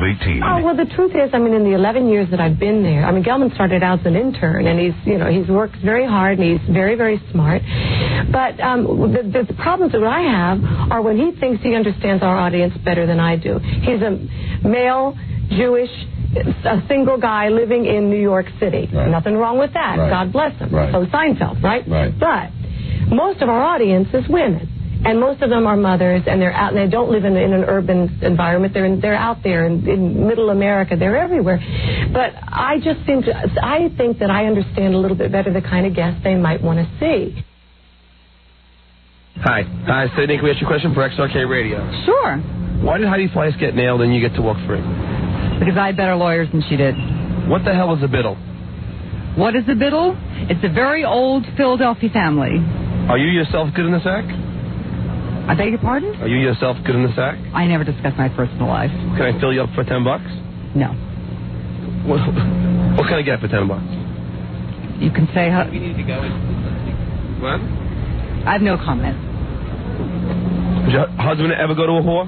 18. Oh, well, the truth is, I mean, in the 11 years that I've been there, I mean, Gilman started out as an intern, and he's worked very hard, and he's very, very smart. But the problems that I have are when he thinks he understands our audience better than I do. He's a male, Jewish, a single guy living in New York City. Right. Nothing wrong with that. Right. God bless him. Right. So Seinfeld, right? Right. But most of our audience is women. And most of them are mothers, and they're out, and they don't live in an urban environment. They're out there in middle America. They're everywhere. But I think that I understand a little bit better the kind of guests they might want to see. Hi, Sydney. Can we ask you a question for XRK Radio? Sure. Why did Heidi Fleiss get nailed and you get to walk free? Because I had better lawyers than she did. What the hell is a biddle? What is a biddle? It's a very old Philadelphia family. Are you yourself good in the sack? I beg your pardon? Are you yourself good in the sack? I never discuss my personal life. Can I fill you up for $10? No. What can I get for $10? You can say... We need to go. What? I have no comment. Does your husband ever go to a whore?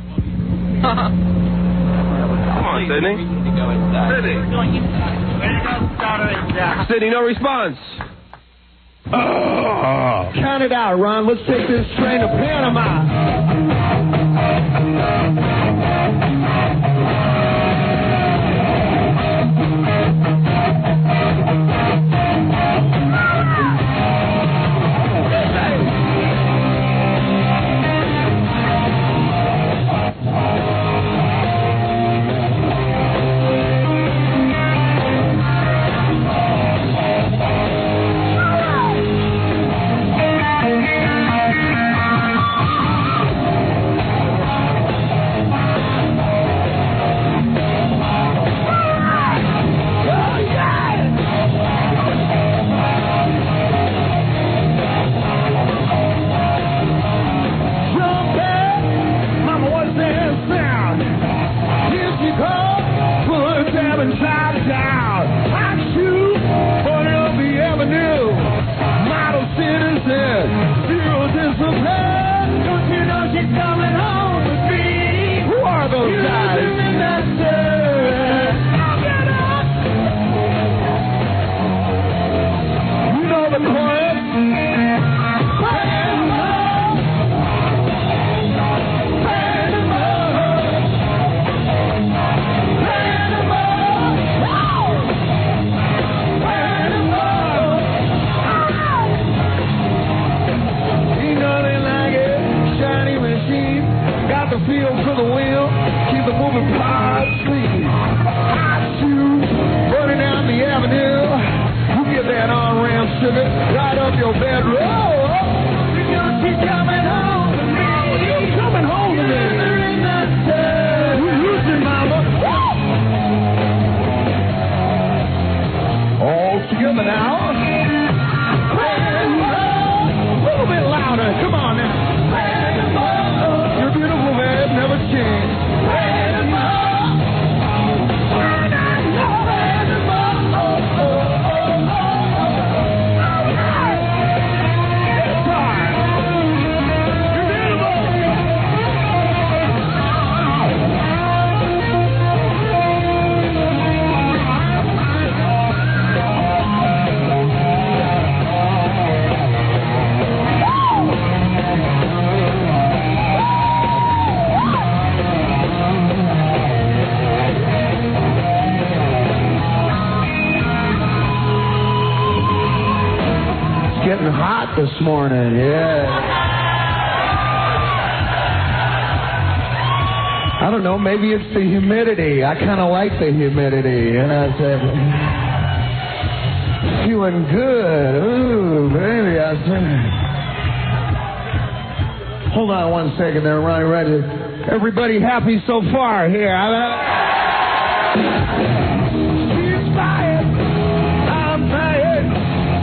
Come on, Sydney. Sydney. Sydney, no response. Count it out, Ron. Let's take this train to Panama. This morning, yeah. I don't know, maybe it's the humidity. I kind of like the humidity. And I said, feeling good. Ooh, baby, I said. Hold on 1 second there, Ronnie. Ready? Everybody happy so far here? She's fired. I'm tired.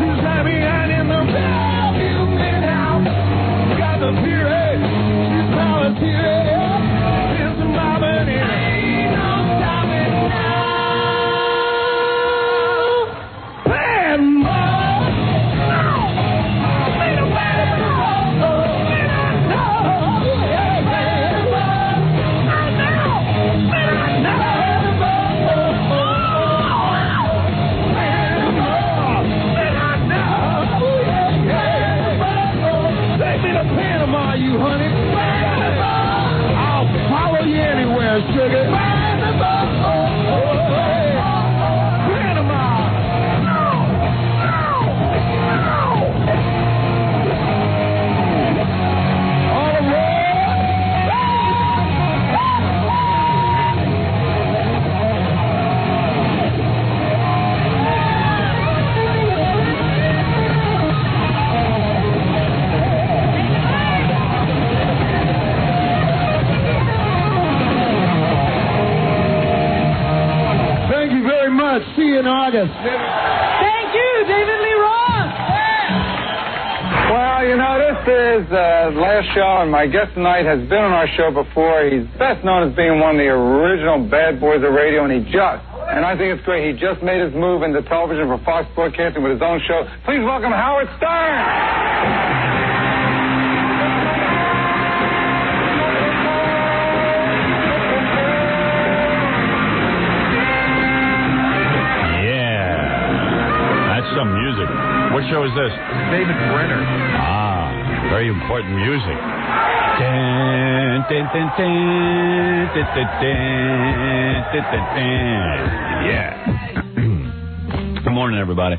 She's happy and in the bed. The period, she's volunteering, it's mobbing in. Ain't no stopping now. Bad mom. Ain't no bad mom. And I know. Yeah, bad mom. I know. And I know. much. See you in August. Thank you, David Lee Roth. Well, you know, this is the last show, and my guest tonight has been on our show before. He's best known as being one of the original bad boys of radio, and and I think it's great, he just made his move into television for Fox Broadcasting with his own show. Please welcome Howard Stern. Some music. What show is this? David Brenner. Ah, very important music. Dun, dun, dun, dun, dun, dun, dun, dun, dun. Yeah. Good morning, everybody.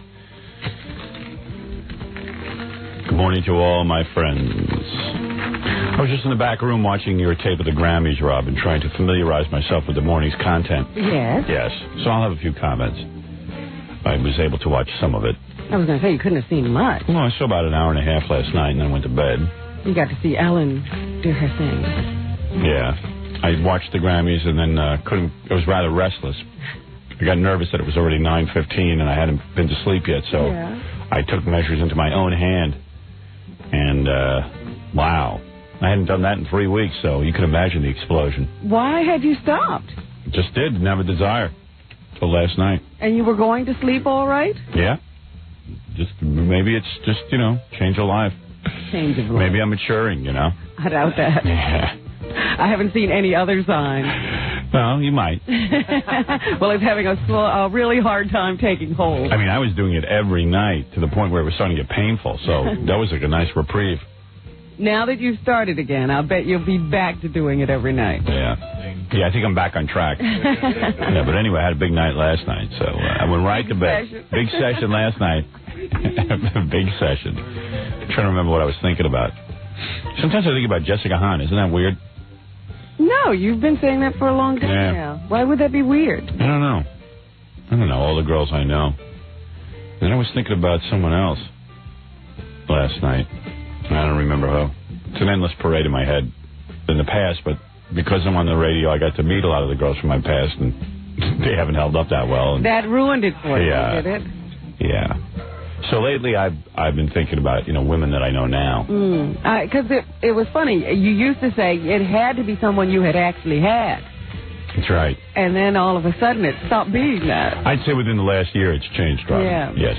Good morning to all my friends. I was just in the back room watching your tape of the Grammys, Rob, and trying to familiarize myself with the morning's content. Yes. Yes. So I'll have a few comments. I was able to watch some of it. I was going to say, you couldn't have seen much. Well, I saw about an hour and a half last night and then went to bed. You got to see Ellen do her thing. Yeah. I watched the Grammys and then I was rather restless. I got nervous that it was already 9:15 and I hadn't been to sleep yet, so I took measures into my own hand. And, wow. I hadn't done that in 3 weeks, so you can imagine the explosion. Why had you stopped? Just did. Never desire. Till last night. And you were going to sleep all right? Yeah. Maybe it's just, change of life. Change of life. Maybe I'm maturing, I doubt that. Yeah. I haven't seen any other signs. Well, you might. Well, it's having a really hard time taking hold. I mean, I was doing it every night to the point where it was starting to get painful, so that was like a nice reprieve. Now that you've started again, I'll bet you'll be back to doing it every night. Yeah, I think I'm back on track. Yeah, but anyway, I had a big night last night, so I went right to bed. Big session last night. Big session. I'm trying to remember what I was thinking about. Sometimes I think about Jessica Hahn. Isn't that weird? No, you've been saying that for a long time now. Why would that be weird? I don't know. All the girls I know. Then I was thinking about someone else last night. I don't remember who. It's an endless parade in my head in the past, but because I'm on the radio, I got to meet a lot of the girls from my past, and they haven't held up that well. And that ruined it for you, did it? Yeah. So lately, I've been thinking about, women that I know now. Because it was funny. You used to say it had to be someone you had actually had. That's right. And then all of a sudden it stopped being that. I'd say within the last year it's changed, Robin. Yeah. Yes.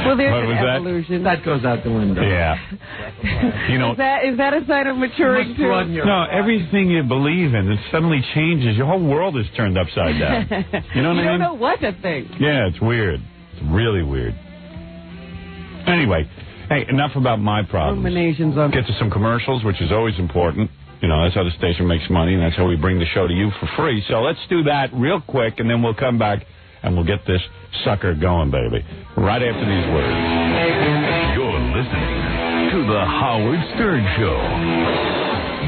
Well, there's an evolution. That goes out the window. Yeah. Is that a sign of maturing too? No, everything you believe in, it suddenly changes. Your whole world is turned upside down. You know what I mean? You don't know what to think. Yeah, it's weird. It's really weird. Anyway, hey, enough about my problems. Ruminations on. Get to some commercials, which is always important. That's how the station makes money, and that's how we bring the show to you for free. So let's do that real quick, and then we'll come back, and we'll get this sucker going, baby. Right after these words. You're listening to The Howard Stern Show.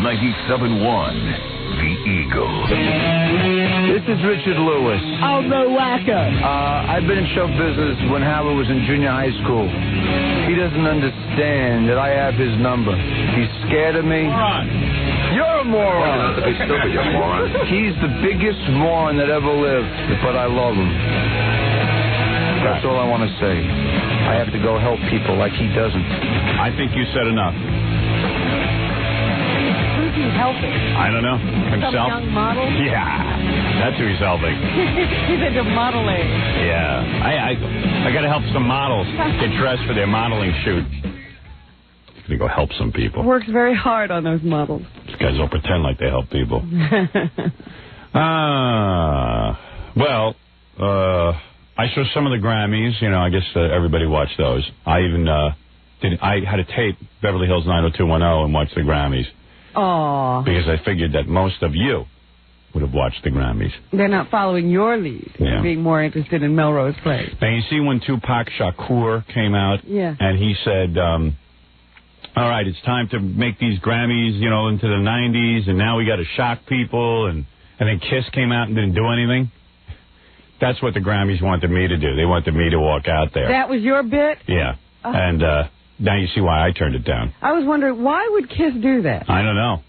97.1. The Eagle. This is Richard Lewis. Oh, the whacker. I've been in show business when Howard was in junior high school. He doesn't understand that I have his number. He's scared of me. Moron. You're a moron. He's the biggest moron that ever lived, but I love him. That's all I want to say. I have to go help people like he doesn't. I think you said enough. Who's he helping? I don't know. Himself? Some young model? Yeah. That's who he's helping. He's into modeling. Yeah. I got to help some models get dressed for their modeling shoot. I'm going to go help some people. Works very hard on those models. These guys don't pretend like they help people. I saw some of the Grammys. I guess everybody watched those. I even I had a tape, Beverly Hills 90210, and watched the Grammys. Oh. Because I figured that most of you would have watched the Grammys. They're not following your lead. Yeah. They're being more interested in Melrose Place. Now, you see when Tupac Shakur came out, and he said, all right, it's time to make these Grammys, into the 90s, and now we got to shock people, and then Kiss came out and didn't do anything. That's what the Grammys wanted me to do. They wanted me to walk out there. That was your bit? Yeah. And now you see why I turned it down. I was wondering, why would Kiss do that? I don't know.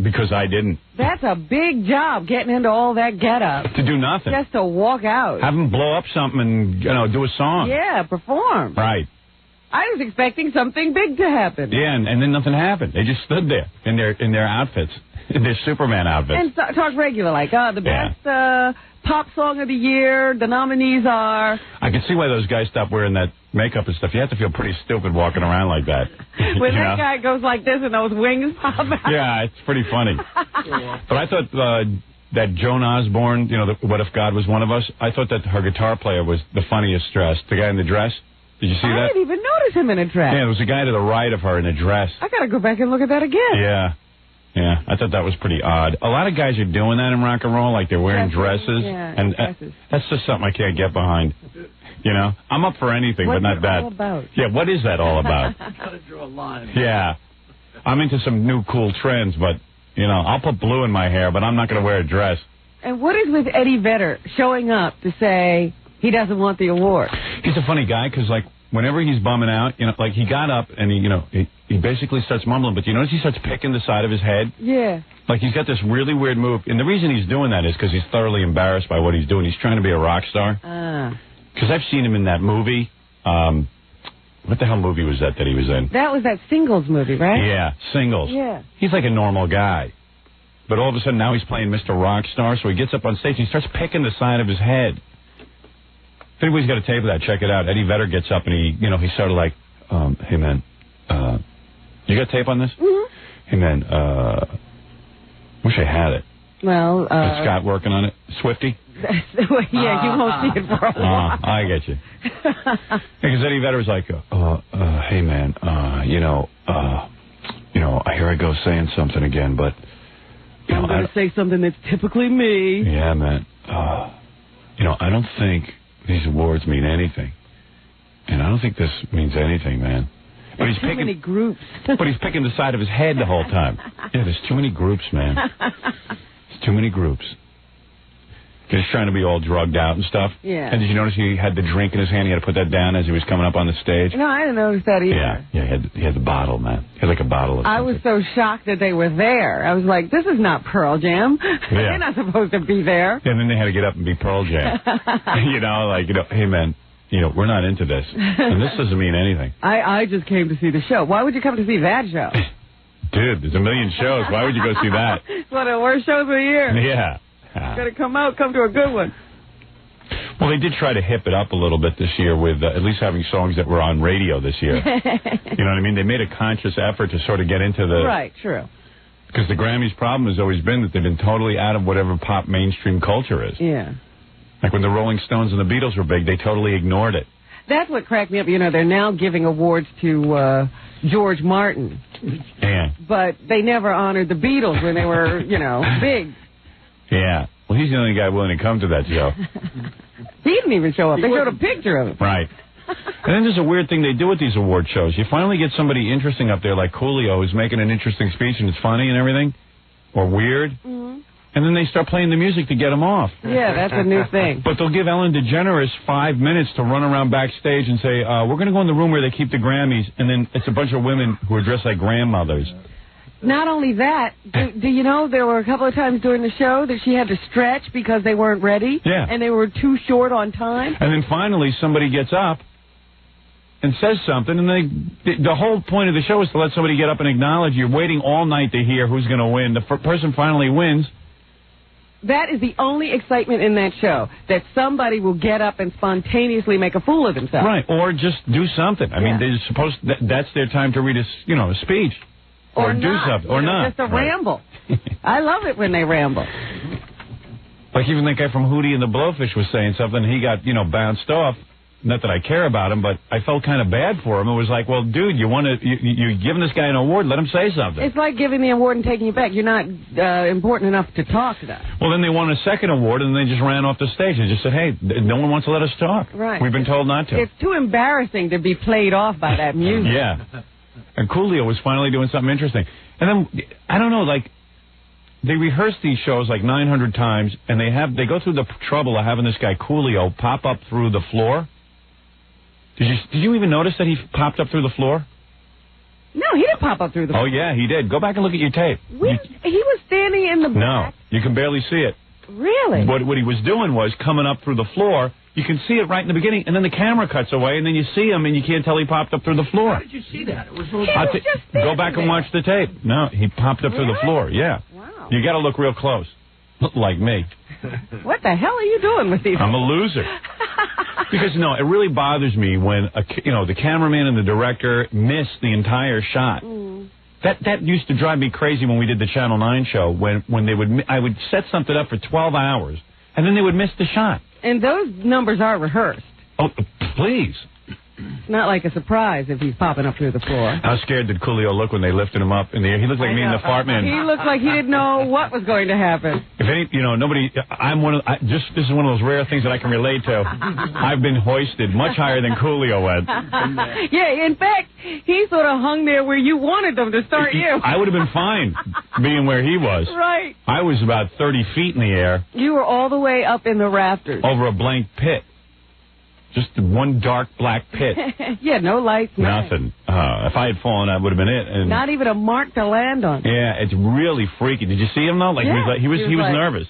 because I didn't. That's a big job, getting into all that get-up. To do nothing. Just to walk out. Have them blow up something and, do a song. Yeah, perform. Right. I was expecting something big to happen. Yeah, and then nothing happened. They just stood there in their outfits, in their Superman outfits. And talk regular, like, the best pop song of the year, the nominees are... I can see why those guys stopped wearing that makeup and stuff. You have to feel pretty stupid walking around like that. When that guy goes like this and those wings pop out. Yeah, it's pretty funny. But I thought that Joan Osborne, the What If God Was One of Us, I thought that her guitar player was the funniest dressed. The guy in the dress. Did you see that? I didn't even notice him in a dress. Yeah, there was a guy to the right of her in a dress. I got to go back and look at that again. Yeah. Yeah, I thought that was pretty odd. A lot of guys are doing that in rock and roll, like they're wearing dresses. Yeah, and dresses. That's just something I can't get behind. I'm up for anything, but not that. What's it all about? Yeah, what is that all about? Got to draw a line. Yeah. I'm into some new cool trends, but, I'll put blue in my hair, but I'm not going to wear a dress. And what is with Eddie Vedder showing up to say he doesn't want the award? He's a funny guy because, like, whenever he's bumming out, like he got up and he basically starts mumbling, but you notice he starts picking the side of his head? Yeah. Like he's got this really weird move. And the reason he's doing that is because he's thoroughly embarrassed by what he's doing. He's trying to be a rock star. Because I've seen him in that movie. What the hell movie was that he was in? That was that Singles movie, right? Yeah, Singles. Yeah. He's like a normal guy. But all of a sudden now he's playing Mr. Rockstar, so he gets up on stage and he starts picking the side of his head. If anybody's got a tape of that, check it out. Eddie Vedder gets up and he's sort of like, hey man, you got tape on this? Mm-hmm. Hey man, wish I had it. Well, Is Scott working on it? Swifty? Yeah, you won't see it for a while. I get you. Because Eddie Vedder was like, hey man, I hear I go saying something again, but I'm going to say something that's typically me. Yeah, man. I don't think these awards mean anything, and I don't think this means anything, man. But there's too many groups. But he's picking the side of his head the whole time. Yeah, there's too many groups, man. There's too many groups. He's trying to be all drugged out and stuff. Yeah. And did you notice he had the drink in his hand? He had to put that down as he was coming up on the stage. No, I didn't notice that either. Yeah. He had the bottle, man. He had like a bottle of something. I was so shocked that they were there. I was like, this is not Pearl Jam. Yeah. They're not supposed to be there. And then they had to get up and be Pearl Jam. Hey man, we're not into this, and this doesn't mean anything. I just came to see the show. Why would you come to see that show? Dude, there's a million shows. Why would you go see that? It's one of the worst shows of the year. Yeah. Got to come to a good one. Well, they did try to hip it up a little bit this year with at least having songs that were on radio this year. You know what I mean? They made a conscious effort to sort of get into the... Right, true. Because the Grammys' problem has always been that they've been totally out of whatever pop mainstream culture is. Yeah. Like when the Rolling Stones and the Beatles were big, they totally ignored it. That's what cracked me up. They're now giving awards to George Martin. Yeah. But they never honored the Beatles when they were, big. Yeah. Well, he's the only guy willing to come to that show. He didn't even show up. They showed a picture of him. Right. And then there's a weird thing they do with these award shows. You finally get somebody interesting up there like Kulio who's making an interesting speech and it's funny and everything, or weird, and then they start playing the music to get them off. Yeah, that's a new thing. But they'll give Ellen DeGeneres 5 minutes to run around backstage and say, we're going to go in the room where they keep the Grammys, and then it's a bunch of women who are dressed like grandmothers. Not only that, do you know there were a couple of times during the show that she had to stretch because they weren't ready? Yeah. And they were too short on time? And then finally somebody gets up and says something, and the whole point of the show is to let somebody get up and acknowledge. You're waiting all night to hear who's going to win. The person finally wins. That is the only excitement in that show, that somebody will get up and spontaneously make a fool of themselves. Right, or just do something. I mean, they're supposed that's their time to read a speech. Or do something. Or not. Just a ramble. I love it when they ramble. Like even that guy from Hootie and the Blowfish was saying something. He got, bounced off. Not that I care about him, but I felt kind of bad for him. It was like, well, dude, you're giving this guy an award. Let him say something. It's like giving the award and taking it back. You're not important enough to talk about. Well, then they won a second award, and they just ran off the stage and just said, hey, no one wants to let us talk. Right. We've been told not to. It's too embarrassing to be played off by that music. Yeah. And Kulio was finally doing something interesting. And then, I don't know, like, they rehearse these shows like 900 times, and they go through the trouble of having this guy Kulio pop up through the floor. Did you even notice that he popped up through the floor? No, he didn't pop up through the floor. Oh, yeah, he did. Go back and look at your tape. He was standing in the back. No, you can barely see it. Really? What he was doing was coming up through the floor. You can see it right in the beginning, and then the camera cuts away, and then you see him, and you can't tell he popped up through the floor. How did you see that? It was Go back and watch the tape. No, he popped up through the floor, yeah. Wow. You got to look real close, like me. What the hell are you doing with these? I'm a loser. Because, no, it really bothers me when, the cameraman and the director miss the entire shot. That used to drive me crazy when we did the Channel 9 show, when I would set something up for 12 hours, and then they would miss the shot. And those numbers are rehearsed. Oh, please. It's not like a surprise if he's popping up through the floor. How scared did Kulio look when they lifted him up in the air? He looked like me and the fart man. He looked like he didn't know what was going to happen. If any, nobody. This is one of those rare things that I can relate to. I've been hoisted much higher than Kulio went. Yeah, in fact, he sort of hung there where you wanted them to start you. I would have been fine being where he was. Right. I was about 30 feet in the air. You were all the way up in the rafters. Over a blank pit. Just one dark black pit. Yeah, no lights. Nothing. If I had fallen, that would have been it. And not even a mark to land on. Yeah, it's really freaky. Did you see him though? He was nervous.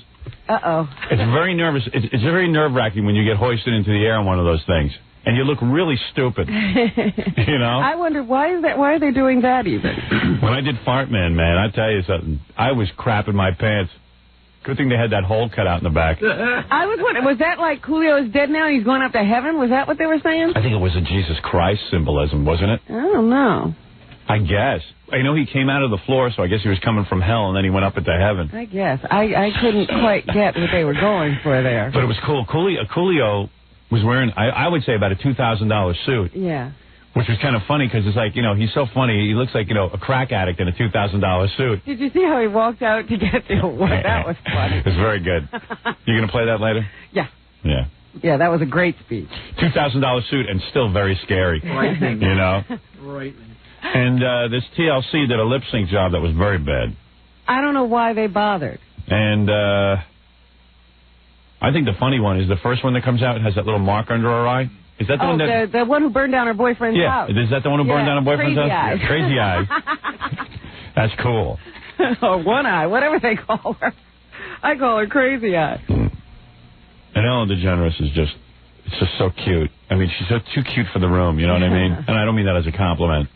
Uh-oh. It's very nervous. It's very nerve-wracking when you get hoisted into the air on one of those things, and you look really stupid. I wonder why are they doing that even? When I did Fart Man, I tell you something. I was crapping my pants. Good thing they had that hole cut out in the back. I was wondering, was that like Kulio is dead now and he's going up to heaven? Was that what they were saying? I think it was a Jesus Christ symbolism, wasn't it? I don't know. I guess. I know he came out of the floor, so I guess he was coming from hell, and then he went up into heaven. I guess. I couldn't quite get what they were going for there. But it was cool. Kulio was wearing, I would say, about a $2,000 suit. Yeah. Which was kind of funny because it's like, he's so funny. He looks like, a crack addict in a $2,000 suit. Did you see how he walked out to get the award? That was funny. It was very good. You going to play that later? Yeah. Yeah. Yeah, that was a great speech. $2,000 suit and still very scary. Frightening. Frightening. And this TLC did a lip sync job that was very bad. I don't know why they bothered. And I think the funny one is the first one that comes out has that little mark under her eye. Is that the one that... the one who burned down her boyfriend's house. Is that the one who burned down her boyfriend's house? Eyes. Yeah, crazy eyes. That's cool. Or one eye, whatever they call her. I call her Crazy Eye. And Ellen DeGeneres is just so cute. I mean, she's so too cute for the room, you know what I mean? And I don't mean that as a compliment.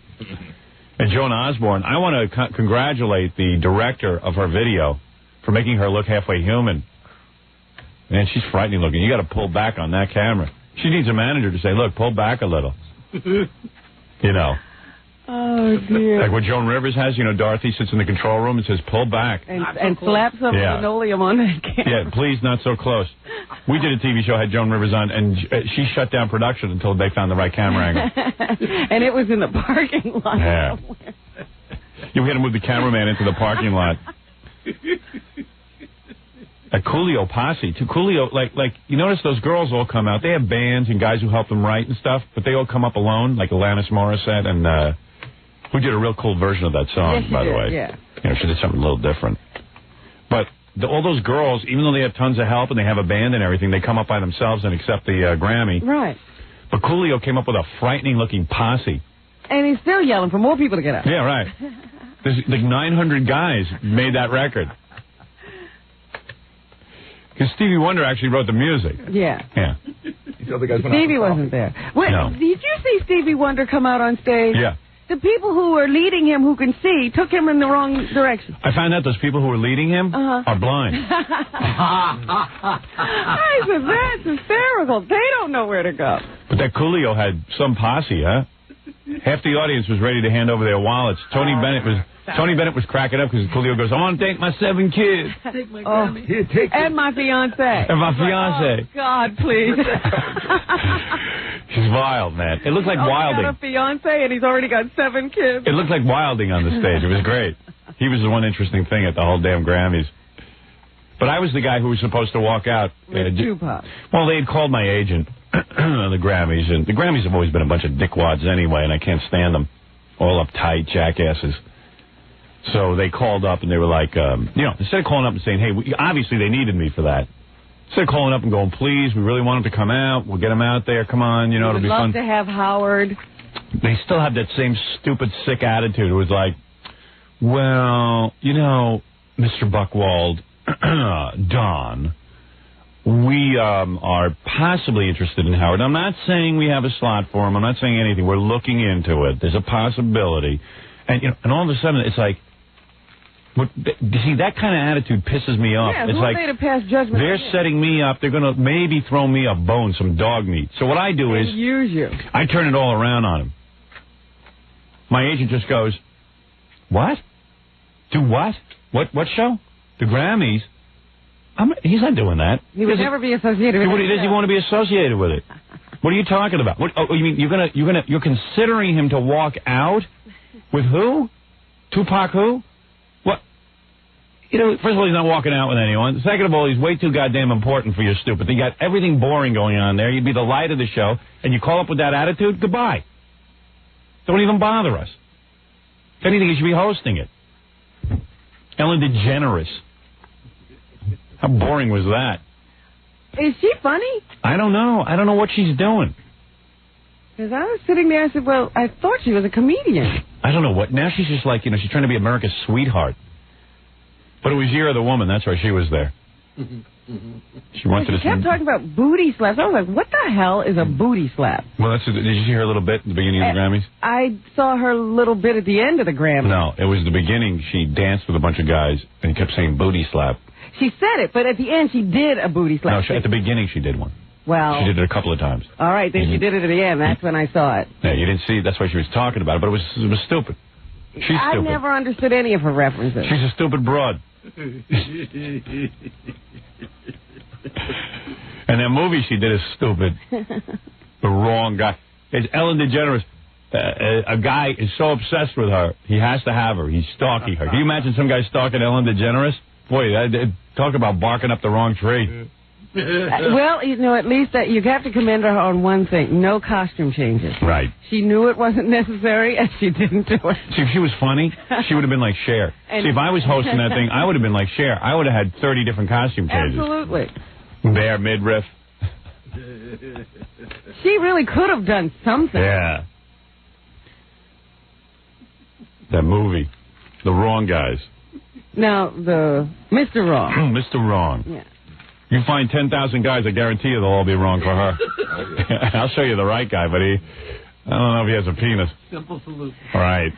And Joan Osborne, I want to congratulate the director of her video for making her look halfway human. Man, she's frightening looking. You got to pull back on that camera. She needs a manager to say, look, pull back a little. Oh, dear. Like what Joan Rivers has, Dorothy sits in the control room and says, pull back. And slaps some linoleum on that camera. Yeah, please, not so close. We did a TV show, had Joan Rivers on, and she shut down production until they found the right camera angle. And it was in the parking lot. Yeah. We had to move the cameraman into the parking lot. A Kulio posse. Kulio, like you notice those girls all come out. They have bands and guys who help them write and stuff, but they all come up alone, like Alanis Morissette, and who did a real cool version of that song, by the way. Yeah. She did something a little different. But all those girls, even though they have tons of help and they have a band and everything, they come up by themselves and accept the Grammy. Right. But Kulio came up with a frightening-looking posse. And he's still yelling for more people to get up. Yeah, right. There's like 900 guys made that record. Because Stevie Wonder actually wrote the music. Yeah. Yeah. Stevie wasn't there. Wait, no. Did you see Stevie Wonder come out on stage? Yeah. The people who were leading him, who can see, took him in the wrong direction. I found out those people who were leading him are blind. I said, that's hysterical. They don't know where to go. But that Kulio had some posse, huh? Half the audience was ready to hand over their wallets. Tony Bennett was cracking up because Kulio goes, I want to thank my 7 kids. Take my Grammy. Here, take and my fiancé. And my fiancé. Oh, God, please. She's wild, man. It looked like Wilding. He's got a fiancé and he's already got 7 kids. It looked like Wilding on the stage. It was great. He was the one interesting thing at the whole damn Grammys. But I was the guy who was supposed to walk out. With Tupac. Well, they had called my agent on the Grammys, and the Grammys have always been a bunch of dickwads anyway, and I can't stand them. All uptight jackasses. So they called up, and they were like, instead of calling up and saying, hey, obviously they needed me for that. Instead of calling up and going, please, we really want him to come out. We'll get him out there. Come on, it'll be fun. We'd love to have Howard. they still have that same stupid, sick attitude. It was like, well, you know, Mr. Buchwald, Don, we are possibly interested in Howard. I'm not saying we have a slot for him. I'm not saying anything. We're looking into it. There's a possibility. And, you know, and all of a sudden, it's like, see, that kind of attitude pisses me off. Yeah, it's like to pass judgment they're setting me up. They're going to maybe throw me a bone, some dog meat. So what I do is use you. I turn it all around on him. My agent just goes, what? Do what? What show? The Grammys? He's not doing that. He would never be associated with it. Does he want to be associated with it? What are you talking about? You mean you're considering him to walk out with who? Tupac who? What? You know, first of all, he's not walking out with anyone. Second of all, he's way too goddamn important for your stupid thing. You got everything boring going on there. You'd be the light of the show, and you call up with that attitude? Goodbye. Don't even bother us. If anything, you should be hosting it. Ellen DeGeneres. How boring was that? Is she funny? I don't know. I don't know what she's doing. Because I was sitting there, I said, well, I thought she was a comedian. I don't know what. Now she's just like, you know, she's trying to be America's sweetheart. But it was Year of the Woman. That's why she was there. She wanted She kept talking about booty slaps. I was like, what the hell is a booty slap? Well, did you see her little bit at the beginning of the Grammys? I saw her little bit at the end of the Grammys. No, it was the beginning. She danced with a bunch of guys and kept saying booty slap. She said it, but at the end she did a booty slap. No, at the beginning she did one. Well, she did it a couple of times. All right, then she did it at the end. That's when I saw it. Yeah, you didn't see it. That's why she was talking about it, but it was stupid. She's stupid. I never understood any of her references. She's a stupid broad. And that movie she did is stupid. The wrong guy. It's Ellen DeGeneres. A guy is so obsessed with her, he has to have her. He's stalking her. Can you imagine some guy stalking Ellen DeGeneres? Boy, talk about barking up the wrong tree. Well, you know, at least that you have to commend her on one thing. No costume changes. Right. She knew it wasn't necessary, and she didn't do it. See, if she was funny, she would have been like Cher. See, if I was hosting that thing, I would have been like Cher. I would have had 30 different costume changes. Absolutely. Bare midriff. She really could have done something. Yeah. That movie. The Wrong Guys. Now, the Mr. Wrong. Mr. Wrong. Yeah. You find 10,000 guys, I guarantee you they'll all be wrong for her. I'll show you the right guy, but I don't know if he has a penis. Simple solution. All right.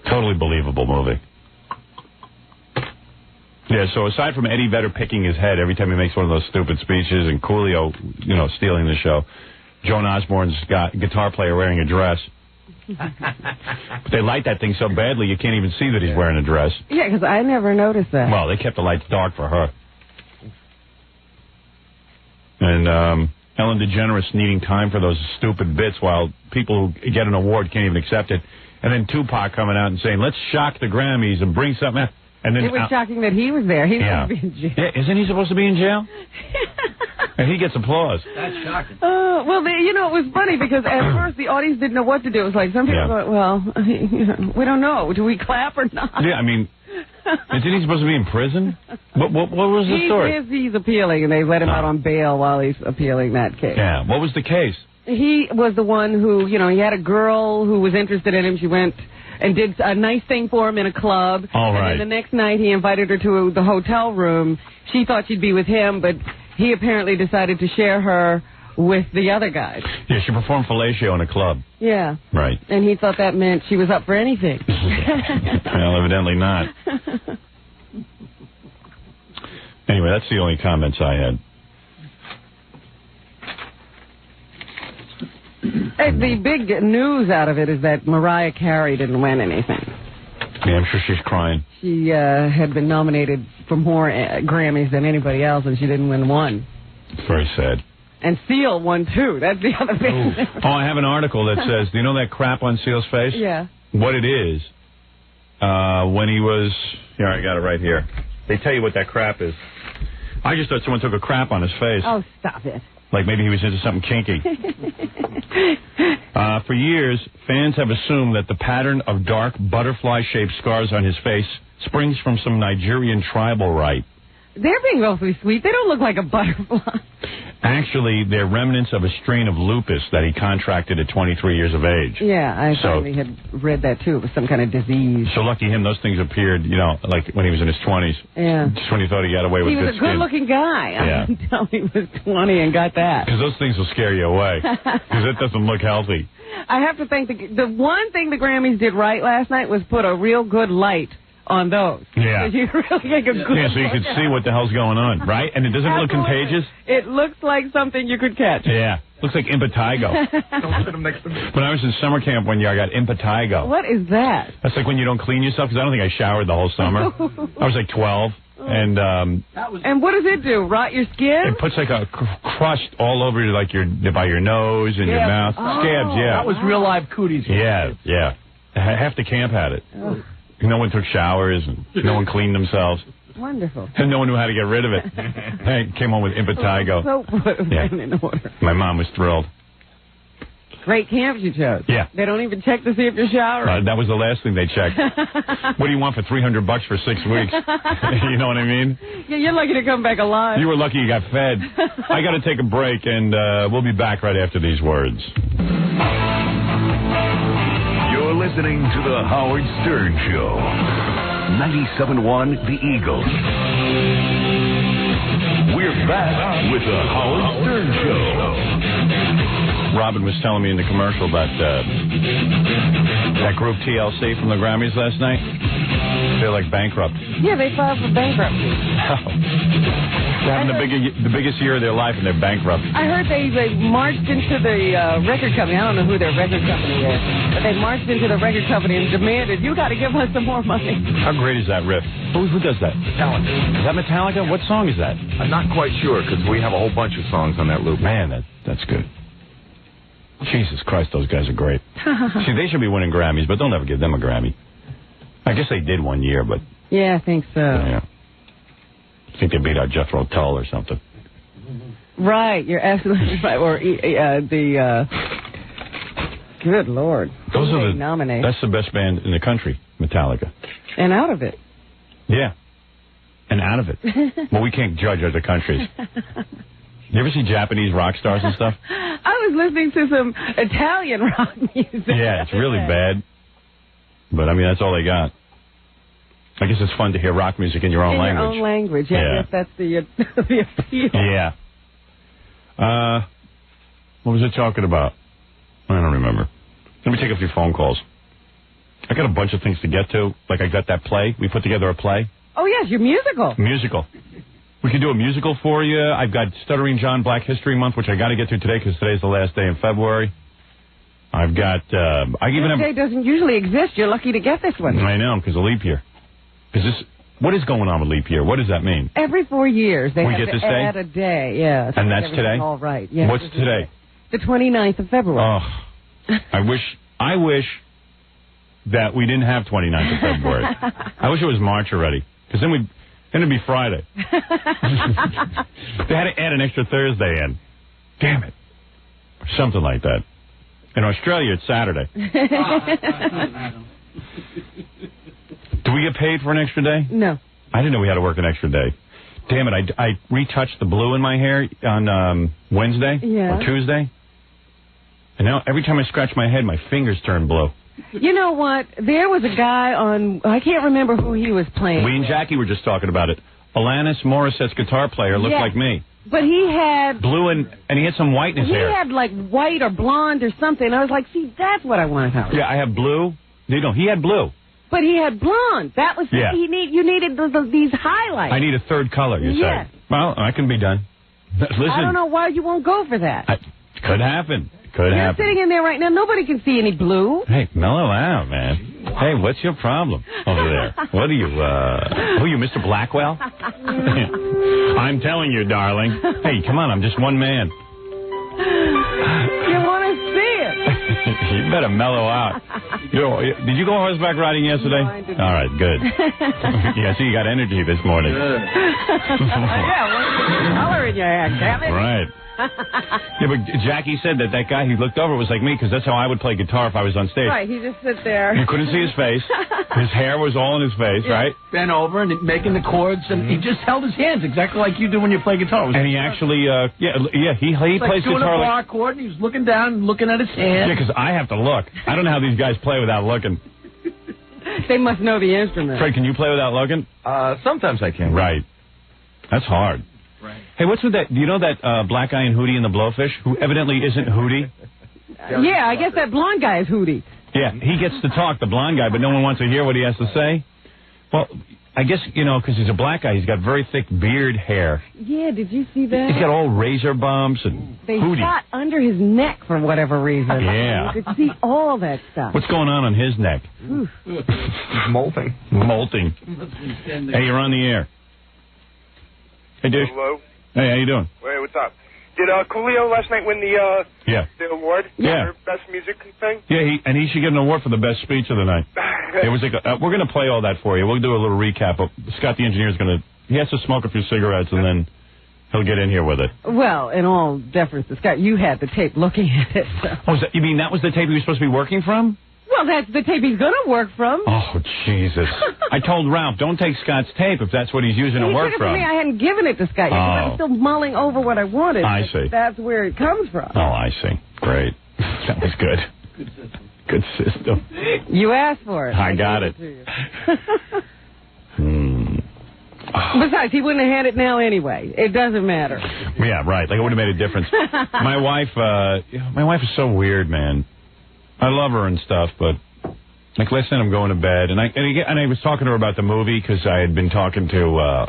Totally believable movie. Yeah, so aside from Eddie Vedder picking his head every time he makes one of those stupid speeches and Kulio, you know, stealing the show, Joan Osborne's guitar player wearing a dress. But they light that thing so badly you can't even see that he's wearing a dress. Yeah, because I never noticed that. Well, they kept the lights dark for her. And Ellen DeGeneres needing time for those stupid bits while people who get an award can't even accept it. And then Tupac coming out and saying, let's shock the Grammys and bring something out. And then, it was shocking that he was there. He was supposed to be in jail. Yeah, isn't he supposed to be in jail? And he gets applause. That's shocking. Well, you know, it was funny because at first the audience didn't know what to do. It was like some people thought, well, you know, we don't know. Do we clap or not? Yeah, I mean, isn't he supposed to be in prison? What was the story? He's appealing, and they let him out on bail while he's appealing that case. Yeah, what was the case? He was the one who, you know, he had a girl who was interested in him. She went and did a nice thing for him in a club. All right. And then the next night he invited her to the hotel room. She thought she'd be with him, but he apparently decided to share her with the other guys. Yeah, she performed fellatio in a club. Yeah. Right. And he thought that meant she was up for anything. Well, evidently not. Anyway, that's the only comments I had. The big news out of it is that Mariah Carey didn't win anything. Yeah, I'm sure she's crying. She had been nominated for more Grammys than anybody else, and she didn't win one. It's very sad. And Seal won two. That's the other thing. Oh, I have an article that says, do you know that crap on Seal's face? Yeah. What it is, when he was... Here, I got it right here. They tell you what that crap is. I just thought someone took a crap on his face. Oh, stop it. Like maybe he was into something kinky. For years, fans have assumed that the pattern of dark butterfly-shaped scars on his face springs from some Nigerian tribal rite. They're being awfully sweet. They don't look like a butterfly. Actually, they're remnants of a strain of lupus that he contracted at 23 years of age. Yeah, I finally had read that, too. It was some kind of disease. So lucky him, those things appeared, you know, like when he was in his 20s. Yeah. Just when he thought he got away with He was good a good-looking guy Yeah. until he was 20 and got that. Because those things will scare you away. Because it doesn't look healthy. I have to think the one thing the Grammys did right last night was put a real good light on those. Yeah. You really make a good so you could see what the hell's going on, right? And it doesn't look contagious. It looks like something you could catch. Yeah. Looks like impetigo. Don't put him next to me. When I was in summer camp one year, I got impetigo. What is that? That's like when you don't clean yourself, because I don't think I showered the whole summer. I was like 12. And what does it do? Rot your skin? It puts like a crust all over like by your nose and your mouth. Scabs, yeah. That was real live cooties. Yeah. Half the camp had it. No one took showers, and no one cleaned themselves. Wonderful. And no one knew how to get rid of it. I came home with impetigo. So put them in order. My mom was thrilled. Great camps you chose. Yeah. They don't even check to see if you're showering. That was the last thing they checked. What do you want for $300 for 6 weeks? You know what I mean? Yeah, you're lucky to come back alive. You were lucky you got fed. I got to take a break, and we'll be back right after these words. You're listening to The Howard Stern Show. 97.1 The Eagle. We're back with The Howard Stern Show. Robin was telling me in the commercial about that group TLC from the Grammys last night. They're like bankrupt. Yeah, they filed for bankruptcy. They're having the biggest year of their life, and they're bankrupt. I heard they marched into the record company. I don't know who their record company is, but they marched into the record company and demanded, you got to give us some more money. How great is that riff? Who does that? Metallica. Is that Metallica? What song is that? I'm not quite sure, because we have a whole bunch of songs on that loop. Man, that's good. Jesus Christ, those guys are great. See, they should be winning Grammys, but they'll never give them a Grammy. I guess they did one year, but... Yeah, I think so. Yeah. I think they beat out Jethro Tull or something. Right, you're absolutely right. Or good Lord. Those are the nominated. That's the best band in the country, Metallica. And out of it. Yeah. And out of it. Well, we can't judge other countries. You ever see Japanese rock stars and stuff? I was listening to some Italian rock music. Yeah, it's really bad. But, I mean, that's all they got. I guess it's fun to hear rock music in your own language. In your own language. Yeah, I guess that's the appeal. Yeah. What was it talking about? I don't remember. Let me take a few phone calls. I got a bunch of things to get to. Like I got that play. We put together a play. Oh, yes, your musical. Musical. We could do a musical for you. I've got Stuttering John Black History Month, which I got to get to today because today's the last day in February. I've got... This day doesn't usually exist. You're lucky to get this one. I know, because of leap year. What is going on with leap year? What does that mean? Every 4 years they have to add day? a day. Yeah. And that's today? All right. Yeah. What's today? The 29th of February. Oh, I wish that we didn't have 29th of February. I wish it was March already, because then it'd be Friday. They had to add an extra Thursday in. Damn it. Or something like that. In Australia, it's Saturday. Do we get paid for an extra day? No. I didn't know we had to work an extra day. Damn it, I retouched the blue in my hair on Wednesday or Tuesday. And now every time I scratch my head, my fingers turn blue. You know what? There was a guy on, I can't remember who he was playing. We and Jackie were just talking about it. Alanis Morissette's guitar player looked like me. But he had... Blue and he had some white in his hair. He had like white or blonde or something. I was like, see, that's what I want to have. Yeah, I have blue. No, he had blue. But he had blonde. That was you needed these highlights. I need a third color, you say. Well, I can be done. Listen. I don't know why you won't go for that. Could happen. You're sitting in there right now. Nobody can see any blue. Hey, mellow out, man. Hey, what's your problem over there? What are you, who are you, Mr. Blackwell? I'm telling you, darling. Hey, come on, I'm just one man. You want to see it. You better mellow out. Did you go horseback riding yesterday? No, I didn't. All right, good. Yeah, so you got energy this morning. Yeah, what's the color in your hair, damn it? Right. Yeah, but Jackie said that guy he looked over was like me, because that's how I would play guitar if I was on stage. Right, he just sit there. You couldn't see his face. His hair was all in his face, right? Bent over and making the chords, and he just held his hands exactly like you do when you play guitar. And he actually, he plays doing guitar a bar chord, and he was looking down and looking at his hands. Yeah, because I have to look. I don't know how these guys play without looking. They must know the instrument. Fred, can you play without looking? Sometimes I can. Right. That's hard. Right. Hey, what's with that? Do you know that black guy in Hootie and the Blowfish, who evidently isn't Hootie? Yeah, I guess that blonde guy is Hootie. Yeah, he gets to talk, the blonde guy, but no one wants to hear what he has to say. Well, I guess, because he's a black guy, he's got very thick beard hair. Yeah, did you see that? He's got all razor bumps and They Hootie. shot under his neck for whatever reason. Yeah. You could see all that stuff. What's going on his neck? He's molting. Molting. Hey, you're on the air. Hey, dude. Hello. Hey, how you doing? Hey, what's up? Did Kulio last night win the award? Yeah. For best music thing? Yeah, he should get an award for the best speech of the night. It was like we're going to play all that for you. We'll do a little recap. But Scott, the engineer, he has to smoke a few cigarettes, and then he'll get in here with it. Well, in all deference to Scott, you had the tape looking at it. So. Oh, you mean that was the tape he was supposed to be working from? Well, that's the tape he's going to work from. Oh, Jesus. I told Ralph, don't take Scott's tape if that's what he's using to work from. I hadn't given it to Scott yet. I was still mulling over what I wanted. I see. That's where it comes from. Oh, I see. Great. That was good. Good system. You asked for it. I got it. Besides, he wouldn't have had it now anyway. It doesn't matter. Yeah, right. Like, it would have made a difference. My wife is so weird, man. I love her and stuff, but like last night I'm going to bed, and I was talking to her about the movie because I had been talking to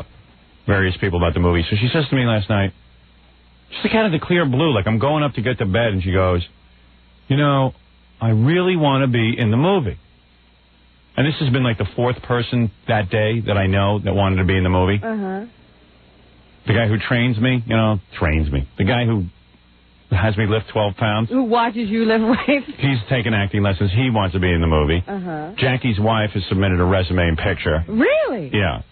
various people about the movie. So she says to me last night, just like out of the clear blue, like I'm going up to get to bed, and she goes, I really want to be in the movie. And this has been like the fourth person that day that I know that wanted to be in the movie. Uh-huh. The guy who trains me, trains me. The guy who has me lift 12 pounds. Who watches you lift weights? He's taking acting lessons. He wants to be in the movie. Uh-huh. Jackie's wife has submitted a resume and picture. Really? Yeah.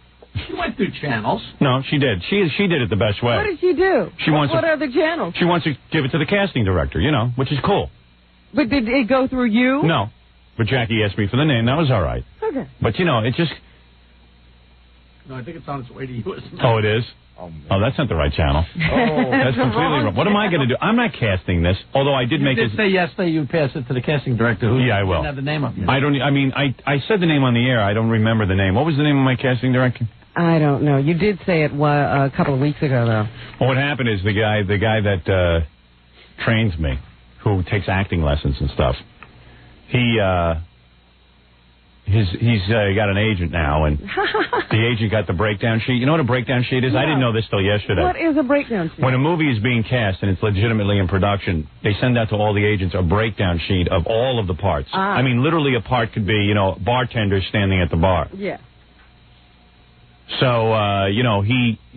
She went through channels. No, she did. She did it the best way. What did she do? What are the channels? She wants to give it to the casting director, which is cool. But did it go through you? No. But Jackie asked me for the name. That was all right. Okay. But, it just... No, I think it's on its way to you. Oh, it is? Oh, that's not the right channel. Oh, that's completely wrong. What am I going to do? I'm not casting this, although I did you make it... You did say yesterday you'd pass it to the casting director who I will. didn't have the name of it. I said the name on the air. I don't remember the name. What was the name of my casting director? I don't know. You did say it a couple of weeks ago, though. Well, what happened is the guy that trains me, who takes acting lessons and stuff, he's got an agent now, and the agent got the breakdown sheet. You know what a breakdown sheet is? No. I didn't know this till yesterday. What is a breakdown sheet? When a movie is being cast and it's legitimately in production, they send out to all the agents a breakdown sheet of all of the parts. I mean, literally a part could be, bartender standing at the bar. Yeah. So,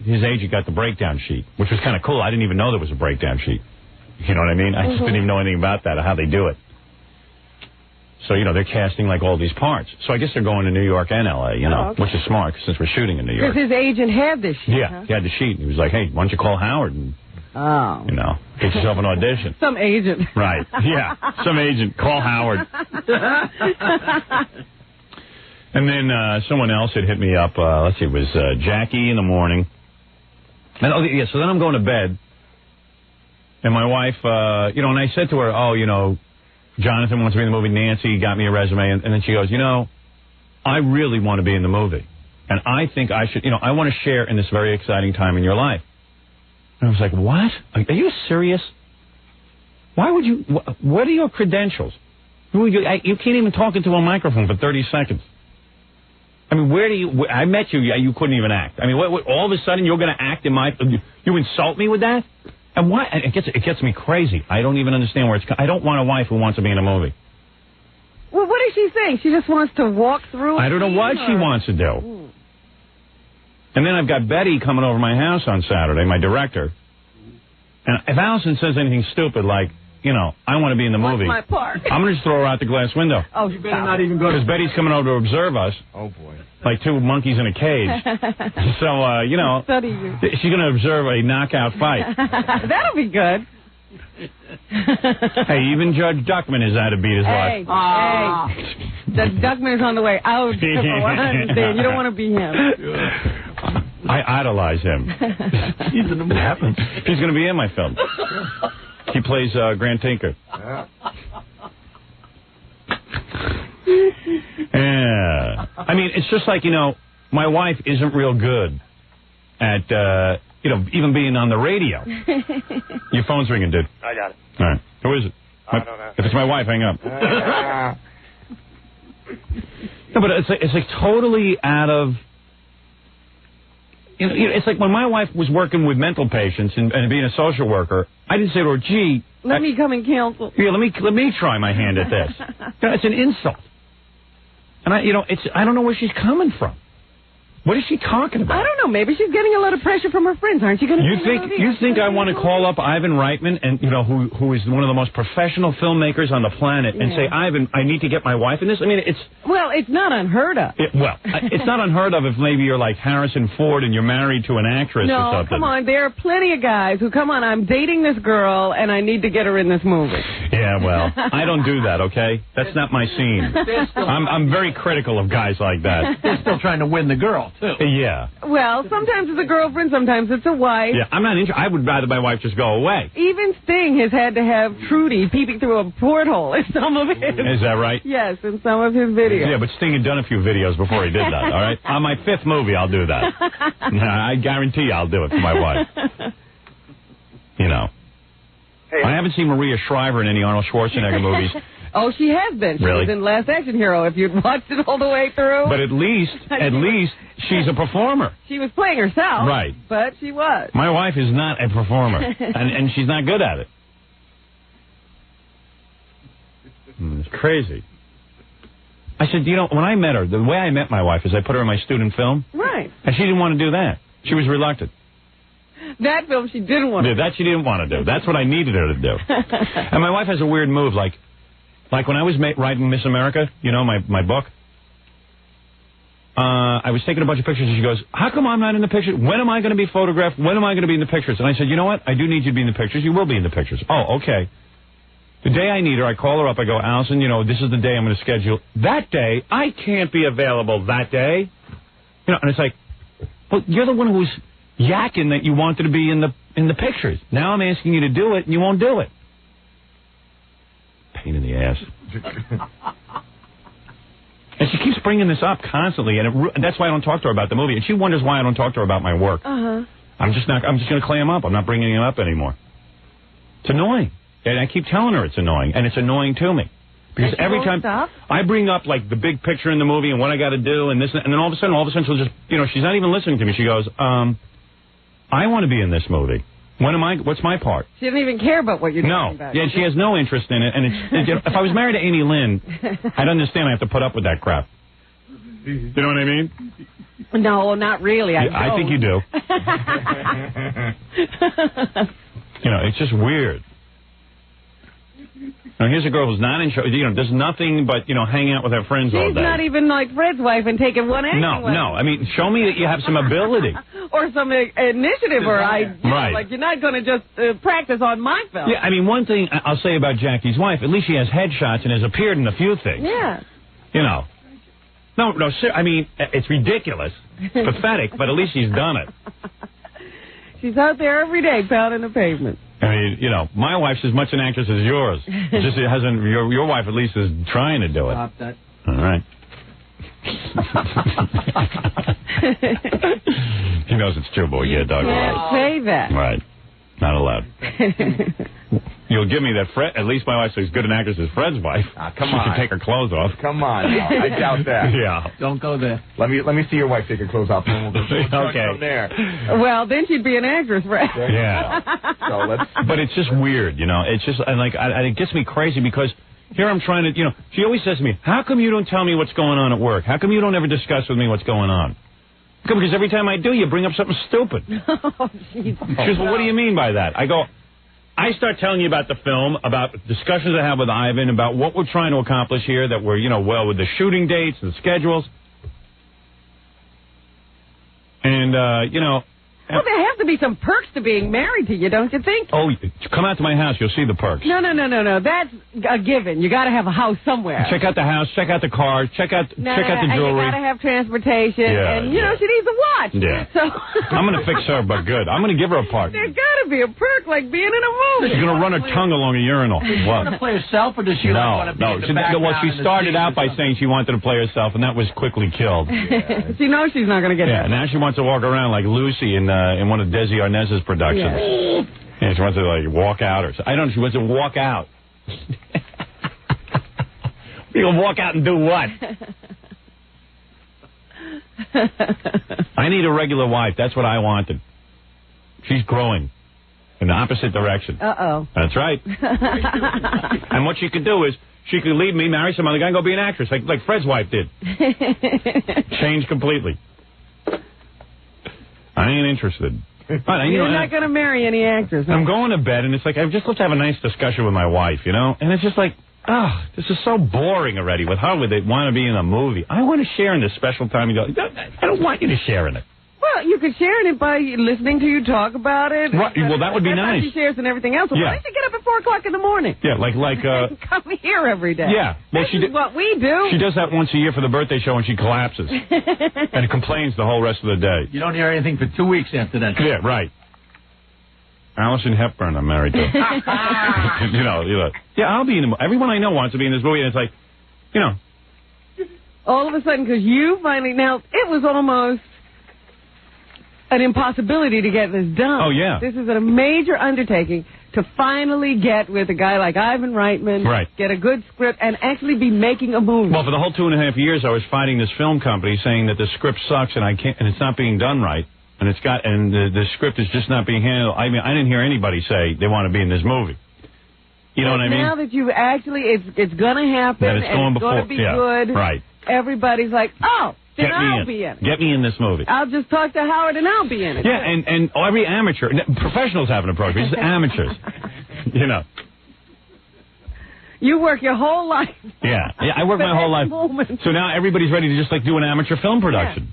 his agent got the breakdown sheet, which was kind of cool. I didn't even know there was a breakdown sheet. You know what I mean? I just didn't even know anything about that or how they do it. So, they're casting like all these parts. So I guess they're going to New York and L.A., which is smart since we're shooting in New York. Because his agent had this sheet, Yeah, he had the sheet. He was like, hey, why don't you call Howard and, get yourself an audition. Some agent. Right, yeah, some agent. Call Howard. And then someone else had hit me up. Let's see, it was Jackie in the morning. And so then I'm going to bed. And my wife, and I said to her, Jonathan wants to be in the movie. Nancy got me a resume. And then she goes, I really want to be in the movie. And I think I should, I want to share in this very exciting time in your life. And I was like, what? Are you serious? Why would you, what are your credentials? You can't even talk into a microphone for 30 seconds. I mean, I met you, you couldn't even act. I mean, all of a sudden you're going to act in you insult me with that? And why? It gets me crazy. I don't even understand where I don't want a wife who wants to be in a movie. Well, what is she saying? She just wants to walk through? I don't know what she wants to do. And then I've got Betty coming over my house on Saturday, my director. And if Allison says anything stupid like, you know, I want to be in the movie. What's my part? I'm going to just throw her out the glass window. Oh, You better not even go to... Because Betty's coming over to observe us. Oh, boy. Like two monkeys in a cage. So, you know, Study you. she's going to observe a knockout fight. That'll be good. Hey, even Judge Duckman has had to beat his Hey, wife. the Duckman is on the way out. From what I understand, you don't want to be him. I idolize him. He's in the movie. Happens. He's going to be in my film. He plays Grant Tinker. Yeah. I mean, it's just like, you know, my wife isn't real good at, you know, even being on the radio. Your phone's ringing, dude. I got it. All right. Who is it? I don't know. If it's my wife, hang up. No, but it's like totally out of... You know, it's like when my wife was working with mental patients and being a social worker, I didn't say to her, gee... Let me come and counsel. Yeah, let me try my hand at this. You know, it's an insult. And I don't know where she's coming from. What is she talking about? I don't know. Maybe she's getting a lot of pressure from her friends. Aren't you going to? You think I want to call up Ivan Reitman, and you know who is one of the most professional filmmakers on the planet, and say, Ivan, I need to get my wife in this? I mean, it's not unheard of. It's not unheard of if maybe you're like Harrison Ford and you're married to an actress or something. No, come on. There are plenty of guys who come on. I'm dating this girl, and I need to get her in this movie. Yeah, well, I don't do that. Okay, that's not my scene. I'm very critical of guys like that. They're still trying to win the girl. Yeah. Well, sometimes it's a girlfriend, sometimes it's a wife. Yeah, I'm not interested. I would rather my wife just go away. Even Sting has had to have Trudy peeping through a porthole in some of his... Is that right? Yes, in some of his videos. Yeah, but Sting had done a few videos before he did that, all right? On my 5th movie, I'll do that. I guarantee I'll do it for my wife. You know. Hey, I haven't seen Maria Shriver in any Arnold Schwarzenegger movies. Oh, she has been. She Really? was in Last Action Hero, if you'd watched it all the way through. But at least, she's a performer. She was playing herself. Right. But she was. My wife is not a performer, and she's not good at it. It's crazy. I said, you know, when I met her, the way I met my wife is I put her in my student film. Right. And she didn't want to do that. She was reluctant. That film she didn't want to do. That she didn't want to do. That's what I needed her to do. And my wife has a weird move, like when I was writing Miss America, you know, my book, I was taking a bunch of pictures, and she goes, how come I'm not in the pictures? When am I going to be photographed? When am I going to be in the pictures? And I said, you know what? I do need you to be in the pictures. You will be in the pictures. Oh, okay. The day I need her, I call her up. I go, Allison, you know, this is the day I'm going to schedule. That day, I can't be available that day. You know, and it's like, well, you're the one who's yakking that you wanted to be in the pictures. Now I'm asking you to do it, and you won't do it. Pain in the ass. And she keeps bringing this up constantly, and that's why I don't talk to her about the movie. And she wonders why I don't talk to her about my work. I'm just going to clam up. I'm not bringing it up anymore. It's annoying. And I keep telling her it's annoying, and it's annoying to me. Because every time I bring up, like, the big picture in the movie and what I got to do and this, and then all of a sudden she'll just, you know, she's not even listening to me. She goes, I want to be in this movie. What's my part? She doesn't even care about what you're talking about. Yeah, she has no interest in it. And if I was married to Amy Lynn, I'd understand I have to put up with that crap. You know what I mean? No, not really. I think you do. You know, it's just weird. Now, here's a girl who's not in show, you know, does nothing but, you know, hang out with her friends all day. She's not even like Fred's wife and taking one acting No. I mean, show me that you have some ability. Or some initiative or idea. Right. Like, you're not going to just practice on my film. Yeah, I mean, one thing I'll say about Jackie's wife, at least she has headshots and has appeared in a few things. Yeah. You know. No, I mean, it's ridiculous. It's pathetic, but at least she's done it. She's out there every day pounding the pavement. I mean, you know, my wife's as much an actress as yours. Just it hasn't. Your wife at least is trying to do it. Stop that. All right. He knows it's true, boy. Yeah, dog. Can't say that. Right. Not allowed. You'll give me that Fred. At least my wife's as good an actress as Fred's wife. Come she on. can take her clothes off. Come on now. I doubt that. Yeah. Don't go there. Let me see your wife take her clothes off. And we'll go okay. from there. Well, then she'd be an actress, Fred. Yeah. So but it's just weird, you know. It's just and like it gets me crazy because here I'm trying to, you know. She always says to me, "How come you don't tell me what's going on at work? How come you don't ever discuss with me what's going on?" Because every time I do, you bring up something stupid. Oh, geez. She goes, well, what do you mean by that? I go, I start telling you about the film, about discussions I have with Ivan, about what we're trying to accomplish here, that we're, well, with the shooting dates and schedules. And, Well, there has to be some perks to being married to you, don't you think? Oh, come out to my house. You'll see the perks. No. That's a given. You got to have a house somewhere. Check out the house. Check out the cars. Check out the jewelry. And you got to have transportation. Yeah, and, she needs a watch. Yeah. So I'm going to fix her, but good. I'm going to give her a part. There's got to be a perk like being in a movie. She's going to run her tongue along a urinal. Does she want to play herself, or does she want to be in the background? Well, she started out by saying she wanted to play herself, and that was quickly killed. She knows she's not going to get that. Now she wants to walk around like Lucy in one of Desi Arnaz's productions. Yeah, she wants to like walk out or something. I don't know. She wants to walk out. You gonna walk out and do what? I need a regular wife. That's what I wanted. She's growing in the opposite direction. Uh-oh. That's right. And what she could do is she could leave me, marry some other guy, and go be an actress, like Fred's wife did. Change completely. I ain't interested. You're not going to marry any actors. Huh? I'm going to bed, and it's like, I've just let's have a nice discussion with my wife, And it's just like, this is so boring already with her. Would they want to be in a movie? I want to share in this special time. You go, I don't want you to share in it. Well, you could share in it by listening to you talk about it. Right. Well, that would be nice. She shares and everything else. Well, why don't you get up at 4 o'clock in the morning? Yeah, like come here every day. Yeah. Well, this is what we do. She does that once a year for the birthday show, and she collapses and complains the whole rest of the day. You don't hear anything for 2 weeks after that. Yeah, right. Allison Hepburn, I'm married to. Yeah, I'll be in the movie. Everyone I know wants to be in this movie, and it's like, all of a sudden, because you finally, now, it was almost an impossibility to get this done. Oh, yeah. This is a major undertaking to finally get with a guy like Ivan Reitman, right, get a good script, and actually be making a movie. Well, for the whole 2.5 years, I was fighting this film company saying that the script sucks and it's not being done right, and the script is just not being handled. I mean, I didn't hear anybody say they want to be in this movie. You know what I mean? Now that you've actually, it's going to happen, and it's going to be good. Right. Everybody's like, then I'll be in it. Get me in this movie. I'll just talk to Howard and I'll be in it. Yeah, and every amateur, professionals haven't approached me, it's amateurs. You work your whole life. Yeah, I work my whole life. So now everybody's ready to just do an amateur film production. Yeah.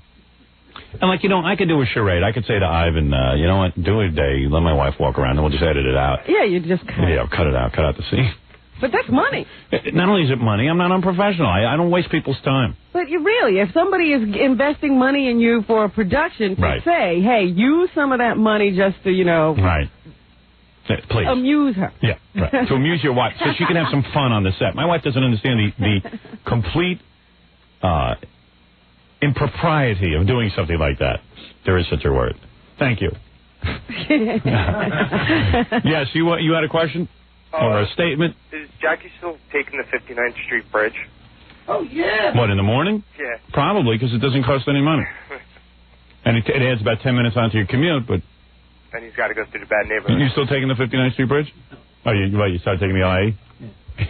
And I could do a charade. I could say to Ivan, you know what, do a day, let my wife walk around, and we'll just edit it out. Yeah, you just cut it. Yeah, cut it out, cut out the scene. But that's money. Not only is it money, I'm not unprofessional. I don't waste people's time. But if somebody is investing money in you for a production, to say, hey, use some of that money just to, Right. Please. Amuse her. Yeah, right. To amuse your wife, so she can have some fun on the set. My wife doesn't understand the complete impropriety of doing something like that. There is such a word. Thank you. Yes, you had a question? Or a statement? Is Jackie still taking the 59th Street Bridge? Oh, yeah. What, in the morning? Yeah. Probably, because it doesn't cost any money. And it adds about 10 minutes onto your commute, but... And he's got to go through the bad neighborhood. You still taking the 59th Street Bridge? Oh, you started taking the LA?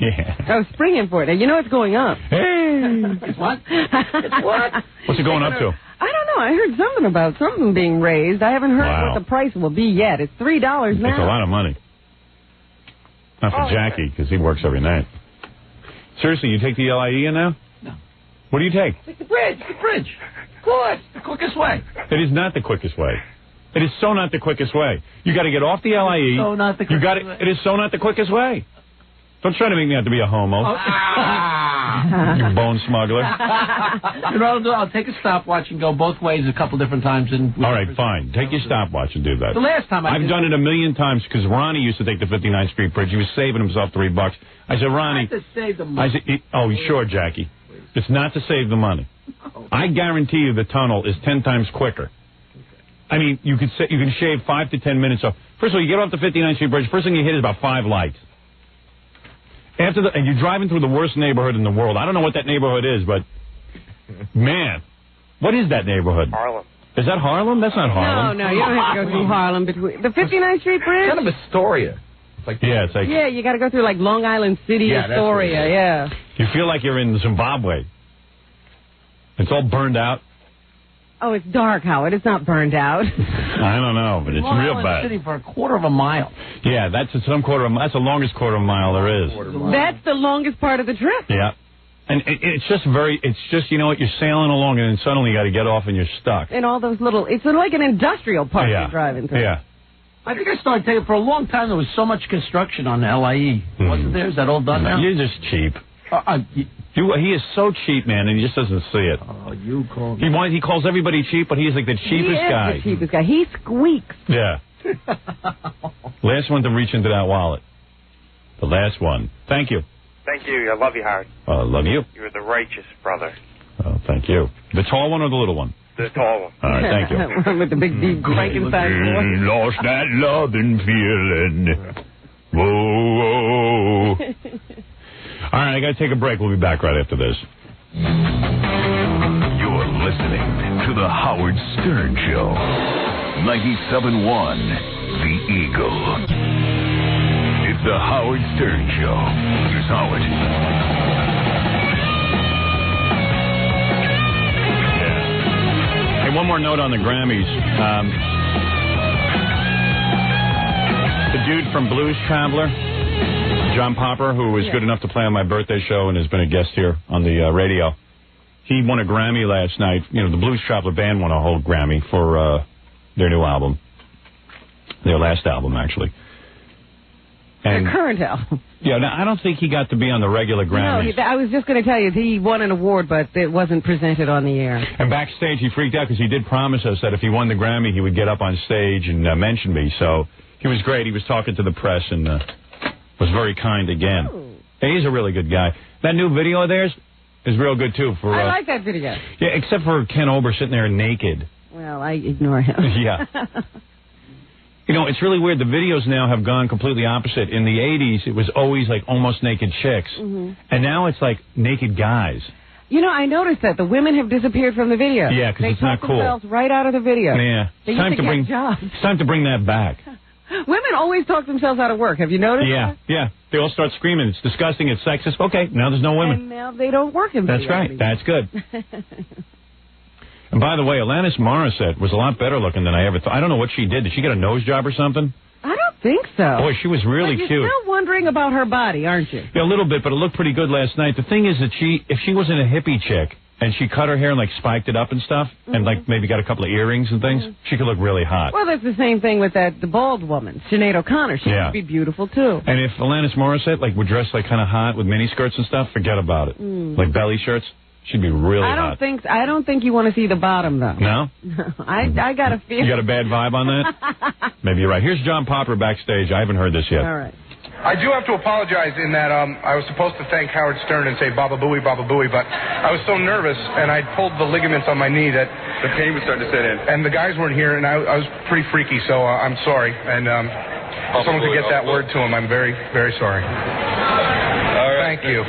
Yeah. I was springing for it. You know it's going up. Hey! It's what? It's what? What's it going up to? I don't know. I heard something about something being raised. I haven't heard what the price will be yet. It's $3 now. It's a lot of money. Not for Jackie, because he works every night. Seriously, you take the LIE in now? No. What do you take? Take the bridge. The bridge. Of course. The quickest way. It is not the quickest way. It is so not the quickest way. You got to get off the LIE. So not the quickest way. It is so not the quickest way. Don't try to make me out to be a homo. You bone smuggler. You know what I'll do? I'll take a stopwatch and go both ways a couple different times. All right, fine. Take your stopwatch and do that. The last time I've done it a million times because Ronnie used to take the 59th Street Bridge. He was saving himself $3. I said, Ronnie. Not to save the money. I said, sure, Jackie. It's not to save the money. I guarantee you the tunnel is 10 times quicker. I mean, you can shave 5 to 10 minutes off. First of all, you get off the 59th Street Bridge. First thing you hit is about 5 lights. And you're driving through the worst neighborhood in the world. I don't know what that neighborhood is, but man, what is that neighborhood? Harlem. Is that Harlem? That's not Harlem. No, you don't have to go through Harlem between the 59th Street Bridge. Kind of Astoria. It's like you got to go through like Long Island City, Astoria. Yeah. You feel like you're in Zimbabwe. It's all burned out. Oh, it's dark, Howard. It's not burned out. I don't know, but it's real bad. City for a quarter of a mile. Yeah, that's the longest quarter of a mile there is. That's the longest part of the trip. Yeah. And it's just, you know what, you're sailing along and then suddenly you got to get off and you're stuck. And all those little, it's like an industrial park you're driving through. Yeah. I think I started taking, for a long time, there was so much construction on the LIE. Wasn't there? Is that all done now? You're just cheap. He is so cheap, man, and he just doesn't see it. Oh, you call He calls everybody cheap, but he's like the cheapest guy. He is the cheapest guy. He squeaks. Yeah. Last one to reach into that wallet. The last one. Thank you. Thank you. I love you, Howard. Love you. You're the righteous brother. Oh, thank you. The tall one or the little one? The tall one. All right, thank you. With the big, deep Frankenstein voice. Lost that loving feeling. Whoa. All right, I got to take a break. We'll be back right after this. You're listening to The Howard Stern Show. 97.1 The Eagle. It's The Howard Stern Show. Here's Howard. Hey, one more note on the Grammys. The dude from Blues Traveler, John Popper, who was good enough to play on my birthday show and has been a guest here on the radio, he won a Grammy last night. You know, the Blues Traveler band won a whole Grammy for their new album. Their last album, actually. And their current album. Yeah, now, I don't think he got to be on the regular Grammys. No, I was just going to tell you, he won an award, but it wasn't presented on the air. And backstage, he freaked out because he did promise us that if he won the Grammy, he would get up on stage and mention me. So he was great. He was talking to the press and was very kind again. Hey, he's a really good guy. That new video of theirs is real good, too. I like that video. Yeah, except for Ken Ober sitting there naked. Well, I ignore him. Yeah. You know, it's really weird. The videos now have gone completely opposite. In the 80s, it was always like almost naked chicks. And now it's like naked guys. You know, I noticed that the women have disappeared from the video. Yeah, because it's not cool. They took themselves right out of the video. Yeah. They used to get jobs. It's time to bring that back. Women always talk themselves out of work. Have you noticed that? Yeah. They all start screaming, it's disgusting, it's sexist. Okay, now there's no women. And now they don't work in That's right. That's good. And by the way, Alanis Morissette was a lot better looking than I ever thought. I don't know what she did. Did she get a nose job or something? I don't think so. Boy, she was really cute. You're still wondering about her body, aren't you? Yeah, a little bit, but it looked pretty good last night. The thing is that if she wasn't a hippie chick and she cut her hair and like spiked it up and stuff and like maybe got a couple of earrings and things, she could look really hot. Well, that's the same thing with the bald woman, Sinead O'Connor. She would be beautiful too. And if Alanis Morissette like would dress like kind of hot with mini skirts and stuff, forget about it. Like belly shirts. She'd be really hot. I don't think you want to see the bottom, though. No? I got a feeling. You got a bad vibe on that? Maybe you're right. Here's John Popper backstage. I haven't heard this yet. All right. I do have to apologize in that I was supposed to thank Howard Stern and say Baba Booey, but I was so nervous and I pulled the ligaments on my knee that the pain was starting to set in. And the guys weren't here and I was pretty freaky, so I'm sorry. And if someone could get that word to him, I'm very, very sorry. All right. Thank you.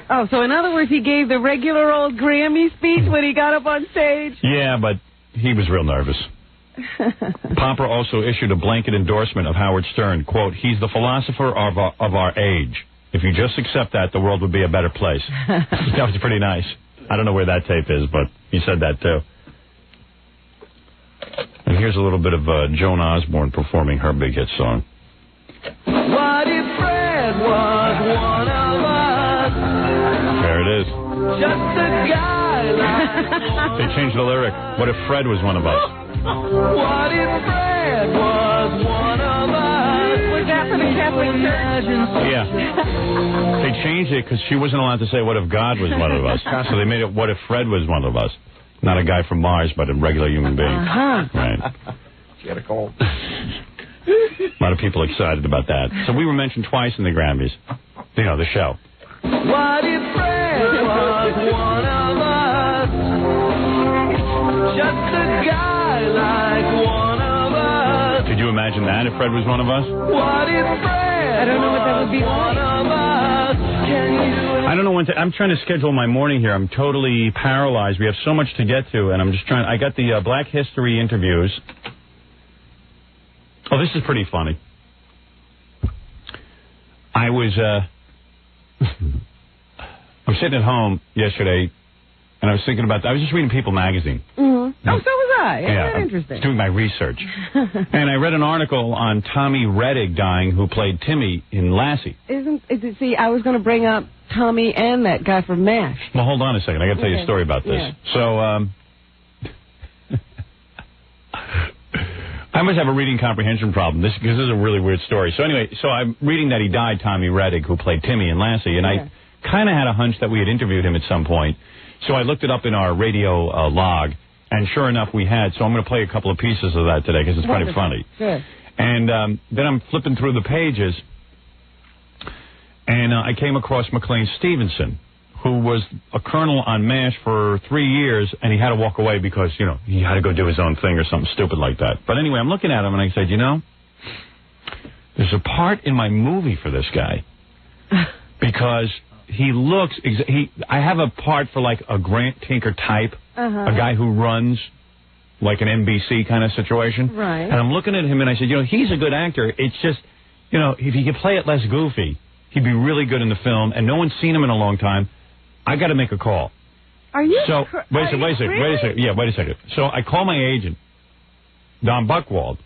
Oh, so in other words, he gave the regular old Grammy speech when he got up on stage? Yeah, but he was real nervous. Popper also issued a blanket endorsement of Howard Stern. Quote, he's the philosopher of our age. If you just accept that, the world would be a better place. That was pretty nice. I don't know where that tape is, but he said that too. And here's a little bit of Joan Osborne performing her big hit song. What if Fred was one of us? There it is. Just a guy like They changed the lyric. What if Fred was one of us? What if Fred was one of us? Was that for the Catholic Church? Yeah. They changed it because she wasn't allowed to say what if God was one of us. So they made it what if Fred was one of us. Not a guy from Mars, but a regular human being. Right. She had a cold. A lot of people excited about that. So we were mentioned twice in the Grammys. You know, the show. What if Fred was one of us? Just a guy like one of us. Could you imagine that if Fred was one of us? What if Fred I don't know what that would be one of us? Can you... I don't know when to... I'm trying to schedule my morning here. I'm totally paralyzed. We have so much to get to, and I'm just trying... I got the Black History interviews. Oh, this is pretty funny. I was... I'm sitting at home yesterday, And I was thinking about that. I was just reading People magazine. Mm-hmm. Oh, so was I. Isn't that interesting? Doing my research. And I read an article on Tommy Reddick dying, who played Timmy in Lassie. See, I was going to bring up Tommy and that guy from MASH. Well, hold on a second. I got to tell you a story about this. Yeah. So, I must have a reading comprehension problem. This is a really weird story. So anyway, I'm reading that he died, Tommy Reddick, who played Timmy in Lassie, and I kind of had a hunch that we had interviewed him at some point. So I looked it up in our radio log, and sure enough, we had. So I'm going to play a couple of pieces of that today because it's kind of funny. Good. And then I'm flipping through the pages, and I came across McLean Stevenson, who was a colonel on MASH for 3 years, and he had to walk away because, he had to go do his own thing or something stupid like that. But anyway, I'm looking at him, and I said, there's a part in my movie for this guy because he looks... I have a part for, like, a Grant Tinker type, a guy who runs like an NBC kind of situation. Right. And I'm looking at him, and I said, he's a good actor. It's just, if he could play it less goofy, he'd be really good in the film, and no one's seen him in a long time. I got to make a call. Are you? Wait a second. Yeah, wait a second. So I call my agent, Don Buchwald.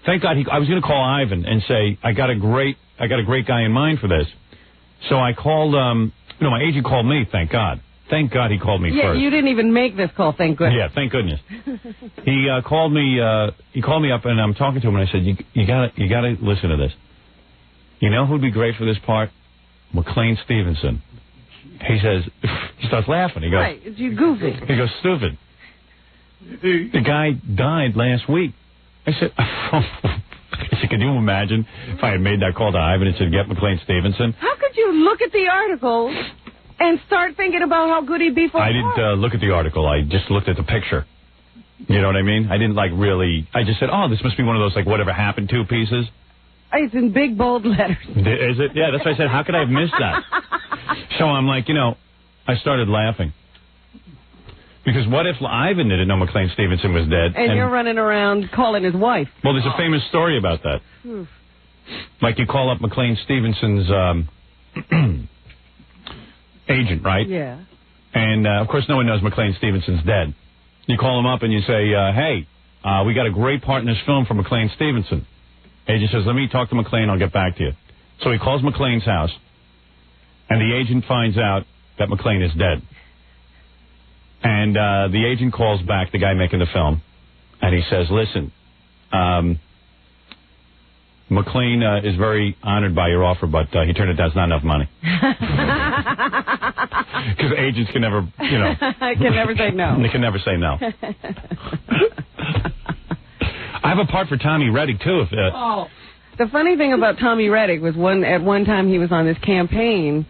Thank God I was going to call Ivan and say I got a great guy in mind for this. So I called. My agent called me. Thank God. Thank God he called me first. You didn't even make this call. Thank goodness. Yeah, thank goodness. He called me. He called me up, and I'm talking to him, and I said, "You got to listen to this. You know who'd be great for this part? McLean Stevenson." He says, he starts laughing. He goes, right, you goofy. He goes, stupid. The guy died last week. I said, can you imagine if I had made that call to Ivan and said, get McLean Stevenson? How could you look at the article and start thinking about how good he'd be for I didn't look at the article. I just looked at the picture. You know what I mean? I didn't really, I just said, this must be one of those, whatever happened to pieces. It's in big, bold letters. Is it? Yeah, that's why I said, how could I have missed that? So I'm like, I started laughing. Because what if Ivan didn't know McLean Stevenson was dead? And you're running around calling his wife. Well, there's a famous story about that. Like you call up McLean Stevenson's agent, right? Yeah. And, of course, no one knows McLean Stevenson's dead. You call him up and you say, hey, we got a great part in this film for McLean Stevenson. Agent says, let me talk to McLean, I'll get back to you. So he calls McLean's house, and the agent finds out that McLean is dead. And the agent calls back the guy making the film, and he says, listen, McLean is very honored by your offer, but he turned it down. It's not enough money. Because agents can never, can never say no. They can never say no. I have a part for Tommy Reddick, too. The funny thing about Tommy Reddick was at one time he was on this campaign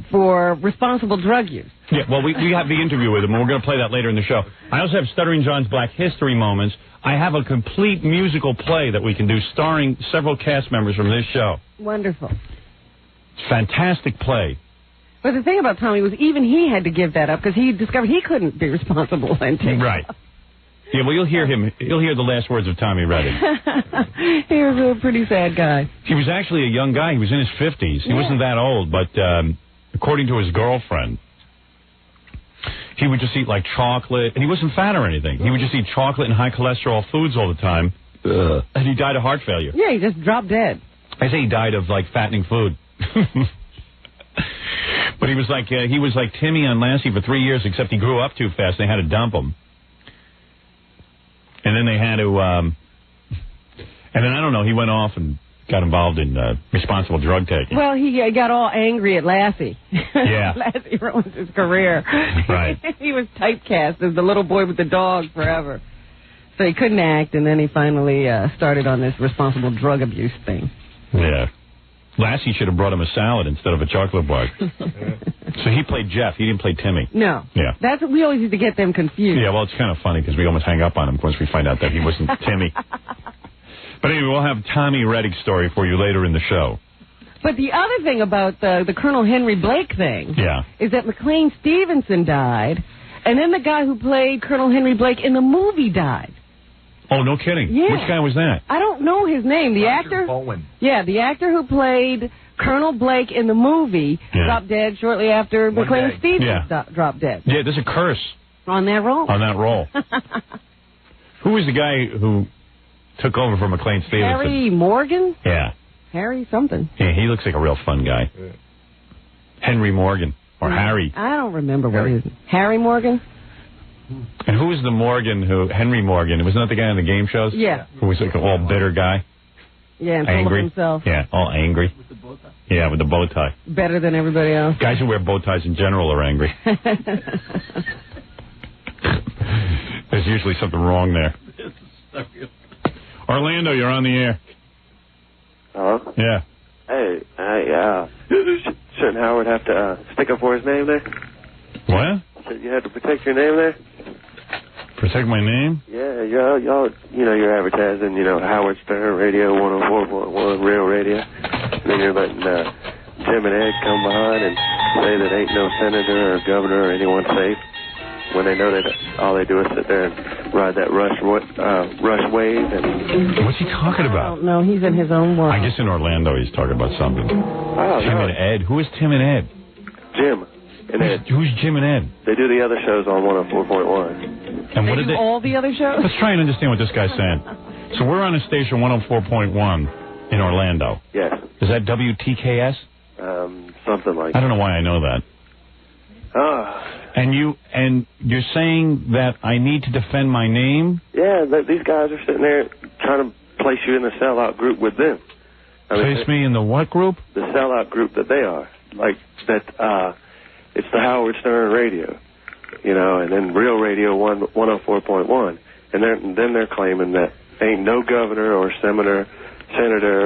for responsible drug use. Yeah, well, we have the interview with him, and we're going to play that later in the show. I also have Stuttering John's Black History Moments. I have a complete musical play that we can do starring several cast members from this show. Wonderful. It's a fantastic play. But the thing about Tommy was even he had to give that up because he discovered he couldn't be responsible and take Right. Yeah, well, you'll hear him. You'll hear the last words of Tommy Reddick. He was a pretty sad guy. He was actually a young guy. He was in his 50s. He wasn't that old, but according to his girlfriend, he would just eat like chocolate, and he wasn't fat or anything. He would just eat chocolate and high cholesterol foods all the time, and he died of heart failure. Yeah, he just dropped dead. I say he died of fattening food. But he was like Timmy on Lassie for 3 years, except he grew up too fast. They had to dump him. And then they had to, and then, I don't know, he went off and got involved in responsible drug taking. Well, he got all angry at Lassie. Yeah. Lassie ruined his career. Right. He was typecast as the little boy with the dog forever. So he couldn't act, and then he finally started on this responsible drug abuse thing. Yeah. Lassie should have brought him a salad instead of a chocolate bar. So he played Jeff. He didn't play Timmy. No. Yeah. That's what we always used to get them confused. Yeah, well, it's kind of funny because we almost hang up on him once we find out that he wasn't Timmy. But anyway, we'll have Tommy Reddick's story for you later in the show. But the other thing about the Colonel Henry Blake thing is that McLean Stevenson died, and then the guy who played Colonel Henry Blake in the movie died. Oh, no kidding. Yeah. Which guy was that? I don't know his name. The actor? Bowen. Yeah, the actor who played Colonel Blake in the movie dropped dead shortly after McLean Stevens dropped dead. Yeah, there's a curse. On that role. On that role. Who was the guy who took over for McLean Stevens? Harry Morgan? Yeah. Harry something. Yeah, he looks like a real fun guy. Yeah. Henry Morgan. Or Harry. I don't remember what his... Harry Morgan? And who was the Morgan Henry Morgan? Wasn't that the guy on the game shows? Yeah. Who was like an all bitter guy? Yeah, and angry. full of himself. Yeah, all angry. With the bow tie? Yeah, with the bow tie. Better than everybody else. Guys who wear bow ties in general are angry. There's usually something wrong there. Orlando, you're on the air. Hello? Yeah. Hey, shouldn't Howard have to stick up for his name there? What? Should you have to protect your name there? Protect my name? Yeah, y'all, you're advertising, Howard Stern Radio 104.1 Real Radio. And then you're letting Jim and Ed come behind and say that ain't no senator or governor or anyone safe when they know that all they do is sit there and ride that rush wave. And what's he talking about? I don't know. He's in his own world. I guess in Orlando he's talking about something. Tim and Ed. Who is Tim and Ed? Jim and Ed. Who's Jim and Ed? They do the other shows on 104.1. And what do all the other shows? Let's try and understand what this guy's saying. So we're on a station 104.1 in Orlando. Yes. Is that WTKS? Something like that. I don't know why I know that. And you're saying that I need to defend my name? Yeah, these guys are sitting there trying to place you in the sellout group with them. Place me in the what group? The sellout group that they are. Like that, it's the Howard Stern Radio, and then Real Radio 104.1. And then they're claiming that ain't no governor or senator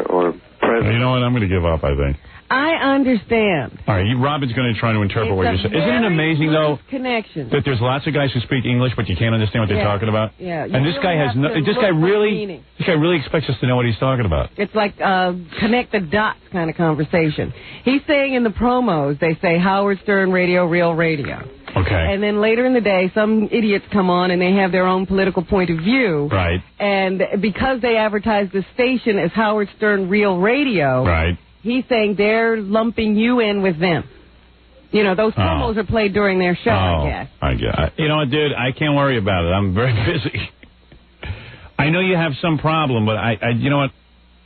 or president. You know what? I'm going to give up, I think. I understand. All right, Robin's going to try to interpret what you're saying. Isn't it amazing, though, connection that there's lots of guys who speak English, but you can't understand what they're talking about? Yeah. And this guy has no. This guy really expects us to know what he's talking about. It's like connect the dots kind of conversation. He's saying in the promos they say Howard Stern Radio, Real Radio. Okay. And then later in the day, some idiots come on and they have their own political point of view. Right. And because they advertise the station as Howard Stern Real Radio. Right. He's saying they're lumping you in with them. Those promos are played during their show, I guess. I guess. You know what, dude? I can't worry about it. I'm very busy. I know you have some problem, but you know what?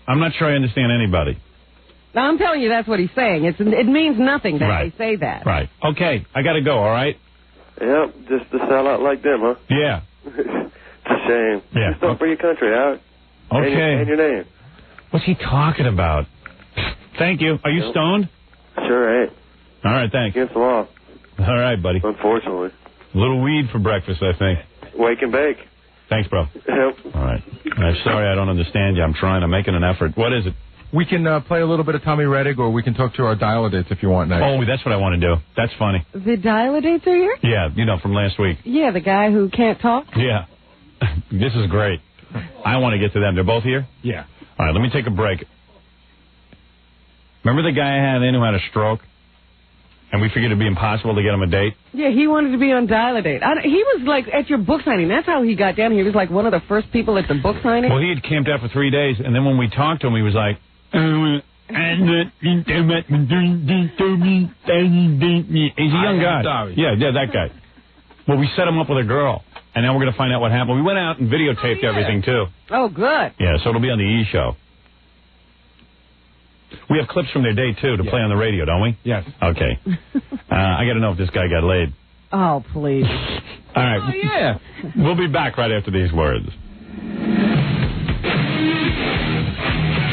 I'm not sure I understand anybody. Now, I'm telling you that's what he's saying. It means nothing that they say that. Right. Okay, I got to go, all right? Yep, just to sell out like them, huh? Yeah. It's a shame. Yeah. Just don't for your country, Howard. Okay. And your name. What's he talking about? Thank you. Are you stoned? Sure ain't. All right, thanks. Against the law. All right, buddy. Unfortunately. A little weed for breakfast, I think. Wake and bake. Thanks, bro. Yep. All right. I'm sorry I don't understand you. I'm trying. I'm making an effort. What is it? We can play a little bit of Tommy Rettig, or we can talk to our dial-a-dates if you want next. Oh, that's what I want to do. That's funny. The dial-a-dates are here? Yeah, from last week. Yeah, the guy who can't talk? Yeah. This is great. I want to get to them. They're both here? Yeah. All right, let me take a break. Remember the guy I had in who had a stroke? And we figured it'd be impossible to get him a date? Yeah, he wanted to be on dial-a-date. He was, like, at your book signing. That's how he got down here. He was, like, one of the first people at the book signing. Well, he had camped out for 3 days, and then when we talked to him, he was like... He's a young guy. Yeah, that guy. Well, we set him up with a girl, and now we're going to find out what happened. We went out and videotaped everything, too. Oh, good. Yeah, so it'll be on the E! Show. We have clips from their day, too, to play on the radio, don't we? Yes. Okay. I got to know if this guy got laid. Oh, please. All right. Oh, yeah. We'll be back right after these words.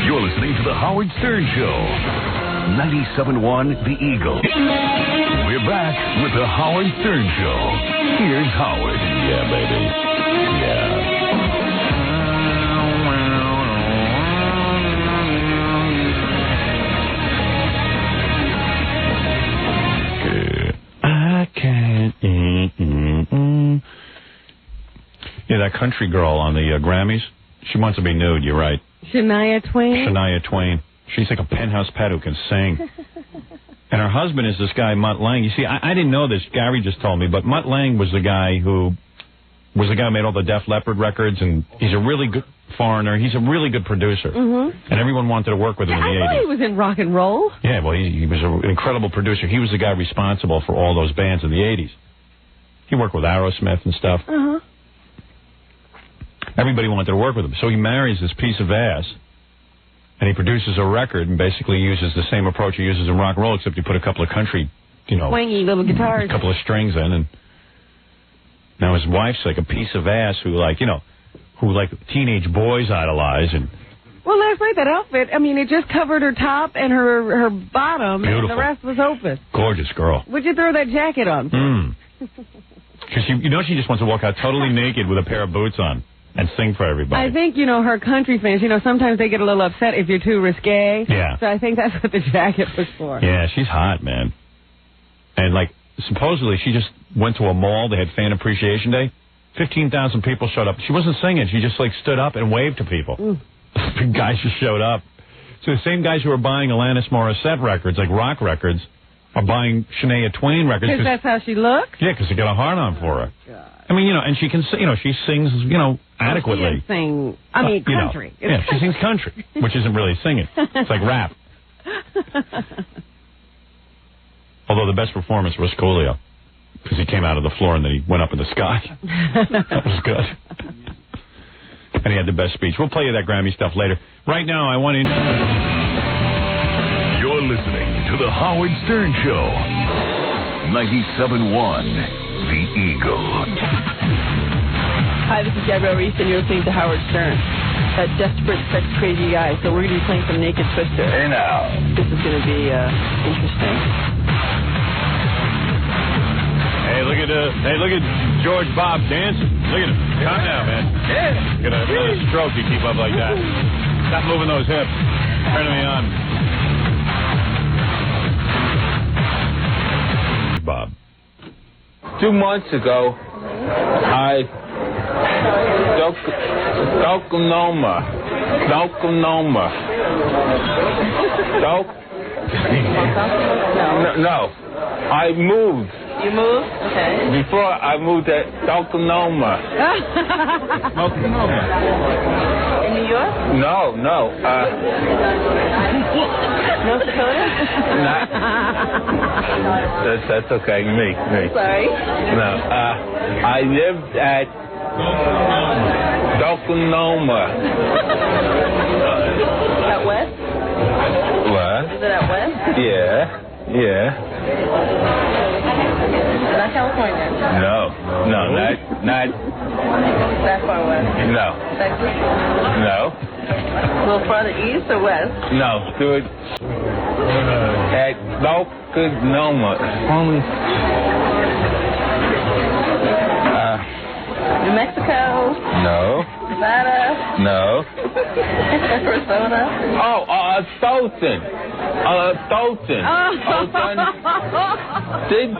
You're listening to The Howard Stern Show. 97.1 The Eagle. We're back with The Howard Stern Show. Here's Howard. Yeah, baby. Yeah. I can't. Yeah, that country girl on the Grammys, she wants to be nude, you're right. Shania Twain? Shania Twain. She's like a penthouse pet who can sing. And her husband is this guy, Mutt Lange. You see, I didn't know this. Gary just told me. But Mutt Lange was the guy who made all the Def Leppard records. And he's a really good, Foreigner. He's a really good producer. And everyone wanted to work with him in the 80s. I thought he was in rock and roll. Yeah, well, he was an incredible producer. He was the guy responsible for all those bands in the 80s. He worked with Aerosmith and stuff. Everybody wanted to work with him. So he marries this piece of ass, and he produces a record and basically uses the same approach he uses in rock and roll, except he put a couple of country, twangy little guitars, a couple of strings in, and now his wife's like a piece of ass who teenage boys idolize. And well, last night that outfit, I mean, it just covered her top and her bottom, beautiful. And the rest was open. Gorgeous girl. Would you throw that jacket on? Because she just wants to walk out totally naked with a pair of boots on and sing for everybody. I think, her country fans, sometimes they get a little upset if you're too risque. Yeah. So I think that's what the jacket was for. Yeah, she's hot, man. And, supposedly she just went to a mall. They had Fan Appreciation Day. 15,000 people showed up. She wasn't singing. She just, stood up and waved to people. Big guys just showed up. So the same guys who are buying Alanis Morissette records, like rock records, are buying Shania Twain records. Because that's how she looks? Yeah, because they got a hard-on for her. God. I mean, and she can, she sings, adequately. She can sing, country. Yeah, she sings country, which isn't really singing. It's like rap. Although the best performance was Kulio, because he came out of the floor and then he went up in the sky. That was good. And he had the best speech. We'll play you that Grammy stuff later. Right now, I want to... You're listening to The Howard Stern Show. 97.1, The Eagle. Hi, this is Gabrielle Reese, and you're listening to Howard Stern. That desperate, sex crazy guy. So we're going to be playing some Naked Twister. Hey, now. This is going to be interesting. Hey, look at George Bob dancing. Look at him. Calm down, man. Yeah. Get another stroke. You keep up like that. Stop moving those hips. Turn me on. Bob. 2 months ago, I No. I moved. You moved? Okay. Before I moved to Oklahoma. In New York? No. North Dakota? That's okay. Me. Sorry. No. I lived at Oklahoma. Out west? What? Is it out west? Yeah. Not California? No, not that far west? No. Texas? No. A little farther east or west? No, do it at Oklahoma. New Mexico? No. Nevada? No. Arizona? Dalton. Dalton. Sid.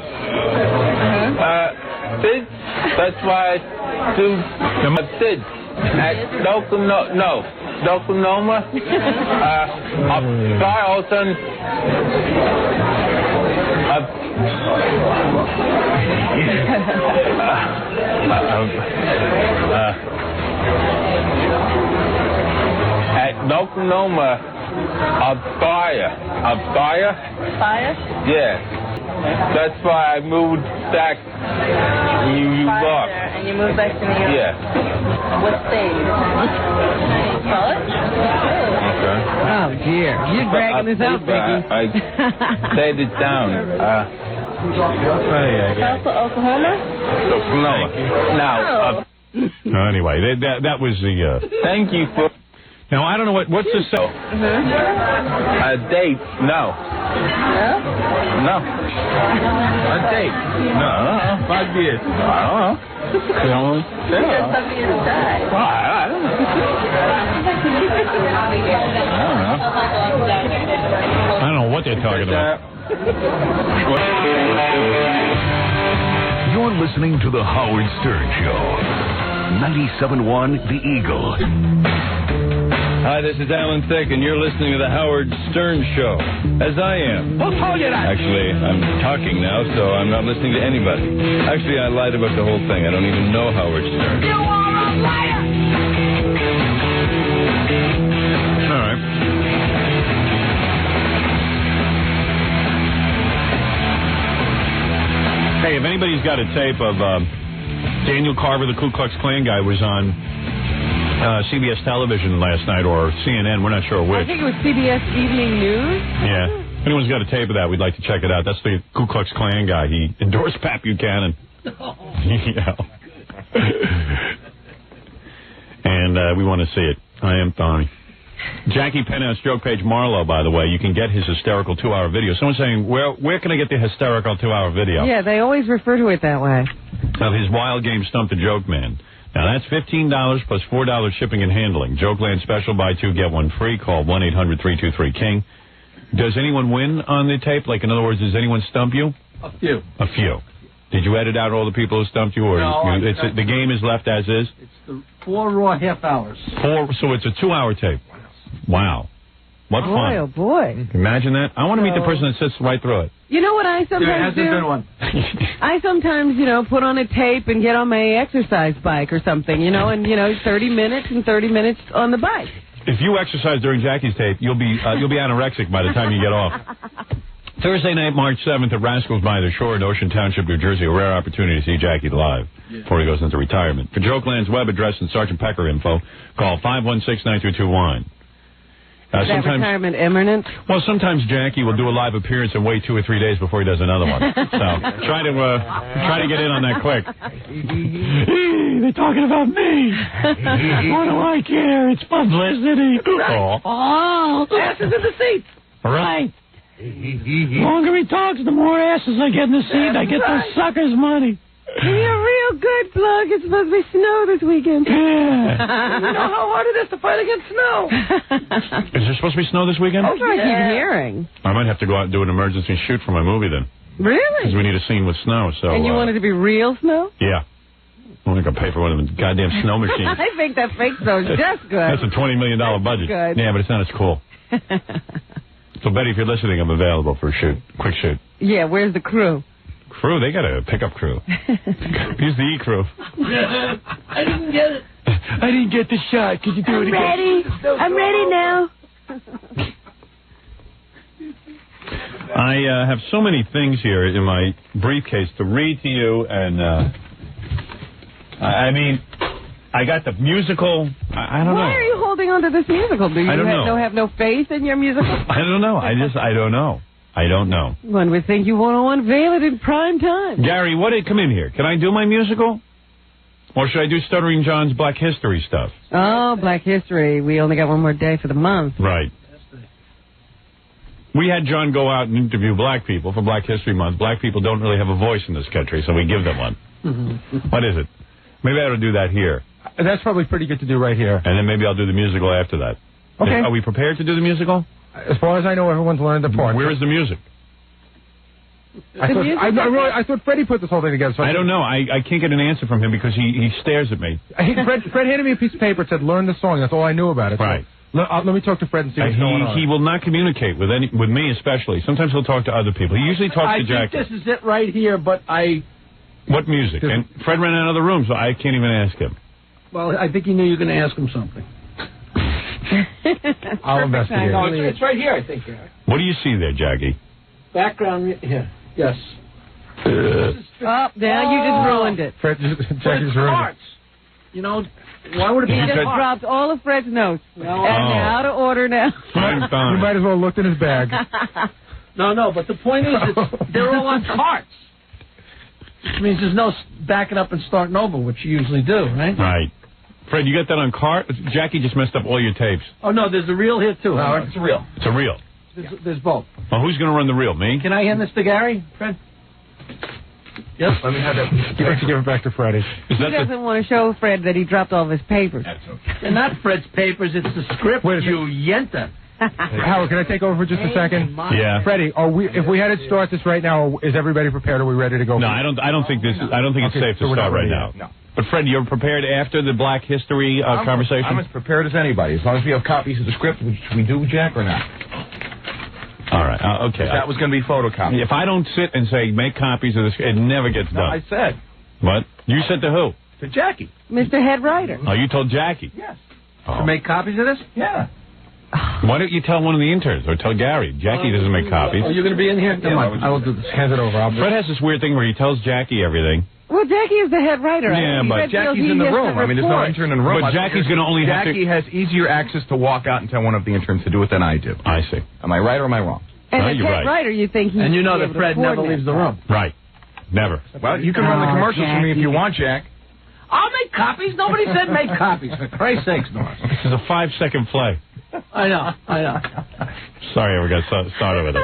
That's why I do Sid. At Oklahoma. Dalton. At Oklahoma, Fire? Yeah. That's why I moved back to New York. And you moved back to New York? Yeah. What state? College? Okay. Oh, dear. You're dragging this out, Vicky. I said it down. Oklahoma? Now, anyway, that was the... Thank you for... Now, I don't know what's the... Date? No. No. A date? No. 5 years. I don't know. Somebody has died. I don't know. I don't know what they're talking about. You're listening to The Howard Stern Show. 97.1 The Eagle. Hi, this is Alan Thicke, and you're listening to The Howard Stern Show. As I am. Who told you that? Actually, I'm talking now, so I'm not listening to anybody. Actually, I lied about the whole thing. I don't even know Howard Stern. You are a liar! anybody's got a tape of Daniel Carver, the Ku Klux Klan guy, was on CBS television last night, or CNN, we're not sure which. I think it was CBS Evening News. Yeah. If anyone's got a tape of that, we'd like to check it out. That's the Ku Klux Klan guy. He endorsed Pat Buchanan. Yeah. And we want to see it. I am Tommy. Jackie Penthouse joke page Marlowe, by the way, you can get his hysterical 2-hour video. Someone's saying, where can I get the hysterical 2-hour video? Yeah, they always refer to it that way. Of his wild game Stump the Joke Man. Now, that's $15 plus $4 shipping and handling. Jokeland special, buy 2, get 1 free. Call 1-800-323-KING. Does anyone win on the tape? Like, in other words, does anyone stump you? A few. A few. Did you edit out all the people who stumped you? Or no, the game is left as is? It's the 4 raw half hours. So it's a 2-hour tape. Wow. What fun. Boy, oh boy. Imagine that. I want to meet the person that sits right through it. You know what I sometimes do? That's a good one. I sometimes, put on a tape and get on my exercise bike or something, and 30 minutes and 30 minutes on the bike. If you exercise during Jackie's tape, you'll be anorexic by the time you get off. Thursday night, March 7th at Rascals by the Shore in Ocean Township, New Jersey. A rare opportunity to see Jackie live before he goes into retirement. For Jokeland's web address and Sergeant Pecker info, call 516-9221. Is that retirement imminent? Well, sometimes Jackie will do a live appearance and wait 2 or 3 days before he does another one. So try to get in on that quick. They're talking about me. What do I care? It's publicity. Right. Oh, asses in the seats. Right. The longer he talks, the more asses I get in the seat. I get those suckers' money. You're a real good plug. It's supposed to be snow this weekend. Yeah. You know how hard it is to fight against snow. Is there supposed to be snow this weekend? That's what I keep hearing. I might have to go out and do an emergency shoot for my movie then. Really? Because we need a scene with snow. So. And you want it to be real snow? Yeah. I'm going to pay for one of them goddamn snow machines. I think that fake snow is just good. That's a $20 million budget. Good. Yeah, but it's not as cool. So, Betty, if you're listening, I'm available for a shoot. Quick shoot. Yeah, where's the crew? Crew? They got a pickup crew. Here's the E-crew. I didn't get it. I didn't get the shot. Could you do it again? I'm ready now. I have so many things here in my briefcase to read to you, and I mean, I got the musical. I don't know. Why are you holding on to this musical? Do you have no faith in your musical? I don't know. I don't know. I don't know. One would think you want to unveil it in prime time. Gary, come in here. Can I do my musical? Or should I do Stuttering John's Black History stuff? Oh, Black History. We only got one more day for the month. Right. We had John go out and interview black people for Black History Month. Black people don't really have a voice in this country, so we give them one. What is it? Maybe I ought to do that here. That's probably pretty good to do right here. And then maybe I'll do the musical after that. Okay. Are we prepared to do the musical? As far as I know, everyone's learned the part. Where is the music? I thought Freddie put this whole thing together. So I don't know. I can't get an answer from him because he stares at me. Fred handed me a piece of paper and said, learn the song. That's all I knew about it. Right. So let me talk to Fred and see what's going on. He will not communicate with me especially. Sometimes he'll talk to other people. He usually talks to Jack. I think this is it right here, but What music? And Fred ran out of the room, so I can't even ask him. Well, I think he knew you were going to ask him something. I'll investigate. No, it's right here, I think. What do you see there, Jackie? Background here. Yes. Now you just ruined it. Jackie's ruined it. You know, why would it be? He just dropped all of Fred's notes. And out of order now. You might as well have looked in his bag. No, but the point is, they're all on carts. Which means there's no backing up and starting over, which you usually do, right? Right. Fred, you got that on cart? Jackie just messed up all your tapes. Oh, no, there's a reel here, too, Howard. It's a reel. It's a reel. There's both. Well, who's going to run the reel? Me? Can I hand this to Gary, Fred? Yes. Let me have that. Give it back to Freddie. He doesn't want to show Fred that he dropped all of his papers. That's okay. They're not Fred's papers. It's the script, you yenta. Howard, can I take over for just a second? Yeah. Freddie, if we had to start this right now, is everybody prepared? Are we ready to go? No, I don't think it's safe to start right now. No. But Fred, you're prepared after the Black History conversation? I'm as prepared as anybody, as long as we have copies of the script, which we do, Jack, or not. All right, okay. That was going to be photocopied. If I don't sit and say, make copies of this, it never gets done. I said. What? You said to who? To Jackie. Mr. Head Writer. Oh, you told Jackie? Yes. To make copies of this? Yeah. Why don't you tell one of the interns, or tell Gary? Jackie doesn't make copies. Are you going to be in here? Come on, I will do this. Hand it over. Fred has this weird thing where he tells Jackie everything. Well, Jackie is the head writer. Yeah, but Jackie's in the room. I mean, there's no intern in the room. But Jackie's going to only have to... Jackie has easier access to walk out and tell one of the interns to do it than I do. I see. Am I right or am I wrong? And no, as you're head right. writer, you think he's... And you know that Fred never leaves the room. Right. Never. Well, you can run the commercials for me if you want, Jack. I'll make copies. Nobody said make copies. For Christ's sakes, Norris. This is a 5-second play. I know. Sorry I ever got started with it.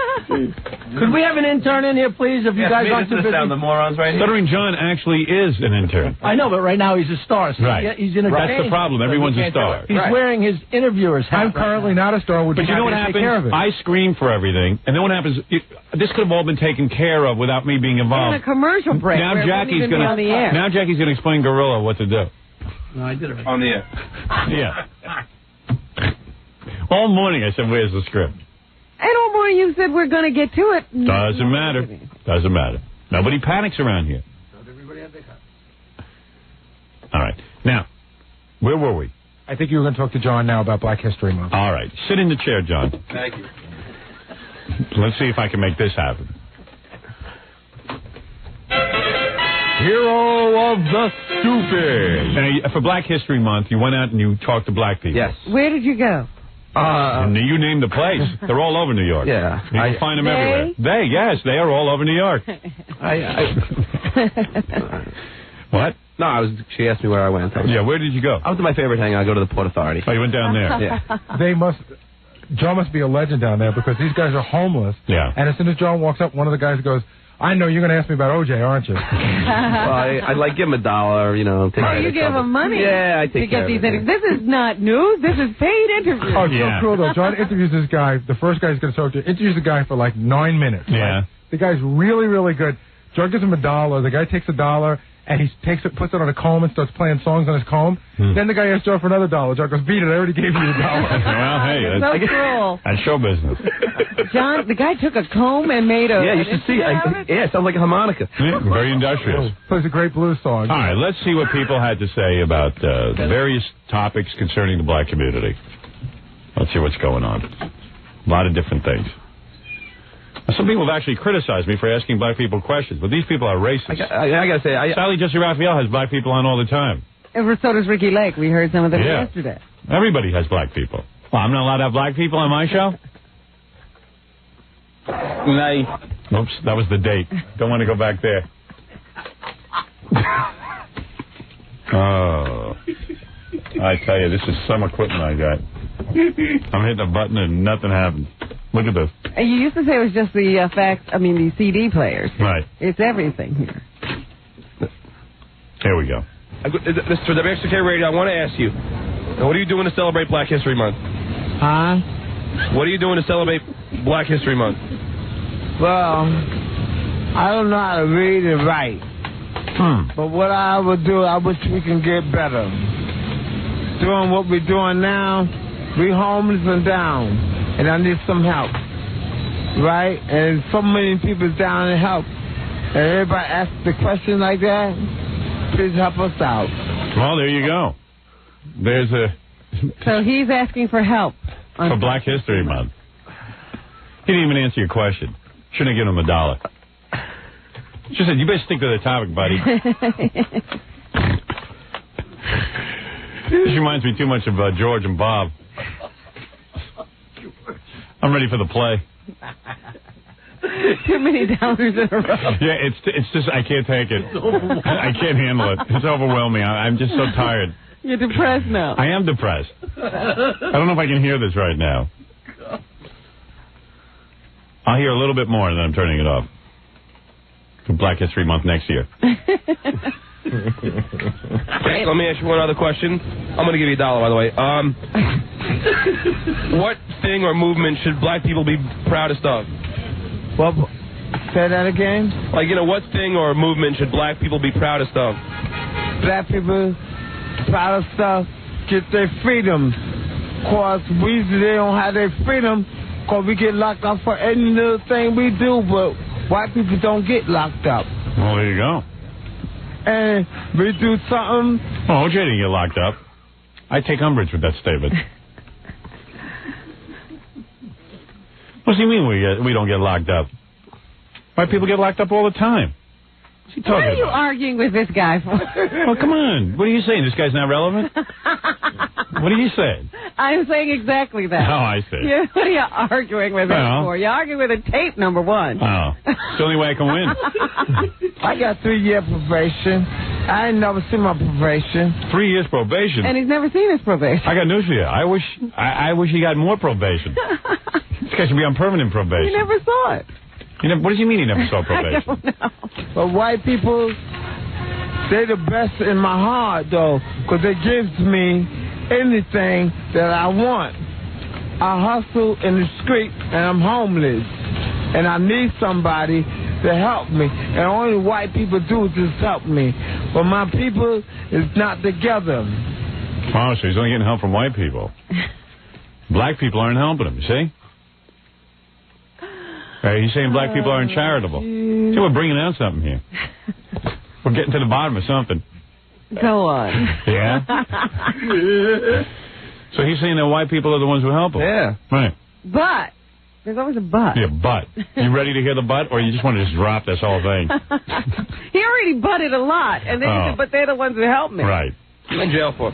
Could we have an intern in here, please, if you guys aren't too busy? The morons right here. Stuttering John actually is an intern. I know, but right now he's a star. So Right. He's in a That's the problem. Everyone's a star. He's wearing his interviewer's hat. I'm currently not a star. But you know what happens? I scream for everything, and then what happens? This could have all been taken care of without me being involved. In a commercial break. Now Jackie's going to. Now Jackie's going to explain Gorilla what to do. No, I did it. On the air. Yeah. All morning I said, "Where's the script?" And all morning you said we're going to get to it. Doesn't matter. Doesn't matter. Nobody panics around here. All right. Now, where were we? I think you were going to talk to John now about Black History Month. All right. Sit in the chair, John. Thank you. Let's see if I can make this happen. Hero of the Stupid. Now, for Black History Month, you went out and you talked to black people. Yes. Where did you go? And you named the place. They're all over New York. Yeah. You can find them everywhere. They are all over New York. What? No, she asked me where I went. Yeah, where did you go? I went to my favorite hangout. I go to the Port Authority. Oh, you went down there? Yeah. John must be a legend down there because these guys are homeless. Yeah. And as soon as John walks up, one of the guys goes, I know you're going to ask me about OJ, aren't you? Well, I like give him $1, you know. You give him money. Yeah, I take to care get these of it. interviews. This is not news. This is paid interviews. Oh, it's so cool, though. John interviews this guy. The first guy he's going to talk to interviews the guy for like 9 minutes. Yeah. Right? The guy's really, really good. John gives him $1. The guy takes $1. And he takes it, puts it on a comb and starts playing songs on his comb. Then the guy asks John for another $1. John goes, beat it, I already gave you $1. Well, hey, so cruel. That's show business. John, the guy took a comb and made a... Yeah, you should see. Yeah, it sounds like a harmonica. Yeah, very industrious. Plays a great blues song. All right, let's see what people had to say about the various topics concerning the black community. Let's see what's going on. A lot of different things. Some people have actually criticized me for asking black people questions, but these people are racist. I got to say, Sally Jesse Raphael has black people on all the time. And so does Ricky Lake. We heard some of them yesterday. Everybody has black people. Well, I'm not allowed to have black people on my show? Nice. Oops, that was the date. Don't want to go back there. Oh. I tell you, this is some equipment I got. I'm hitting a button and nothing happens. Look at this. And you used to say it was just the the CD players. Right. It's everything here. Here we go. Mr. W. Secretary Radio, I want to ask you, what are you doing to celebrate Black History Month? Huh? What are you doing to celebrate Black History Month? Well, I don't know how to read and write. But what I would do, I wish we can get better. Doing what we're doing now, we homeless and down, and I need some help. Right? And so many people down and help. And everybody asks the question like that, please help us out. Well, there you go. There's So he's asking for help. For Black History Month. He didn't even answer your question. Shouldn't have given him $1. She said, you better stick to the topic, buddy. This reminds me too much of George and Bob. I'm ready for the play. Too many dollars in a row. Yeah, it's just, I can't take it. I can't handle it. It's overwhelming. I'm just so tired. You're depressed now. I am depressed. I don't know if I can hear this right now. I'll hear a little bit more, and then I'm turning it off. For Black History Month next year. Okay, let me ask you one other question. I'm going to give you $1, by the way. What thing or movement should black people be proudest of? Well, say that again? Like, what thing or movement should black people be proudest of? Black people proud of stuff, get their freedom. Cause they don't have their freedom, cause we get locked up for any little thing we do, but white people don't get locked up. Well, there you go. And we do something. Oh, OJ didn't get locked up. I take umbrage with that statement. What do you mean we don't get locked up? White people get locked up all the time. What's he talking What are you about? arguing with this guy for? Oh, come on. What are you saying? This guy's not relevant? What are you saying? I'm saying exactly that. Oh, I see. Yeah, what are you arguing with him for? You're arguing with a tape, number one. Oh. It's the only way I can win. I got 3-year probation. I ain't never seen my probation. 3 years probation? And he's never seen his probation. I got news for you. I wish he got more probation. This guy should be on permanent probation. He never saw it. What does he mean he never saw probation? I don't know. But white people, they the best in my heart, though, because they gives me anything that I want. I hustle in the street, and I'm homeless, and I need somebody to help me. And only white people do is just help me. But my people is not together. Oh, so he's only getting help from white people. Black people aren't helping him, you see? He's saying black people aren't charitable. See, we're bringing out something here. We're getting to the bottom of something. Go on. Yeah? So he's saying that white people are the ones who help him. Yeah. Right. But. There's always a but. Yeah, but. You ready to hear the but, or you just want to just drop this whole thing? He already butted a lot, and then he said, but they're the ones who helped me. Right. What you in jail for?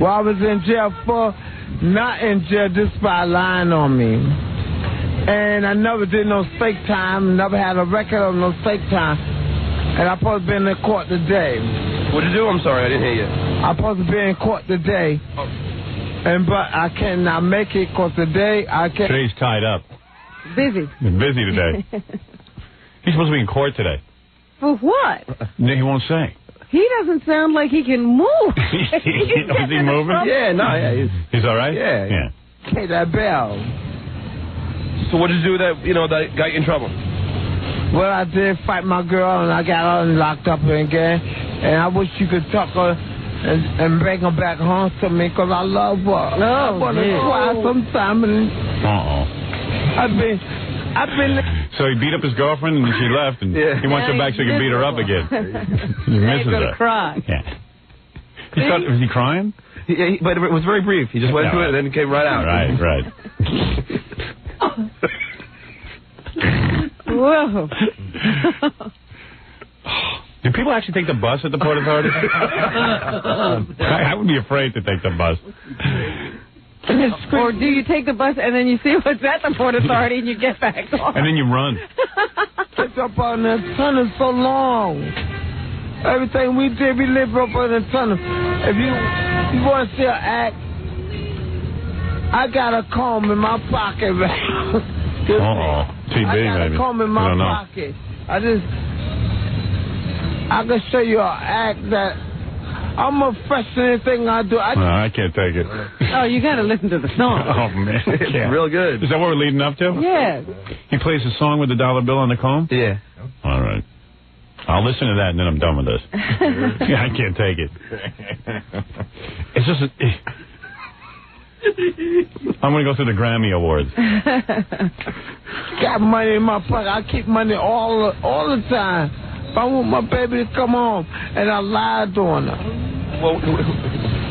Well, I was in jail for, not in jail, just by lying on me. And I never did no fake time, never had a record of no fake time. And I'm supposed to be in the court today. What'd you do? I'm sorry, I didn't hear you. I'm supposed to be in court today. Oh. But I cannot make it because today I can't. Today's tied up. Busy. He's busy today. He's supposed to be in court today. For what? No, he won't say. He doesn't sound like he can move. Is he moving? Yeah, no, yeah. He's all right? Yeah. Pay that bell. So what did you do that got you in trouble? Well, I did fight my girl, and I got her locked up again. And I wish you could talk her and bring her back home to me, because I love her. I want to cry sometime. I've been... So he beat up his girlfriend, and then she left, and he wants her back so he can beat her up again. He misses her. Cry. Yeah. Was he crying? Yeah, but it was very brief. He just went through it, and then it came right out. Right. Whoa. Do people actually take the bus at the Port Authority? I would be afraid to take the bus. Or do you take the bus and then you see what's at the Port Authority and you get back on? And then you run. It's up on the tunnel so long. Everything we did, we lived up on the tunnel. If you want to see an act, I got a comb in my pocket, man. TB, maybe. I got a comb in my pocket. I can show you an act that I'm a fresh in anything I do. No, I can't take it. Oh, you got to listen to the song. Oh, man. It's real good. Is that what we're leading up to? Yes. He plays a song with the dollar bill on the comb? Yeah. All right. I'll listen to that, and then I'm done with this. I can't take it. It's just... I'm going to go through the Grammy Awards. Got money in my pocket. I keep money all the time. If I want my baby to come home, and I lied on her.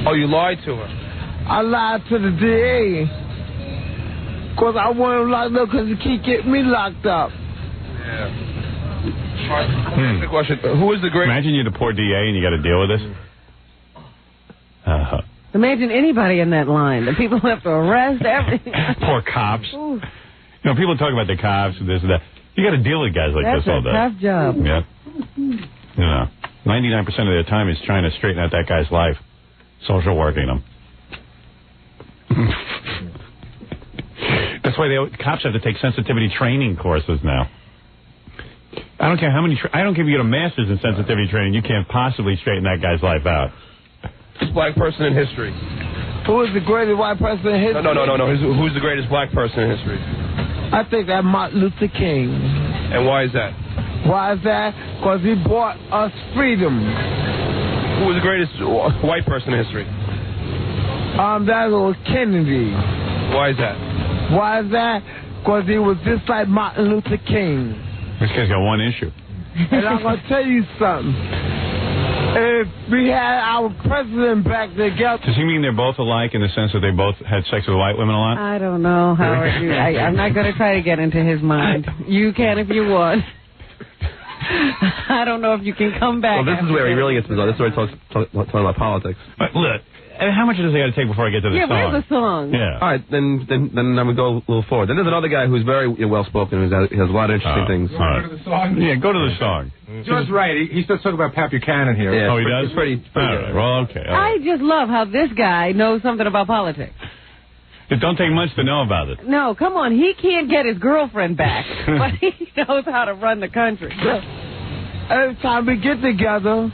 Oh, you lied to her? I lied to the DA. Because I want him locked up because he keep getting me locked up. Yeah. That's the question. Who is the great... Imagine you're the poor DA and you got to deal with this. Imagine anybody in that line. The people have to arrest everything. Poor cops. Ooh. You know, people talk about the cops and this and that. You got to deal with guys like this all day. That's a tough job. Yeah. You know, 99% of their time is trying to straighten out that guy's life. Social working them. That's why cops have to take sensitivity training courses now. I don't care how many... I don't care if you get a master's in sensitivity training. You can't possibly straighten that guy's life out. Black person in history. Who is the greatest white person in history? No. Who's the greatest black person in history? I think that Martin Luther King. And why is that? Why is that? Because he brought us freedom. Who was the greatest white person in history? That was Kennedy. Why is that? Why is that? Because he was just like Martin Luther King. This guy's got one issue. And I'm going to tell you something. if we had our president back together. Does he mean they're both alike in the sense that they both had sex with white women a lot? I don't know, Howard. I'm not going to try to get into his mind. You can if you want. I don't know if you can come back. Well, this is where he really gets bizarre. This is where he talks about politics. But look, how much does he got to take before I get to the song? Yeah, where's the song? Yeah. All right, then I'm going to go a little forward. Then there's another guy who's very well-spoken, he has a lot of interesting things. All right. Go to the song? Yeah, go to the song. Joe's right. He starts talking about Pat Buchanan here. Yeah, he does? It's pretty good. Well, okay. I just love how this guy knows something about politics. It don't take much to know about it. No, come on. He can't get his girlfriend back, but he knows how to run the country. Every time we get together,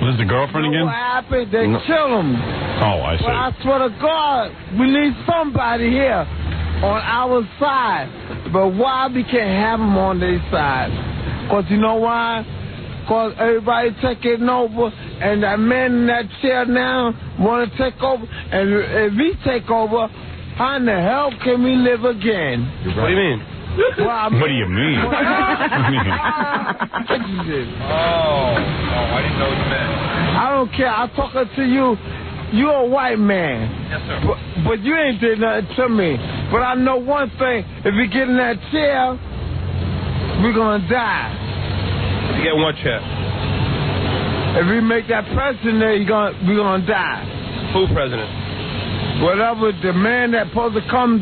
Was the girlfriend again? what happened? They kill him. Oh, I see. But I swear to God, we need somebody here on our side. But why we can't have them on their side? Because you know why? Because everybody taking over, and that man in that chair now want to take over. And if we take over, how in the hell can we live again? What do you mean? Well, What do you mean? Oh, I didn't know what you meant. I don't care. I'm talking to you. You're a white man. Yes, sir. But you ain't did nothing to me. But I know one thing. If we get in that chair, we're going to die. You get one chair. If we make that president, we're going to die. Who president? Whatever the man that's supposed to come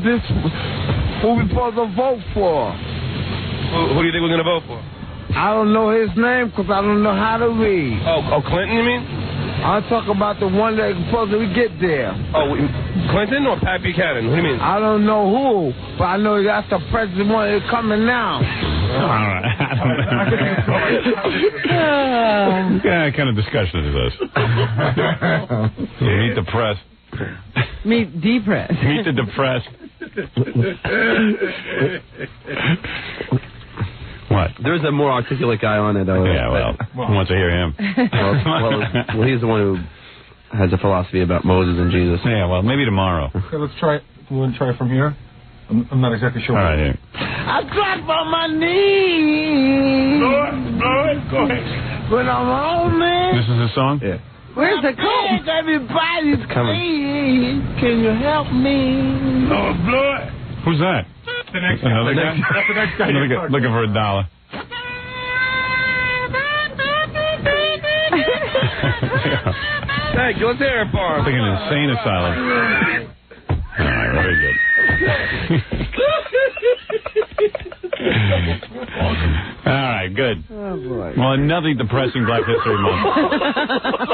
who we supposed to vote for. Who do you think we're going to vote for? I don't know his name because I don't know how to read. Oh, Clinton, you mean? I'm talking about the one that's supposed to get there. Oh, Clinton or Pat Buchanan? What do you mean? I don't know who, but I know that's the president one that's coming now. All right. What kind of discussion is this? Meet the press. Meet depressed. Meet the depressed. What? There's a more articulate guy on it. Yeah, well, who wants to hear him? well, he's the one who has a philosophy about Moses and Jesus. Yeah, well, maybe tomorrow. Okay, let's try it. You want to try it from here? I'm not exactly sure. All right, here. I drop on my knees. Blow it. Go ahead. When I'm home, man. This is the song? Yeah. Where's the coat? Everybody's coming. Can you help me? Blow it. Who's that? The next guy. Another guy? That's the next guy. Looking for $1. Thank you. Let's hear it, Barb. It's like an insane asylum. All right, very good. All right, good. Oh, boy. Well, nothing depressing Black History Month.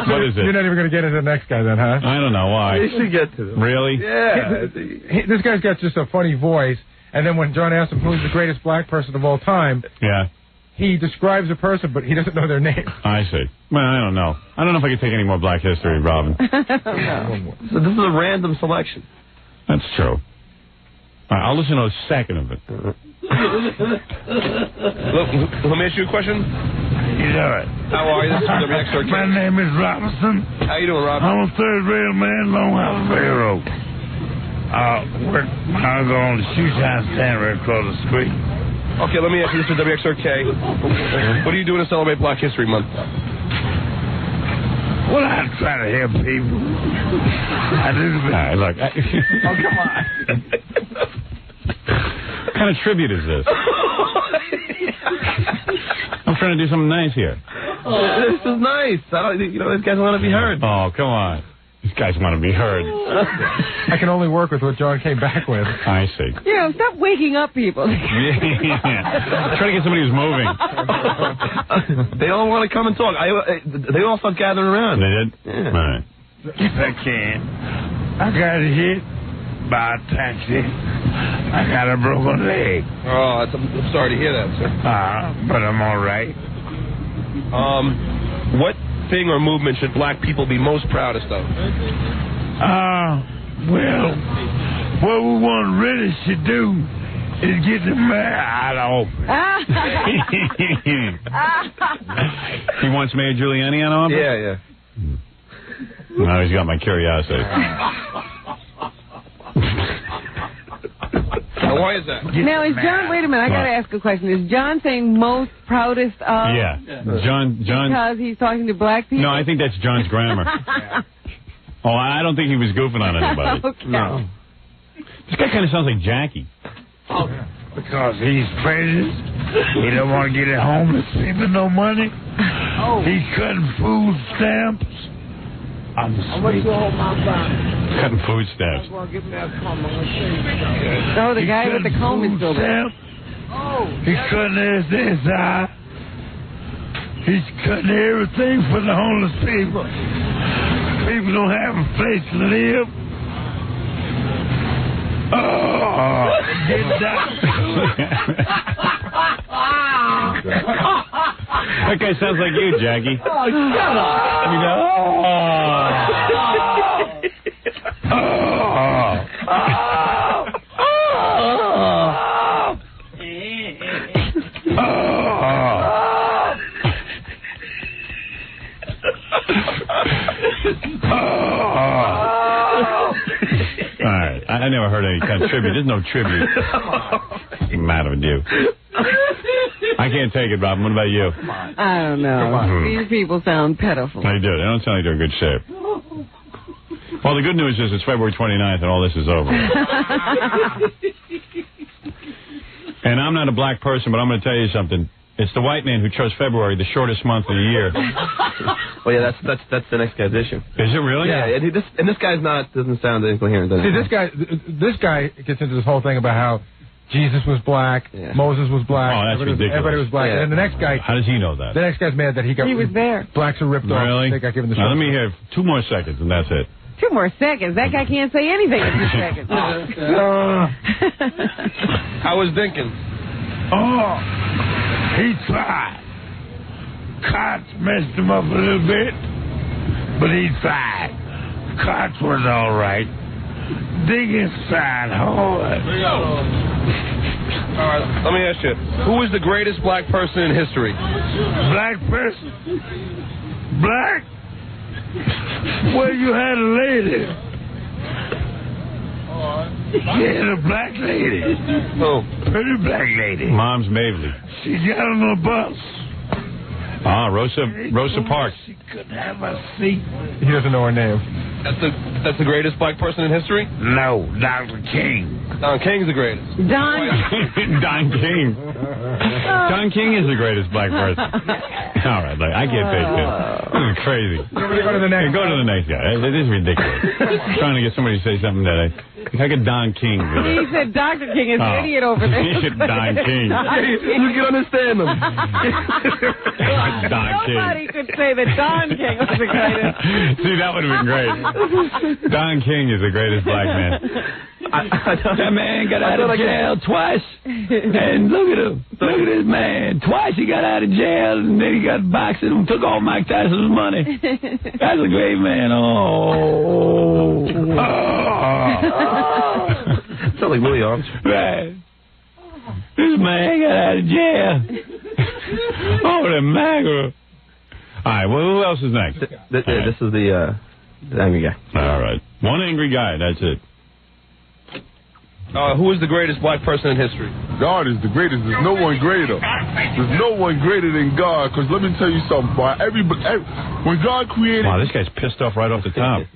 What is it? You're not even going to get into the next guy then, huh? I don't know why. You should get to them. Really? Yeah. This guy's got just a funny voice, and then when John asks him who's the greatest black person of all time, Yeah. he describes a person, but he doesn't know their name. I see. Well, I don't know. I don't know if I can take any more Black History, Robin. So this is a random selection. That's true. All right, I'll listen to a second of it. Look, let me ask you a question. Yeah. How are you? This is WXRK. My name is Robinson. How you doing, Robin? I'm a third rail man, Long Island Railroad. I go on the shoe shine stand right across the street. Okay, let me ask you this for WXRK. What are you doing to celebrate Black History Month? Well, I try to help people. I do. All right, look. Oh, come on. What kind of tribute is this? I'm trying to do something nice here. This is nice. I don't, these guys want to be heard. Oh, come on. These guys want to be heard. I can only work with what John came back with. I see. Stop waking up people. Yeah. Try to get somebody who's moving. They all want to come and talk. They all start gathering around. They did? Yeah. All right. If I can. I got hit by a taxi. I got a broken leg. Oh, I'm sorry to hear that, sir. But I'm all right. What thing or movement should black people be most proudest of? Well, what we want really should do is get the mayor out of office. He wants Mayor Giuliani out of office? Yeah. Now he's got my curiosity. Why is that? Now, is John, wait a minute, I got to ask a question. Is John saying most proudest of? Yeah. John. Because he's talking to black people? No, I think that's John's grammar. Oh, I don't think he was goofing on anybody. Okay. No. This guy kind of sounds like Jackie. Oh, because he's prejudiced. He don't want to get at homeless people no money. Oh. He's cutting food stamps. I'm going to hold my back. Cutting food stamps. I'm going to give me a comb. I'm going to show you. So the guy with the comb is still there. Oh. He's cutting everything inside. He's cutting everything for the homeless people. People don't have a place to live. Oh, get that. That guy sounds like you, Jackie. Oh, shut up. You know? All right. I never heard any kind of tribute. There's no tribute. What's the matter with you? I can't take it, Bob. What about you? I don't know. These people sound pitiful. They do. They don't sound like they're in good shape. Well, the good news is it's February 29th and all this is over. And I'm not a black person, but I'm going to tell you something. It's the white man who chose February, the shortest month of the year. Well, yeah, that's the next guy's issue. Is it really? Yeah, and this guy's doesn't sound incoherent. See, this guy gets into this whole thing about how Jesus was black, Moses was black. Oh, that's ridiculous. Everybody was black. Yeah. And then the next guy... How does he know that? The next guy's mad that he was there. Blacks are ripped off. Really? They got given the now, let me hear 2 more seconds, and that's it. 2 more seconds. That guy can't say anything in 2 seconds. How was Dinkins? Oh, he tried. Cots messed him up a little bit, but he tried. Cots was all right. Diggins tried hard. All right, let me ask you, who is the greatest black person in history? Black person? Black? Well, you had a lady. You had a black lady. Oh. Pretty black lady. Mom's Mabley. She got on the bus. Ah, Rosa Parks. She couldn't have a seat. He doesn't know her name. That's the greatest black person in history? No, Dr. King. Don King's the greatest. Don King. Don King is the greatest black person. All right, I can't take this. This is crazy. Go to the next. Go to the next guy. It is ridiculous. Trying to get somebody to say something that I get Don King. He said Dr. King is an idiot over there. He said Don King. You can understand him. Don King. Nobody could say that Don King was the greatest. See, that would have been great. Don King is the greatest black man. That man got out of jail twice. And look at him. Look at this man. Twice he got out of jail, and then he got boxing and took all Mike Tyson's money. That's a great man. Sounds like Louis Armstrong. Right. This man got out of jail. The magger. All right, well, who else is next? This is the angry guy. All right. One angry guy, that's it. Who is the greatest black person in history? God is the greatest. There's no one greater. There's no one greater than God. Because let me tell you something, boy. When God created... Wow, this guy's pissed off right off the top.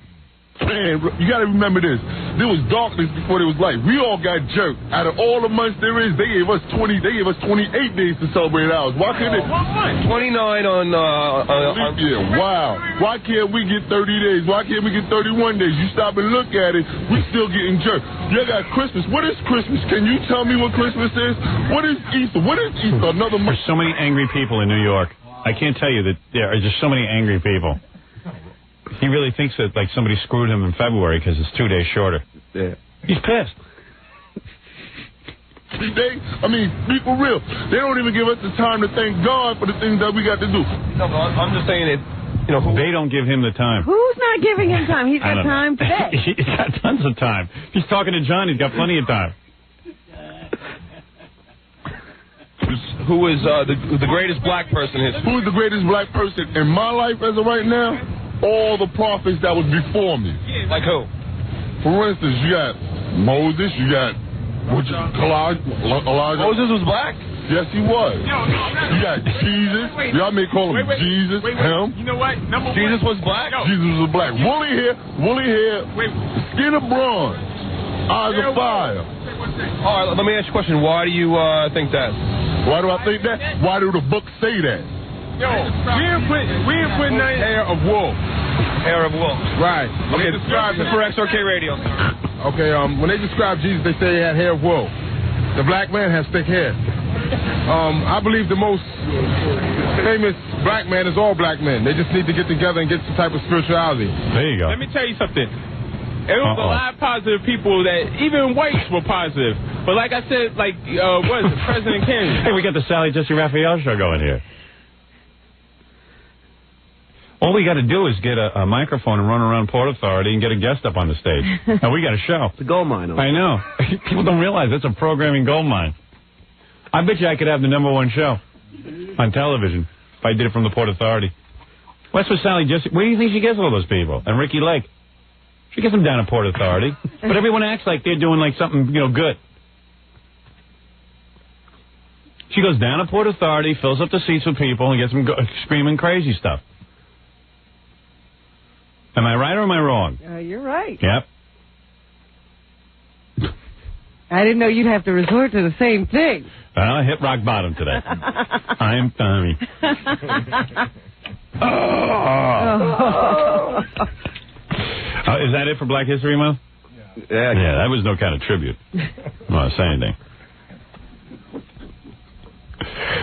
Man, you got to remember this. There was darkness before there was light. We all got jerked. Out of all the months there is, they gave us 28 days to celebrate ours. Why couldn't it? 29 on yeah, wow. Why can't we get 30 days? Why can't we get 31 days? You stop and look at it, we still getting jerked. You got Christmas. What is Christmas? Can you tell me what Christmas is? What is Easter? What is Easter? Another month. There's so many angry people in New York. I can't tell you that there are just so many angry people. He really thinks that somebody screwed him in February because it's 2 days shorter. Yeah. He's pissed. Be for real. They don't even give us the time to thank God for the things that we got to do. No, but I'm just saying it. They don't give him the time. Who's not giving him time? He's got time today. He's got tons of time. He's talking to John. He's got plenty of time. Who is the greatest black person in history? Who is the greatest black person in my life as of right now? All the prophets that was before me. Like who? For instance, you got Moses, you got Moses was black? Yes, he was. You got Jesus. Y'all may call him Jesus. Him. You know what? Jesus was black? Jesus was black. Woolly hair, skin of bronze, eyes of fire. All right, let me ask you a question. Why do you think that? Why do I think that? Why do the books say that? Yo, we ain't putting hair of wool. Hair of wool. Right. Okay, describe it for XRK Radio. Okay, when they describe Jesus, they say he had hair of wool. The black man has thick hair. I believe the most famous black man is all black men. They just need to get together and get some type of spirituality. There you go. Let me tell you something. It was a lot of positive people that even whites were positive. But like I said, what is it, President Kennedy? Hey, we got the Sally Jesse Raphael show going here. All we got to do is get a microphone and run around Port Authority and get a guest up on the stage. And we got a show. It's a gold mine. I know. People don't realize that's a programming gold mine. I bet you I could have the #1 show on television if I did it from the Port Authority. What's with Sally Jesse? Where do you think she gets all those people? And Ricky Lake. She gets them down at Port Authority. But everyone acts like they're doing something, good. She goes down at Port Authority, fills up the seats with people, and gets them screaming crazy stuff. Am I right or am I wrong? You're right. Yep. I didn't know you'd have to resort to the same thing. Well, I hit rock bottom today. I am Tommy. Is that it for Black History Month? Yeah, that was no kind of tribute. I'm not saying anything.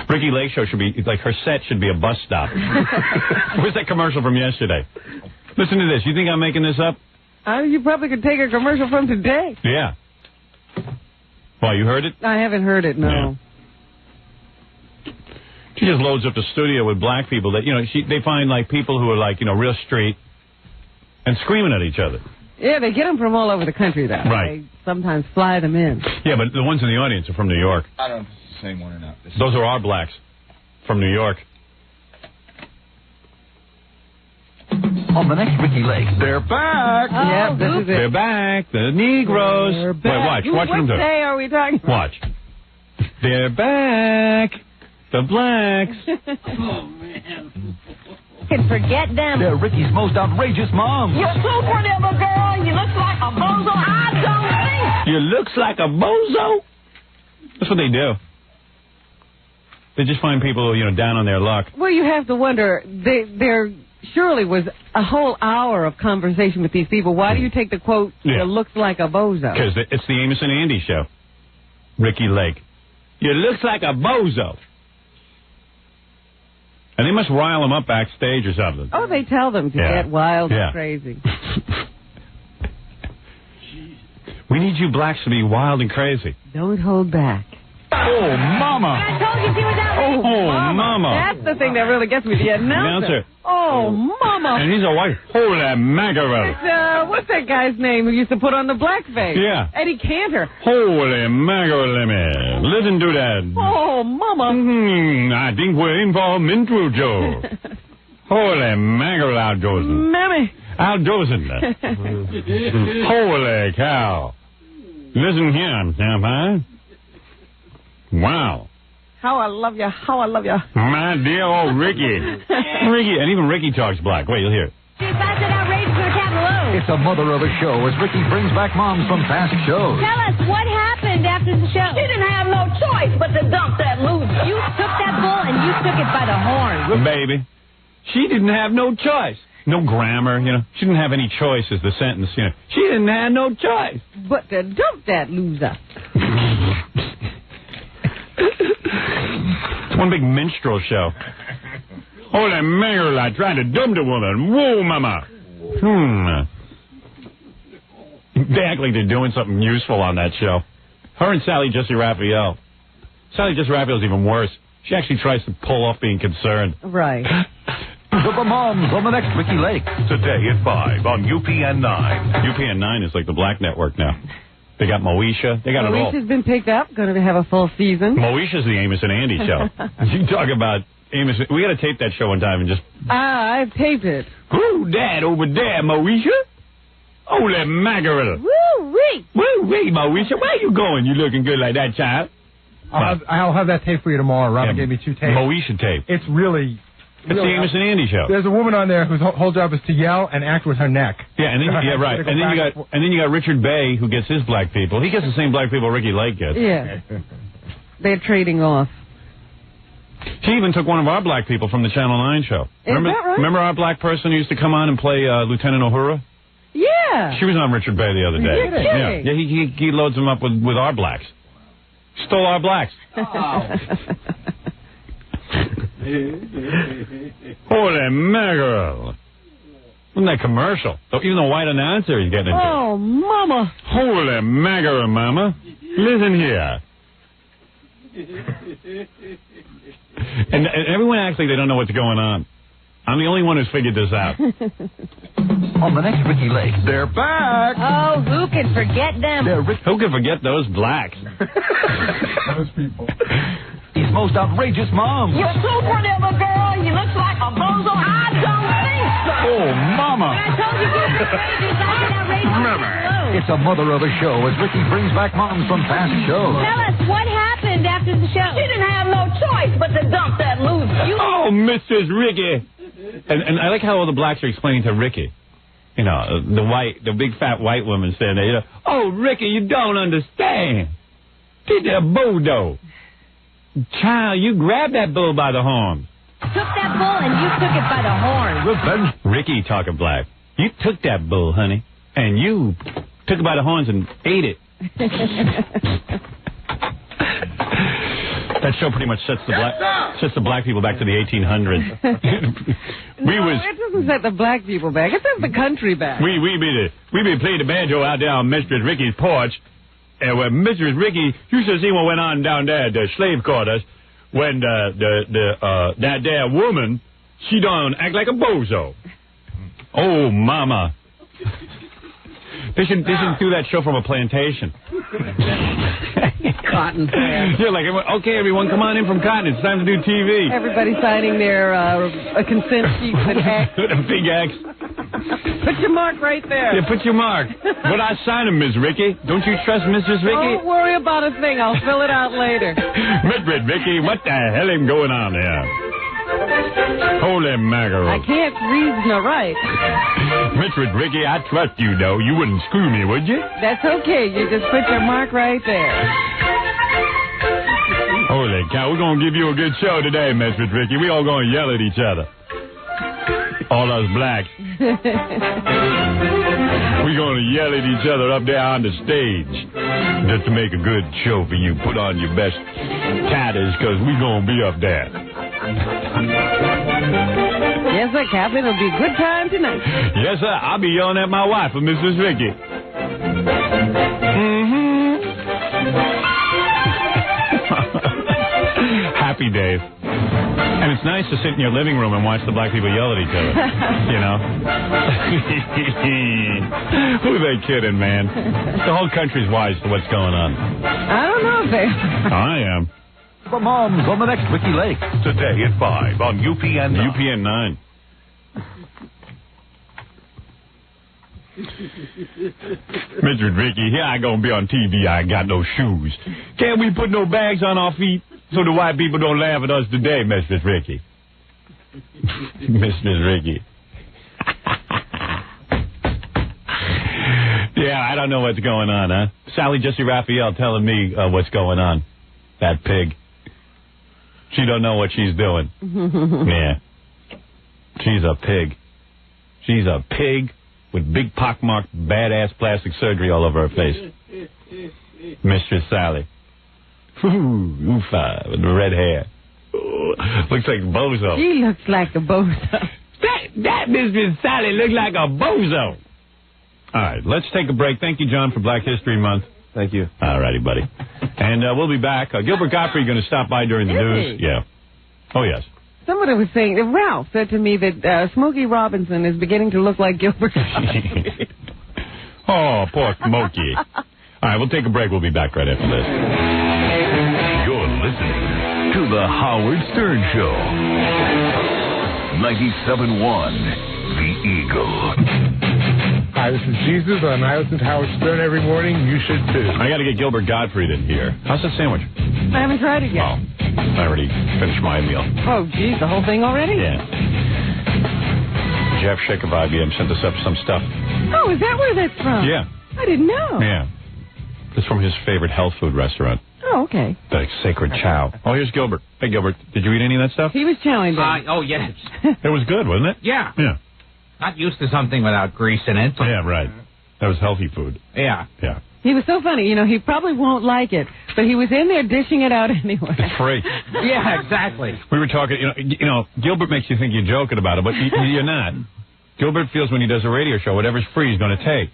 Ricky Lake show should be, her set should be a bus stop. Where's that commercial from yesterday? Listen to this. You think I'm making this up? You probably could take a commercial from today. Yeah. Well, you heard it? I haven't heard it, no. Yeah. She just loads up the studio with black people that, they find, people who are, real street and screaming at each other. Yeah, they get them from all over the country, though. Right. They sometimes fly them in. Yeah, but the ones in the audience are from New York. I don't know if it's the same one or not. Those are our blacks from New York. On the next Ricky Lake, they're back. Yep, this is it. They're back. The Negroes. They're back. Wait, watch them do it. What day are we talking about? Watch. They're back. The blacks. Oh, man. Can forget them. They're Ricky's most outrageous moms. You're super little girl. You look like a bozo. I don't think. You looks like a bozo. That's what they do. They just find people, down on their luck. Well, you have to wonder, there surely was a whole hour of conversation with these people. Why do you take the quote, "You looks like a bozo"? Because it's the Amos and Andy show. Ricky Lake. You looks like a bozo. And they must rile them up backstage or something. Oh, they tell them to get wild and crazy. We need you blacks to be wild and crazy. Don't hold back. Oh, mama. I told you she was out. Oh, mama. That's the thing that really gets me, the announcer. Oh, mama. And he's a white. Holy mackerel. What's that guy's name who used to put on the blackface? Yeah. Eddie Cantor. Holy mackerel. Listen to that. Oh, mama. I think we're in for a minstrel Joe. Holy mackerel, Aldozen. Mammy. Aldozen. Holy cow. Listen here, huh? Wow. How I love you. How I love you. My dear old Ricky. Ricky. And even Ricky talks black. Wait, you'll hear it. She's busted outrageous for tableau. It's a mother of a show as Ricky brings back moms from past shows. Tell us what happened after the show. She didn't have no choice but to dump that loser. You took that bull and you took it by the horn. Baby. She didn't have no choice. No grammar, She didn't have any choice is the sentence, She didn't have no choice. But to dump that loser. It's one big minstrel show. Holy mackerel, I tried to dump the woman. Whoa, mama. They act like they're doing something useful on that show. Her and Sally Jesse Raphael. Sally Jesse Raphael's even worse. She actually tries to pull off being concerned. Right. The moms on the next Ricky Lake. Today at 5 on UPN 9. UPN 9 is like the black network now. They got Moesha. They got it all. Moesha's been picked up. Going to have a full season. Moesha's the Amos and Andy show. You talk about Amos. We got to tape that show one time and just... I've taped it. Who that over there, Moesha? Holy mackerel. Woo-wee. Woo-wee, Moesha. Where you going? You looking good like that, child? I'll have that tape for you tomorrow. Robin gave me 2 tapes. Moesha tape. It's really... It's the Amos and Andy show. There's a woman on there whose whole job is to yell and act with her neck. Yeah, and then right. And then you got Richard Bay, who gets his black people. He gets the same black people Ricky Lake gets. Yeah. They're trading off. She even took one of our black people from the Channel 9 show. Is that right? Remember our black person who used to come on and play Lieutenant Uhura? Yeah. She was on Richard Bay the other day. You're kidding. Yeah, he loads them up with our blacks. Stole our blacks. Holy mackerel. Wasn't that commercial? Even the white announcer is getting into it. Oh, mama. Holy mackerel, mama. Listen here. And everyone acts like they don't know what's going on. I'm the only one who's figured this out. On the next Ricky Lake, they're back. Oh, who can forget them? Who can forget those blacks? Those people. His most outrageous mom. You're super little girl. You look like a bozo. I don't think so. Oh, mama. I told you you're outrageous. I ain't outrageous. It's a mother of a show as Ricky brings back moms from past shows. Tell us what happened after the show. She didn't have no choice but to dump that loser. Oh, Mrs. Ricky. And I like how all the blacks are explaining to Ricky. You know, the big fat white woman saying there, you know, oh, Ricky, you don't understand. Get that bull. Child, you grabbed that bull by the horn. Took that bull and you took it by the horn. Revenge. Ricky talking black. You took that bull, honey, and you took it by the horns and ate it. That show pretty much sets the black people back to the 1800s. It doesn't set the black people back. It sets the country back. We be playing the banjo out there on Mistress Ricky's porch. And when Mistress Ricky, you should see what went on down there at the slave quarters when that there woman, she done act like a bozo. Oh, mama. They should do that show from a plantation. Cotton plant. You're like, okay, everyone, come on in from Cotton. It's time to do TV. Everybody signing their a consent sheet with an X. With a big X. Put your mark right there. Yeah, put your mark. Would I sign him, Miss Ricky? Don't you trust Mrs. Ricky? Don't worry about a thing. I'll fill it out later. Miss Ricky, what the hell is going on here? Holy mackerel. I can't read nor write. Mistress Ricky, I trust you, though. You wouldn't screw me, would you? That's okay. You just put your mark right there. Holy cow, we're going to give you a good show today, Mistress Ricky. We all going to yell at each other. All us blacks. We're going to yell at each other up there on the stage. Just to make a good show for you. Put on your best tatters, because we're going to be up there. Yes, sir, Captain. It'll be a good time tonight. Yes, sir. I'll be yelling at my wife for Mrs. Ricky. Happy days. And it's nice to sit in your living room and watch the black people yell at each other. You know? Who are they kidding, man? The whole country's wise to what's going on. I don't know if they are. I am. The moms on the next Ricky Lake. Today at 5 on UPN 9. UPN 9. Mr. Ricky, here I gonna be on TV. I ain't got no shoes. Can't we put no bags on our feet so the white people don't laugh at us today, Mrs. Ricky? Mrs. Ricky. Yeah, I don't know what's going on, huh? Sally Jesse Raphael telling me what's going on. That pig. She don't know what she's doing. Yeah. She's a pig. She's a pig with big pockmarked, badass plastic surgery all over her face. Mistress Sally. Oofa, with the red hair. Ooh, looks like Bozo. She looks like a bozo. That Mistress Sally looks like a bozo. All right, let's take a break. Thank you, John, for Black History Month. Thank you. All righty, buddy. And we'll be back. Gilbert Gottfried going to stop by during the news. Yeah. Oh, yes. Somebody was saying, Ralph said to me that Smokey Robinson is beginning to look like Gilbert Gottfried. Oh, poor Smokey. All right, we'll take a break. We'll be back right after this. You're listening to The Howard Stern Show. 97.1 The Eagle. Hi, this is Jesus, and I listen to Howard Stern every morning. You should too. I got to get Gilbert Gottfried in here. How's the sandwich? I haven't tried it yet. Oh, I already finished my meal. Oh, geez, the whole thing already? Yeah. Jeff Shaker by IBM sent us up some stuff. Oh, is that where that's from? Yeah. I didn't know. Yeah. It's from his favorite health food restaurant. Oh, okay. The Sacred Chow. Oh, here's Gilbert. Hey, Gilbert, did you eat any of that stuff? He was chowing down. Oh, yes. It was good, wasn't it? Yeah. Yeah. Not used to something without grease in it. Yeah, right. That was healthy food. Yeah. Yeah. He was so funny. You know, he probably won't like it, but he was in there dishing it out anyway. It's free. Yeah, exactly. We were talking, you know, Gilbert makes you think you're joking about it, but you're not. Gilbert feels when he does a radio show, whatever's free he's going to take.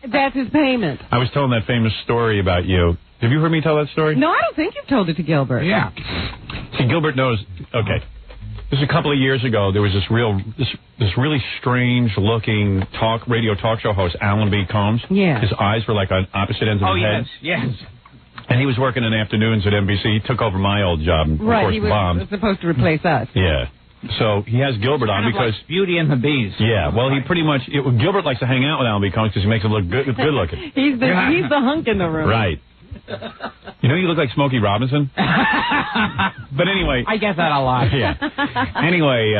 That's his payment. I was telling that famous story about you. Have you heard me tell that story? No, I don't think you've told it to Gilbert. Yeah. See, Gilbert knows. Okay. This is a couple of years ago. There was this really strange-looking radio talk show host, Alan B. Combs. Yeah. His eyes were like on opposite ends of his head. Yes. And he was working in afternoons at NBC. He took over my old job. And, right, of course, he was bombed. supposed to replace us. Yeah. So he has Gilbert on because like Beauty and the Bees. Yeah. Well, he pretty much Gilbert likes to hang out with Alan B. Combs because he makes him look good looking. He's the hunk in the room. Right. You know, you look like Smokey Robinson. But anyway. I get that a lot. Yeah. Anyway,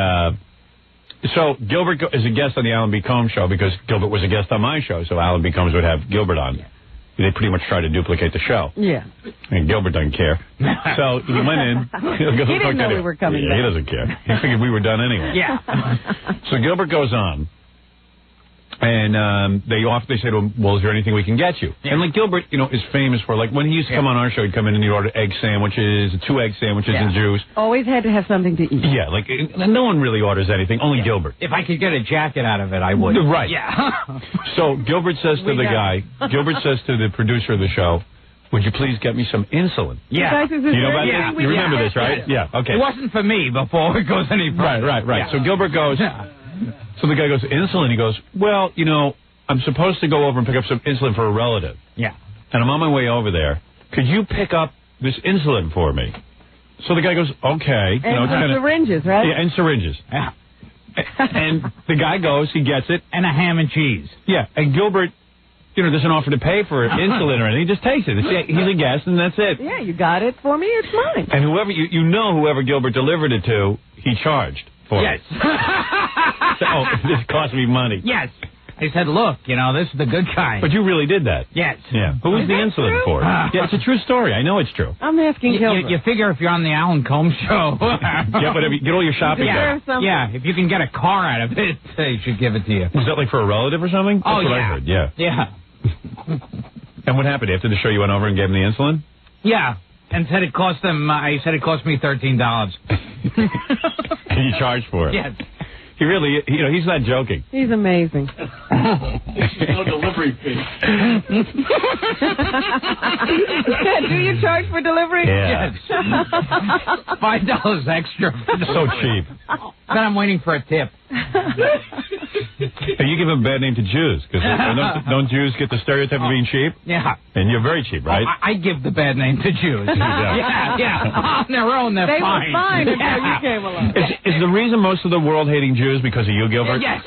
so Gilbert is a guest on the Alan B. Combs show because Gilbert was a guest on my show, so Alan B. Combs would have Gilbert on. They pretty much try to duplicate the show. Yeah. And Gilbert doesn't care. So he went in. He didn't know we were coming back. He doesn't care. He figured we were done anyway. Yeah. So Gilbert goes on. And they say to him, well, is there anything we can get you? Yeah. And like Gilbert, is famous for, like, when he used to come on our show, he'd come in and he'd order egg sandwiches, 2 egg sandwiches and juice. Always had to have something to eat. Yeah, like, no one really orders anything, only Gilbert. If I could get a jacket out of it, I would. Right. Yeah. So Gilbert says to Gilbert says to the producer of the show, would you please get me some insulin? Yeah. You know about this? You remember this, right? Yeah. Okay. It wasn't for me before it goes any further. Right. Yeah. So Gilbert goes... So the guy goes, insulin. He goes, well, I'm supposed to go over and pick up some insulin for a relative. Yeah. And I'm on my way over there. Could you pick up this insulin for me? So the guy goes, okay. And syringes, right? Yeah, and syringes. Yeah. And the guy goes, he gets it. And a ham and cheese. Yeah. And Gilbert, doesn't offer to pay for insulin or anything. He just takes it. He's a guest, and that's it. Yeah, you got it for me. It's mine. And whoever, whoever Gilbert delivered it to, he charged for it. So, this cost me money. Yes. I said, look, this is the good kind. But you really did that. Yes. Yeah. Who was the insulin true? for? Yeah, it's a true story. I know it's true. I'm asking Gilbert. You figure if you're on the Alan Combs show. Yeah, but if you get all your shopping done. Yeah, if you can get a car out of it, they should give it to you. Was that like for a relative or something? That's what I heard. Yeah. Yeah. And what happened? After the show, you went over and gave him the insulin? Yeah. And said it cost them, I said it cost me $13. And you charged for it? Yes. He really, he's not joking. He's amazing. No delivery fee. Do you charge for delivery? Yeah. Yes. $5 extra. So cheap. Then I'm waiting for a tip. And you give a bad name to Jews, because don't Jews get the stereotype of being cheap? Yeah. And you're very cheap, right? I give the bad name to Jews. Yeah. On their own, they're fine. They were fine until you came along. Is the reason most of the world hating Jews because of you, Gilbert? Yes.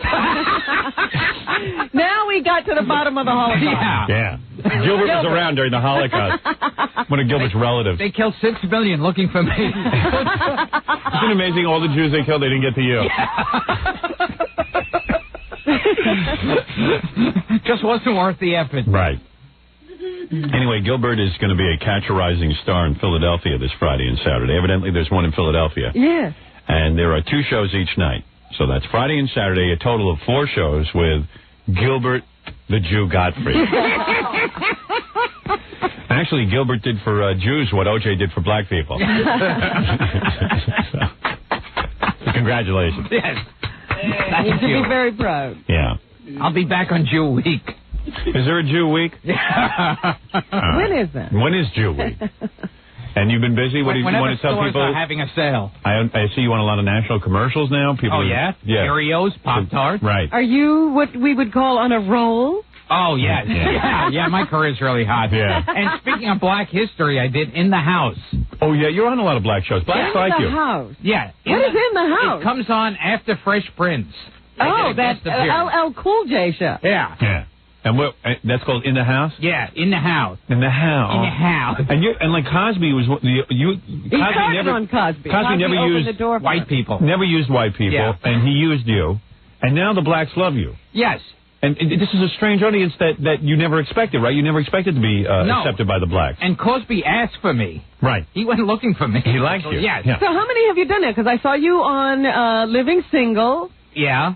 Now we got to the bottom of the Holocaust. Yeah. Gilbert was around during the Holocaust. One of Gilbert's relatives. They killed 6 million looking for me. Isn't it amazing all the Jews they killed, they didn't get to you? Just wasn't worth the effort. Right. Anyway, Gilbert is going to be a Catch a Rising Star in Philadelphia this Friday and Saturday. Evidently, there's one in Philadelphia. Yeah. And there are 2 shows each night. So that's Friday and Saturday, a total of 4 shows with Gilbert the Jew Gottfried. Actually, Gilbert did for Jews what O.J. did for black people. Congratulations. Yes. You should be very proud. Yeah. I'll be back on Jew Week. Is there a Jew Week? Yeah. When is that? When is Jew Week? And you've been busy? What do you want to tell people? Are having a sale. I see you on a lot of national commercials now. People yeah? Cheerios, Pop-Tarts. Right. Are you what we would call on a roll? Oh, yes. Yeah, my career's really hot. Yeah. And speaking of Black History, I did In the House. Oh, yeah, you're on a lot of black shows. Blacks like you. In the House? Yeah. What is In the House? It comes on after Fresh Prince. Oh, that LL Cool J show. Yeah. Yeah. And what? That's called In the House? Yeah, In the House. In the House. In the House. And like Cosby was Cosby never on Cosby. Cosby never used the door white people. Never used white people, Yeah. and he used you. And now the blacks love you. Yes. And this is a strange audience that you never expected, right? You never expected to be accepted by the blacks. And Cosby asked for me. Right. He went looking for me. He liked you. Yes. Yeah. So how many have you done now? Because I saw you on Living Single. Yeah.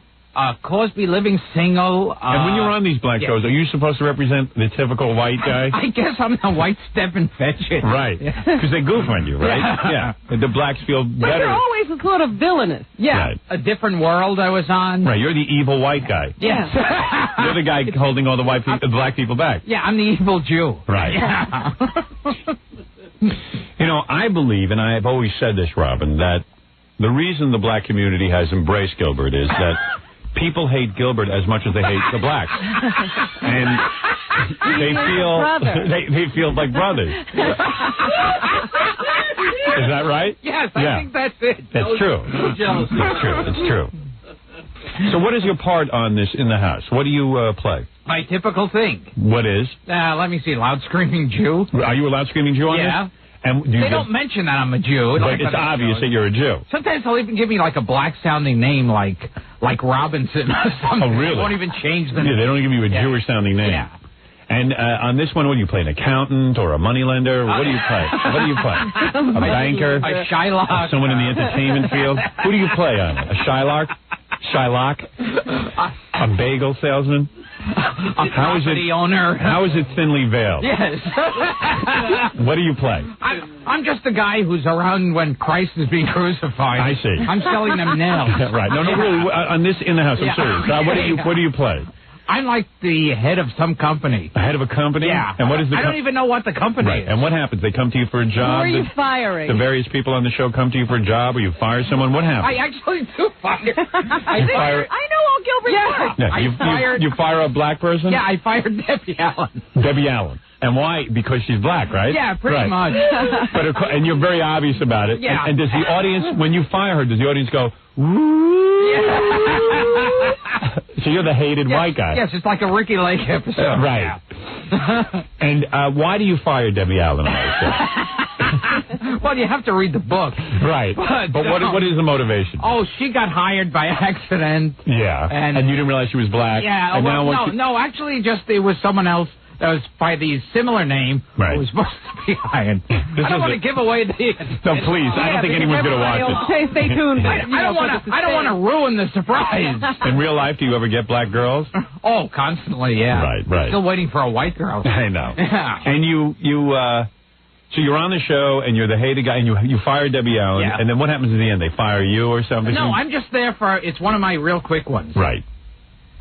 Cosby, Living Single. And when you're on these black shows, are you supposed to represent the typical white guy? I guess I'm the white step and fetch it. Right. Because they goof on you, right? Yeah. The blacks feel But better. you're always sort of villainous. Yeah. Right. A Different World I was on. Right. You're the evil white guy. Yes. You're the guy holding all the the black people back. Yeah, I'm the evil Jew. Right. Yeah. You know, I believe, and I have always said this, Robin, that the reason the black community has embraced Gilbert is that people hate Gilbert as much as they hate the blacks. And they feel like brothers. Is that right? Yes, I think that's it. That's true. No jealousy. It's true. So what is your part on this In the House? What do you play? My typical thing. What is? Let me see. Loud screaming Jew. Are you a loud screaming Jew on this? Yeah. And They don't mention that I'm a Jew. But it's obvious that you're a Jew. Sometimes they'll even give me like a black-sounding name, like Robinson or something. Oh, really? They won't even change the name. Yeah, they don't give you a Jewish-sounding name. Yeah. And on this one, what do you play? An accountant or a moneylender? What do you play? What do you play? A banker? A Shylock? Someone in the entertainment field? Who do you play on? A Shylock? A bagel salesman? How is it owner? How is it thinly veiled? Yes. What do you play? I'm just the guy who's around when Christ is being crucified. I see. I'm selling them nails. Right. No, really. On this In the House, I'm serious. What do you play? I'm like the head of some company. The head of a company? Yeah. And what is the I don't even know what the company is. And what happens? They come to you for a job? Who are you firing? The various people on the show come to you for a job, or you fire someone? What happens? I actually do fire. I know all Gilbert's work. Yeah, you fire a black person? Yeah, I fired Debbie Allen. Debbie Allen. And why? Because she's black, right? Yeah, pretty much. And you're very obvious about it. Yeah. And does the audience, when you fire her, does the audience go, So you're the hated white guy. Yes, it's like a Ricky Lake episode. Right. Yeah. And why do you fire Debbie Allen on that show? Well, you have to read the book. Right. But what is the motivation? Oh, she got hired by accident. Yeah. And you didn't realize she was black. Yeah. And No, actually, it was someone else that was by the similar name who was supposed to be hired. I don't want to give away the... No, please. I don't think anyone's going to watch it. Stay tuned. I don't want to ruin the surprise. In real life, do you ever get black girls? Oh, constantly, yeah. Right. Still waiting for a white girl. I know. Yeah. And so you're on the show, and you're the hated guy, and you fire Debbie Allen, Yeah. and then what happens at the end? They fire you or something? No, I'm just there for... It's one of my real quick ones. Right.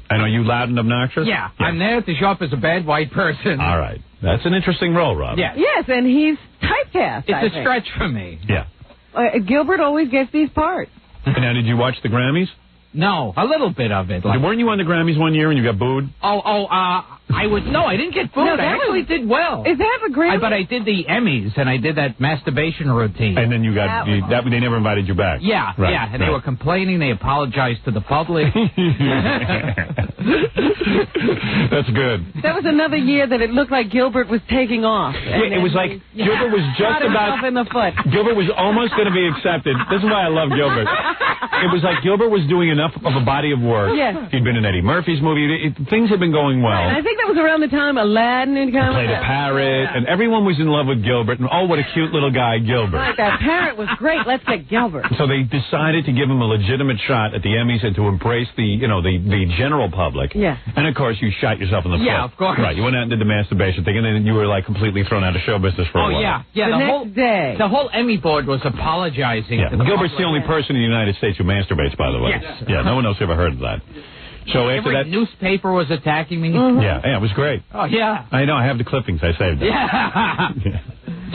And are you loud and obnoxious? Yeah. I'm there to show up as a bad white person. All right. That's an interesting role, Rob. Yeah. Yes, and he's typecast. It's a stretch for me. Yeah. Gilbert always gets these parts. And now, did you watch the Grammys? No, a little bit of it. Weren't you on the Grammys one year and you got booed? I didn't get booed. No, I actually did well. Is that the Grammy? But I did the Emmys, and I did that masturbation routine. And then you got, they never invited you back. Yeah, right, yeah, and they were complaining. They apologized to the public. That's good. That was another year that it looked like Gilbert was taking off. Yeah, it was like Gilbert was just about... in the foot. Gilbert was almost going to be accepted. This is why I love Gilbert. It was like Gilbert was doing enough of a body of work. Yes. He'd been in Eddie Murphy's movie. Things had been going well. And I think that was around the time Aladdin had come. Played a parrot, and everyone was in love with Gilbert. And oh, what a cute little guy, Gilbert. Right, that parrot was great. Let's get Gilbert. So they decided to give him a legitimate shot at the Emmys and to embrace the general public. Yeah. And of course, you shot yourself in the foot. Yeah, of course. Right. You went out and did the masturbation thing, and then you were like completely thrown out of show business for a while. Yeah. The next day. The whole Emmy board was apologizing. Yeah. To the Gilbert's the public. only person in the United States who masturbates, by the way. Yes. Yeah. No one else ever heard of that. So after Every that, newspaper was attacking me. Mm-hmm. yeah, it was great. Oh yeah. I know. I have the clippings. I saved them. Yeah.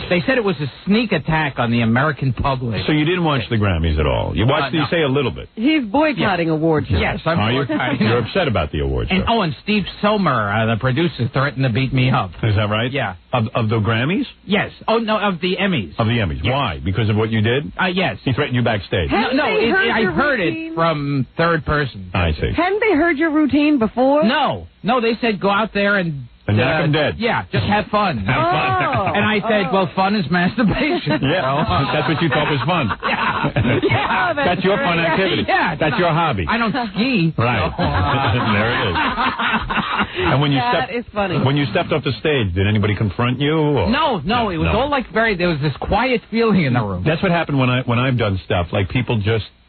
They said it was a sneak attack on the American public. So you didn't watch the Grammys at all? You watched, you say a little bit. He's boycotting award shows. Yes, I'm boycotting. You're upset about the award show. And Steve Somer, the producer, threatened to beat me up. Is that right? Yeah. Of the Grammys? Yes. Oh, no, of the Emmys. Of the Emmys. Yes. Why? Because of what you did? Yes. He threatened you backstage? I heard it from third person. I see. Hadn't they heard your routine before? No, they said go out there and knock him dead. Yeah, just have fun. Have fun. And I said, well, fun is masturbation. Yeah, that's what you thought was fun. Yeah. That's your fun activity. Yeah. That's your hobby. I don't ski. Right. There it is. And when you is funny. When you stepped off the stage, did anybody confront you? Or? No, it was all like there was this quiet feeling in the room. That's what happened when I've done stuff. Like people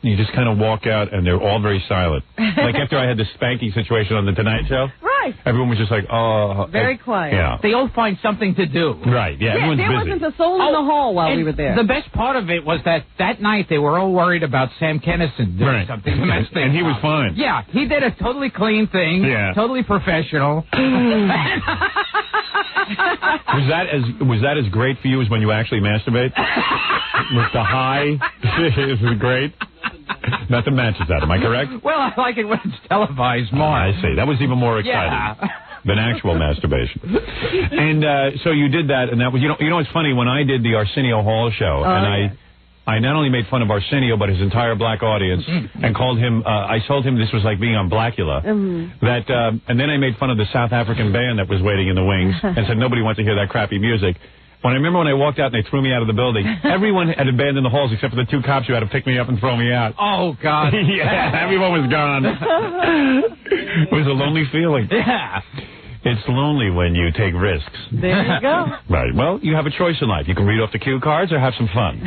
you just kind of walk out and they're all very silent. Like after I had the spanking situation on the Tonight Show. Right. Everyone was just like, oh. Very quiet. Yeah. They all find something to do. Right, yeah. Everyone's there busy. wasn't a soul in the hall while we were there. The best part of it was that night they were all worried about Sam Kinison doing something domestic. And he was fine. Yeah, he did a totally clean thing. Yeah. Totally professional. Was that as great for you as when you actually masturbate? Was the high is it great? Nothing matches that. Am I correct? Well, I like it when it's televised more. I see. That was even more exciting than actual masturbation. And so you did that, and that was you know it's funny when I did the Arsenio Hall show, I not only made fun of Arsenio, but his entire black audience, and called him, I told him this was like being on Blackula, and then I made fun of the South African band that was waiting in the wings, and said nobody wants to hear that crappy music. When I remember when I walked out and they threw me out of the building, everyone had abandoned the halls except for the two cops who had to pick me up and throw me out. Oh, God. Yeah, everyone was gone. It was a lonely feeling. Yeah. It's lonely when you take risks. There you go. Right. Well, you have a choice in life. You can read off the cue cards or have some fun.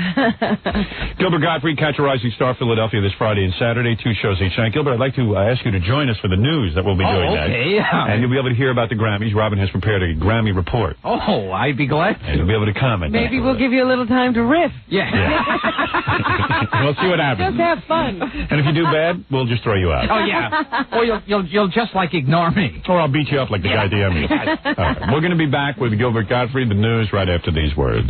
Gilbert Gottfried, Catch a Rising Star, Philadelphia, this Friday and Saturday, 2 shows each night. Gilbert, I'd like to ask you to join us for the news that we'll be doing next. And you'll be able to hear about the Grammys. Robin has prepared a Grammy report. Oh, I'd be glad to. And you'll be able to comment. Maybe we'll give you a little time to riff. Yeah. We'll see what happens. Just have fun. And if you do bad, we'll just throw you out. Oh, yeah. Or you'll just, ignore me. Or I'll beat you up like the guy DM you. All right. We're going to be back with Gilbert Gottfried, the news, right after these words.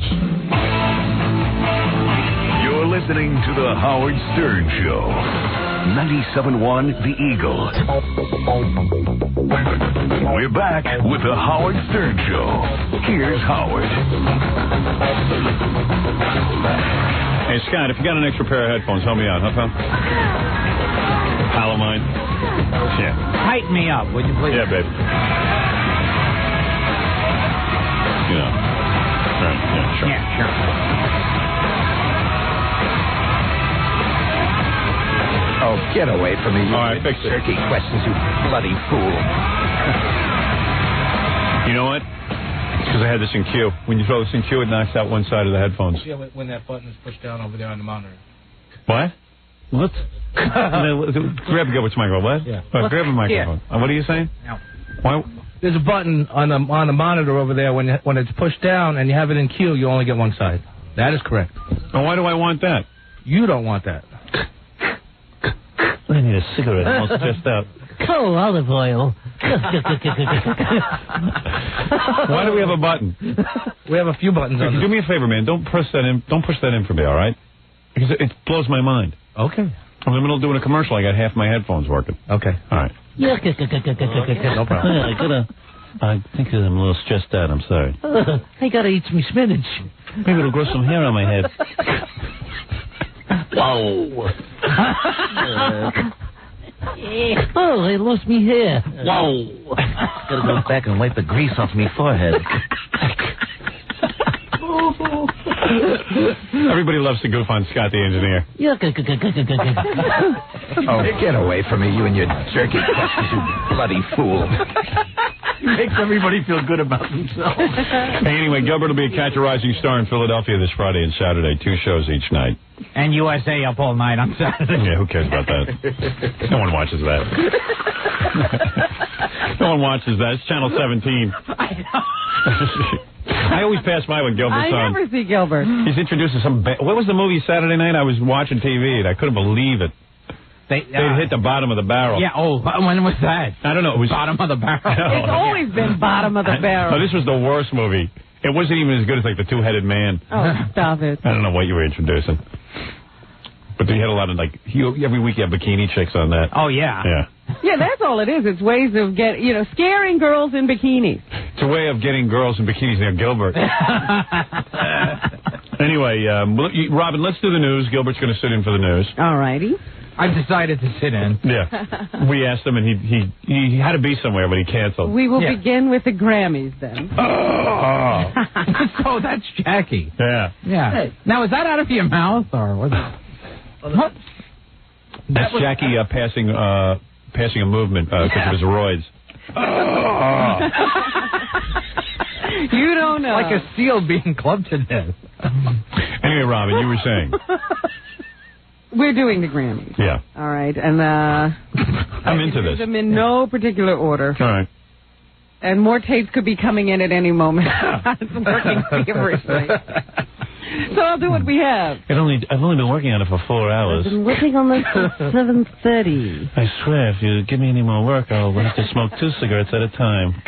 You're listening to The Howard Stern Show. 97.1 The Eagle. We're back with The Howard Stern Show. Here's Howard. Hey, Scott, if you got an extra pair of headphones, help me out, huh, pal? Pal of mine? Yeah. Tighten me up, would you please? Yeah, baby. You know. Right, yeah, sure. Yeah, sure. Oh, get away from me, you all right, fix it. turkey questions, you bloody fool. You know what? It's because I had this in queue. When you throw this in queue, it knocks out one side of the headphones. Yeah, when that button is pushed down over there on the monitor. What? What? Grab Gilbert's microphone. What? Yeah. Grab a microphone. What are you saying? No. Why? There's a button on the monitor over there. When it's pushed down and you have it in queue, you only get one side. That is correct. Well, why do I want that? You don't want that. I need a cigarette. I'm all stressed out. Coal olive oil. Why do we have a button? We have a few buttons on Do me a favor, man. Don't push that in. Don't push that in for me, all right? Because it blows my mind. Okay. I'm in the middle of doing a commercial. I got half my headphones working. Okay. All right. No problem. I think I'm a little stressed out. I'm sorry. I gotta eat some spinach. Maybe it'll grow some hair on my head. Whoa. Oh, I lost me hair. Whoa. Gotta go back and wipe the grease off me forehead. Everybody loves to goof on Scott the engineer. Oh, get away from me, you and your jerky questions, you bloody fool. Makes everybody feel good about themselves. Hey, anyway, Gilbert will be a Catch a Rising Star in Philadelphia this Friday and Saturday, 2 shows each night. And USA up all night on Saturday. Yeah, who cares about that? No one watches that. No one watches that. It's Channel 17. I know. I always pass by when Gilbert's on. I never see Gilbert. He's introducing some... What was the movie Saturday night? I was watching TV, and I couldn't believe it. They hit the bottom of the barrel. Yeah, when was that? I don't know. It was bottom of the barrel. It's always been bottom of the barrel. No, this was the worst movie. It wasn't even as good as like the two-headed man. Oh, stop it. I don't know what you were introducing. But you had a lot of, like, every week you have bikini chicks on that. Oh, yeah. Yeah. Yeah, that's all it is. It's ways of scaring girls in bikinis. It's a way of getting girls in bikinis near Gilbert. Anyway, Robin, let's do the news. Gilbert's going to sit in for the news. All righty. I've decided to sit in. Yeah. We asked him, and he had to be somewhere, but he canceled. We will begin with the Grammys, then. Oh. So that's Jackie. Yeah. Yeah. Hey. Now, is that out of your mouth, or what? What? That's Jackie passing a movement because of his roids. You don't know. Like a seal being clubbed to death. Anyway, Robin, you were saying. We're doing the Grammys. Yeah. All right, and I'm into this. them in no particular order. All right. And more tapes could be coming in at any moment. It's working feverishly. So I'll do what we have. I've only been working on it for 4 hours. I've been working on this since 7:30. I swear, if you give me any more work, I'll have to smoke 2 cigarettes at a time.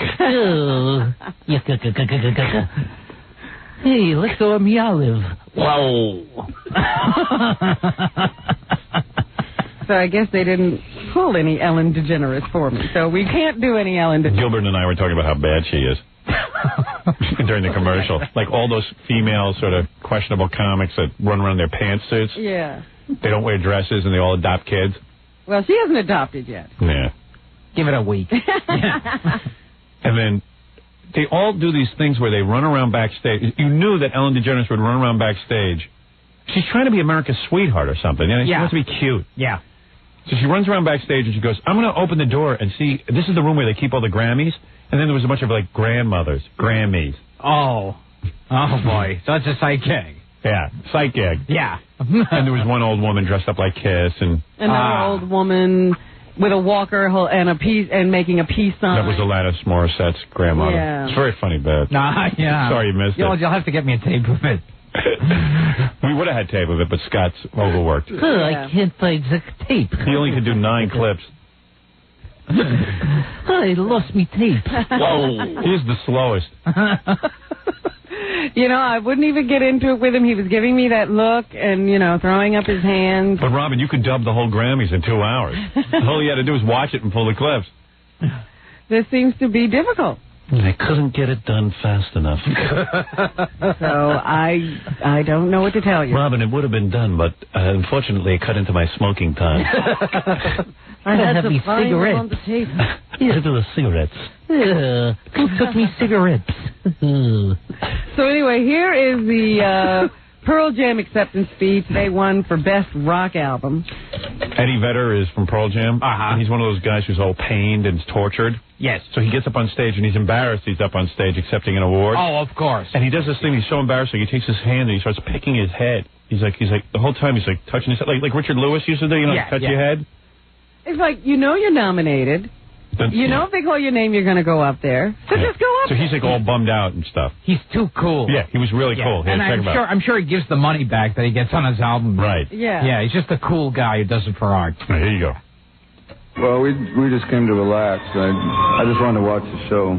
Hey, let go of me olive. Whoa. So I guess they didn't pull any Ellen DeGeneres for me. So we can't do any Ellen DeGeneres. Gilbert and I were talking about how bad she is. During the commercial. Like all those female sort of questionable comics that run around in their pantsuits. Yeah. They don't wear dresses and they all adopt kids. Well, she hasn't adopted yet. Yeah. Give it a week. And then they all do these things where they run around backstage. You knew that Ellen DeGeneres would run around backstage. She's trying to be America's sweetheart or something. You know, she wants to be cute. Yeah. So she runs around backstage and she goes, I'm going to open the door and see, this is the room where they keep all the Grammys. And then there was a bunch of, like, grandmothers, Grammys. Oh boy. So it's a sight gag. Yeah, sight gag. Yeah. And there was one old woman dressed up like Kiss. And another old woman with a walker and a peace and making a peace sign. That was Alanis Morissette's grandmother. Yeah. It's very funny, Beth. Yeah. Sorry you missed it. You'll have to get me a tape of it. We would have had tape of it, but Scott's overworked. I can't find the tape. He only could do 9 clips. I lost me tape. Whoa. He's the slowest. I wouldn't even get into it with him. He was giving me that look and, throwing up his hands. But, Robin, you could dub the whole Grammys in 2 hours. All you had to do was watch it and pull the clips. This seems to be difficult. I couldn't get it done fast enough. So I don't know what to tell you. Robin, it would have been done, but unfortunately it cut into my smoking time. I had have to me find them cigarettes. on the tape. Yeah, to the cigarettes. Who took me cigarettes? So anyway, here is the Pearl Jam acceptance speech. They won for Best Rock Album. Eddie Vedder is from Pearl Jam. And he's one of those guys who's all pained and tortured. Yes. So he gets up on stage and he's embarrassed he's up on stage accepting an award. Oh, of course. And he does this thing. He's so embarrassing. He takes his hand and he starts picking his head. He's like the whole time he's like touching his head, like Richard Lewis used to do. Touch your head. It's like you're nominated. If they call your name, you're going to go up there. So just go up. So he's like all bummed out and stuff. He's too cool. Yeah, he was really cool. And I'm sure he gives the money back that he gets on his album. Right. Yeah. Yeah, he's just a cool guy who does it for art. Right, here you go. Well, we just came to relax. I just wanted to watch the show.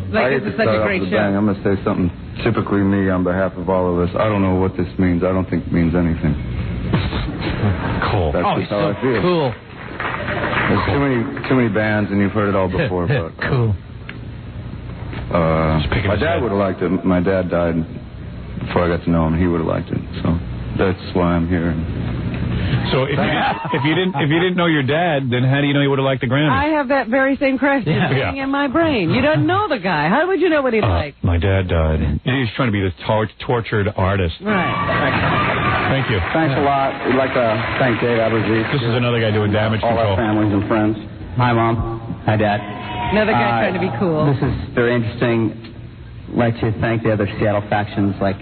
Like this is such a great show. I'm going to say something typically me on behalf of all of us. I don't know what this means. I don't think it means anything. Cool. That's just how I feel. Cool. There's too many bands, and you've heard it all before. But cool. My dad would have liked it. My dad died before I got to know him. He would have liked it. So that's why I'm here. So if you didn't know your dad, then how do you know he would have liked the Grammy? I have that very same question sitting in my brain. You don't know the guy. How would you know what he'd like? My dad died. He was trying to be this tortured artist. Right. Thank you. Thanks a lot. We'd like to thank Dave Abergris. This is another guy doing damage all control. Our families and friends. Hi, Mom. Hi, Dad. Another guy trying to be cool. This is very interesting. I'd like to thank the other Seattle factions like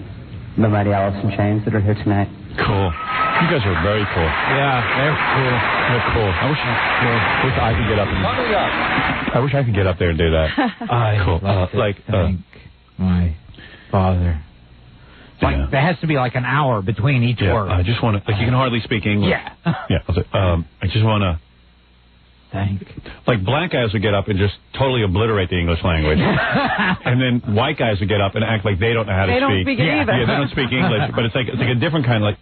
the Mighty Alice in Chains that are here tonight. Cool. You guys are very cool. Yeah, they're cool. They're cool. I wish I could get up and I wish I could get up there and do that. Cool. Thank my father. Like there has to be like an hour between each word. I just want to. Like you can hardly speak English. Yeah. Yeah. I just want to tank. Like, black guys would get up and just totally obliterate the English language. And then white guys would get up and act like they don't know how to speak. They don't speak it either. Yeah, they don't speak English. But it's like a different kind of like,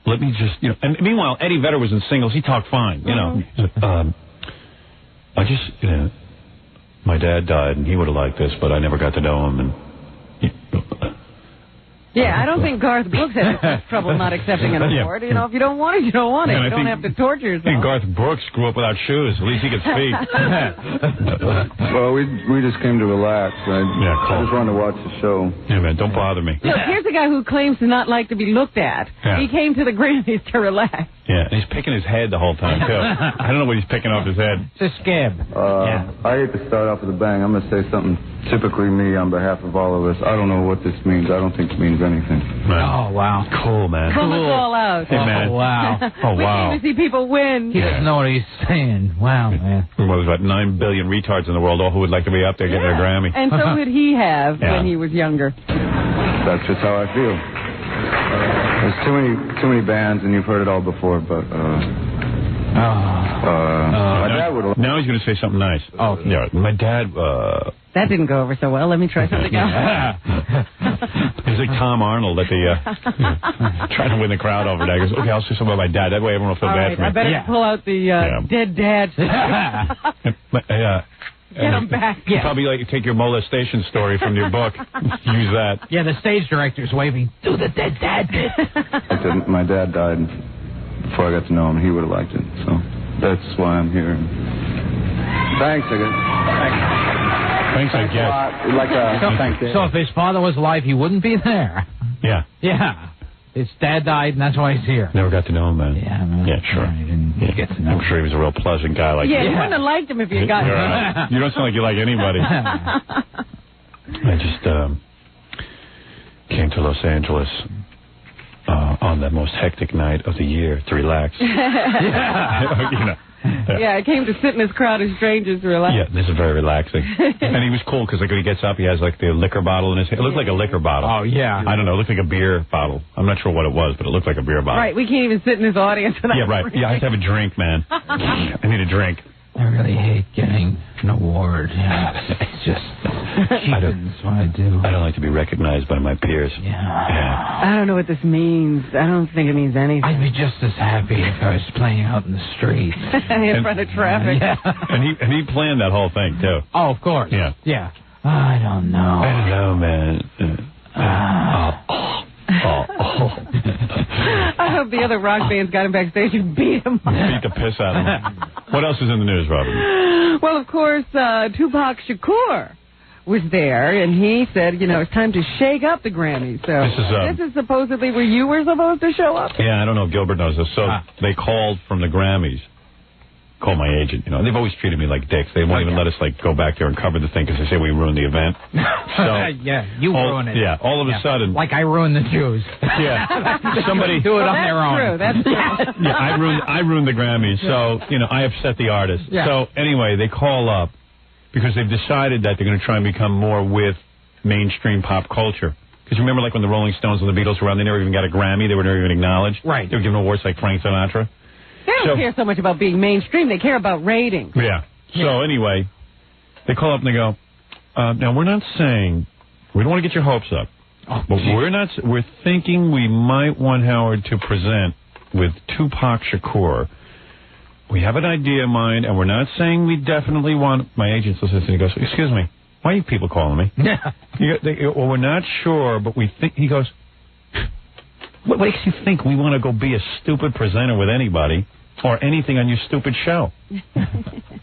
let me just, you know. And meanwhile, Eddie Vedder was in singles. He talked fine, you know. I just, you know, my dad died, and he would have liked this, but I never got to know him, and... Yeah, I don't think Garth Brooks had trouble not accepting an award. You know, if you don't want it, you don't want it. You don't have to torture yourself. I think Garth Brooks grew up without shoes. At least he could speak. Well, we just came to relax. I just wanted to watch the show. Yeah, man, don't bother me. Look, here's a guy who claims to not like to be looked at. Yeah. He came to the Grammys to relax. Yeah, and he's picking his head the whole time, too. I don't know what he's picking off his head. It's a scab. I hate to start off with a bang. I'm going to say something typically me on behalf of all of us. I don't know what this means. I don't think it means anything. Right. Oh, wow. Cool, man. Pull us all out. Hey, man. Oh, wow. Oh, wow. We came to see people win. He doesn't know what he's saying. Wow, man. Well, there's about 9 billion retards in the world, all who would like to be up there getting a Grammy. And so would he have when he was younger. That's just how I feel. There's too many bands, and you've heard it all before, but my dad would have... Now he's going to say something nice. Oh, yeah. My dad... That didn't go over so well. Let me try something else. He's like Tom Arnold at the trying to win the crowd over there. He goes, okay, I'll say something about my dad. That way everyone will feel bad for me. I better pull out the dead dad. Get him back. Yeah. Probably like take your molestation story from your book. Use that. Yeah, the stage director's waving. Do the dead dad bit. My dad died before I got to know him. He would have liked it. So that's why I'm here. Thanks, I guess. Thanks, I guess. So if his father was alive, he wouldn't be there. Yeah. Yeah. His dad died, and that's why he's here. Never got to know him, man. Yeah, man. Yeah, sure. I didn't get to know him. I'm sure he was a real pleasant guy like you wouldn't have liked him if you had gotten him. You don't sound like you like anybody. I just came to Los Angeles on the most hectic night of the year to relax. You know. Yeah, I came to sit in this crowd of strangers to relax. Yeah, this is very relaxing. And he was cool because like when he gets up, he has like the liquor bottle in his hand. It looked like a liquor bottle. Oh, yeah. I don't know. It looked like a beer bottle. I'm not sure what it was, but it looked like a beer bottle. Right, we can't even sit in this audience without right. Yeah, I have to have a drink, man. I need a drink. I really hate getting an award. It's just that's what I do. I don't like to be recognized by my peers. Yeah. I don't know what this means. I don't think it means anything. I'd be just as happy if I was playing out in the street. In front of traffic. Yeah. And he planned that whole thing, too. Oh, of course. Yeah. Yeah. I don't know. I don't know, man. I hope the other rock bands got him backstage and beat him up. Beat the piss out of him. What else is in the news, Robin? Well, of course, Tupac Shakur was there, and he said, you know, it's time to shake up the Grammys. So this is supposedly where you were supposed to show up? Yeah, I don't know if Gilbert knows this. So they called from the Grammys. Call my agent, you know. They've always treated me like dicks. They won't even let us, like, go back there and cover the thing because they say we ruined the event. So, yeah, you ruined it. Yeah, all of a sudden. Like I ruined the Jews. Yeah. Somebody do it on their own. That's true. Yeah, I ruined the Grammys. So, you know, I upset the artist. Yeah. So, anyway, they call up because they've decided that they're going to try and become more with mainstream pop culture. Because remember, like, when the Rolling Stones and the Beatles were around, they never even got a Grammy. They were never even acknowledged. Right. They were given awards like Frank Sinatra. They don't care so much about being mainstream. They care about ratings. Yeah. So anyway, they call up and they go, now we're not saying, we don't want to get your hopes up, but we're thinking we might want Howard to present with Tupac Shakur. We have an idea in mind, and we're not saying we definitely want, my agent's listening, he goes, excuse me, why are you people calling me? Well, we're not sure, but we think, he goes, what makes you think we want to go be a stupid presenter with anybody or anything on your stupid show?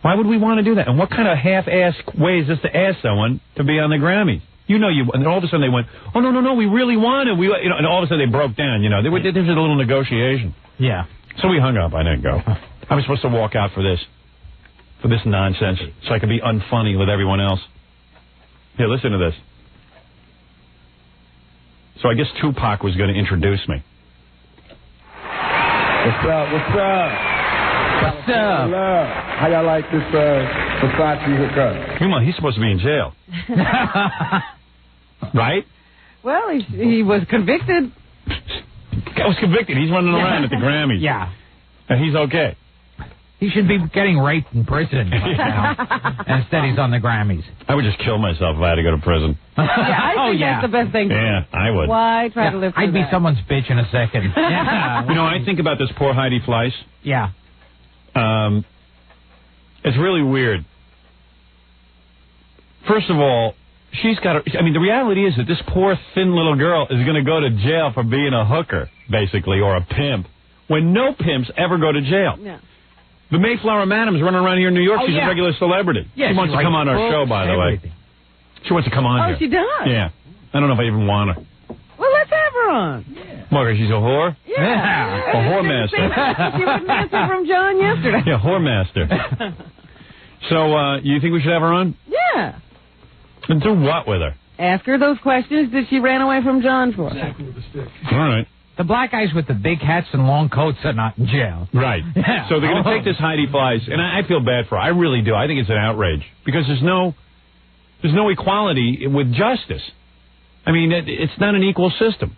Why would we want to do that? And what kind of half-ass way is this to ask someone to be on the Grammys? You know, and all of a sudden they went, oh, no, we really want it. And all of a sudden they broke down, you know. There was a little negotiation. Yeah. So we hung up. I didn't go. I was supposed to walk out for this nonsense so I could be unfunny with everyone else. Here, listen to this. So I guess Tupac was going to introduce me. What's up? How y'all like this Versace hookup? Come on, he's supposed to be in jail. Right? Well, he was convicted. I was convicted. He's running around at the Grammys. Yeah. And he's okay. He should be getting raped in prison right now. Instead, he's on the Grammys. I would just kill myself if I had to go to prison. Yeah, I think that's the best thing. Yeah, I would. Why try to live through I'd be that? someone's bitch in a second. Yeah. You know, I think about this poor Heidi Fleiss. Yeah. It's really weird. First of all, she's got. I mean, the reality is that this poor thin little girl is going to go to jail for being a hooker, basically, or a pimp, when no pimps ever go to jail. Yeah. The Mayflower Madam's running around here in New York. Oh, She's a regular celebrity. Yeah, she wants to come on our show, by the way. She wants to come on here. Oh, she does? Yeah. I don't know if I even want her. Well, let's have her on. Margaret, she's a whore? Yeah. A whore master. She was missing from John yesterday. Yeah, whore master. So, you think we should have her on? Yeah. And do what with her? Ask her those questions that she ran away from John for. Exactly with the stick. All right. The black guys with the big hats and long coats are not in jail. Right. Yeah. So they're going to take this Heidi Fleiss, and I feel bad for her. I really do. I think it's an outrage because there's no equality with justice. I mean, it's not an equal system.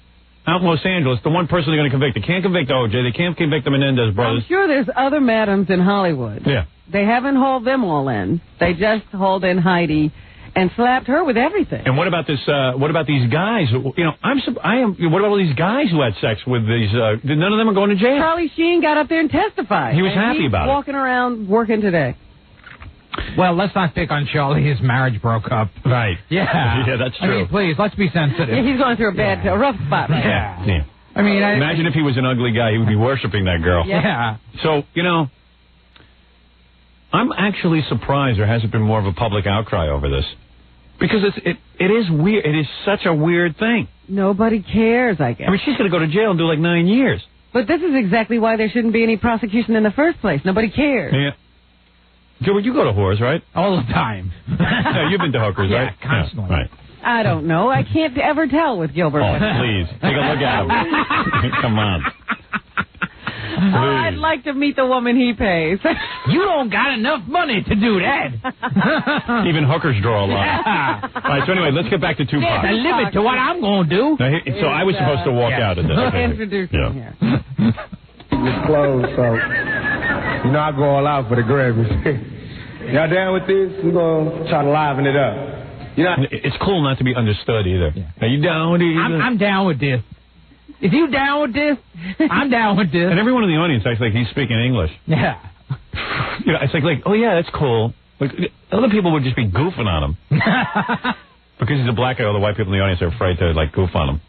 Out in Los Angeles, the one person they're going to convict, they can't convict O.J., they can't convict the Menendez brothers. I'm sure there's other madams in Hollywood. Yeah. They haven't hauled them all in. They just hauled in Heidi and slapped her with everything. And what about this? What about these guys? You know, what about all these guys who had sex with these? None of them are going to jail. Charlie Sheen got up there and testified. He was happy about it. Walking around working today. Well, let's not pick on Charlie. His marriage broke up. Right. Yeah. Yeah, that's true. I mean, please, let's be sensitive. Yeah, he's going through a rough spot right now. Yeah. I mean, imagine if he was an ugly guy, he would be worshiping that girl. Yeah. So, you know, I'm actually surprised there hasn't been more of a public outcry over this. Because it is weird. It is such a weird thing. Nobody cares, I guess. I mean, she's going to go to jail and do like 9 years. But this is exactly why there shouldn't be any prosecution in the first place. Nobody cares. Yeah. Gilbert, you go to whores, right? All the time. Yeah, you've been to hookers, right? Yeah, constantly. Yeah, right. I don't know. I can't ever tell with Gilbert. Oh, please. Take a look at him. Come on. Oh, I'd like to meet the woman he pays. You don't got enough money to do that. Even hookers draw a line. Yeah. All right, so anyway, let's get back to Tupac. There's a limit to what I'm going to do. So I was supposed to walk out of this. Okay. Introduce him here. It's closed, so you know I go all out for the Grammys. Y'all down with this? We're going to try to liven it up. You know, it's cool not to be understood either. Yeah. Are you down with it? I'm down with this. If you down with this, I'm down with this. And everyone in the audience acts like he's speaking English. Yeah. You know, it's like, oh yeah, that's cool. Like, other people would just be goofing on him. Because he's a black guy, all the white people in the audience are afraid to like goof on him.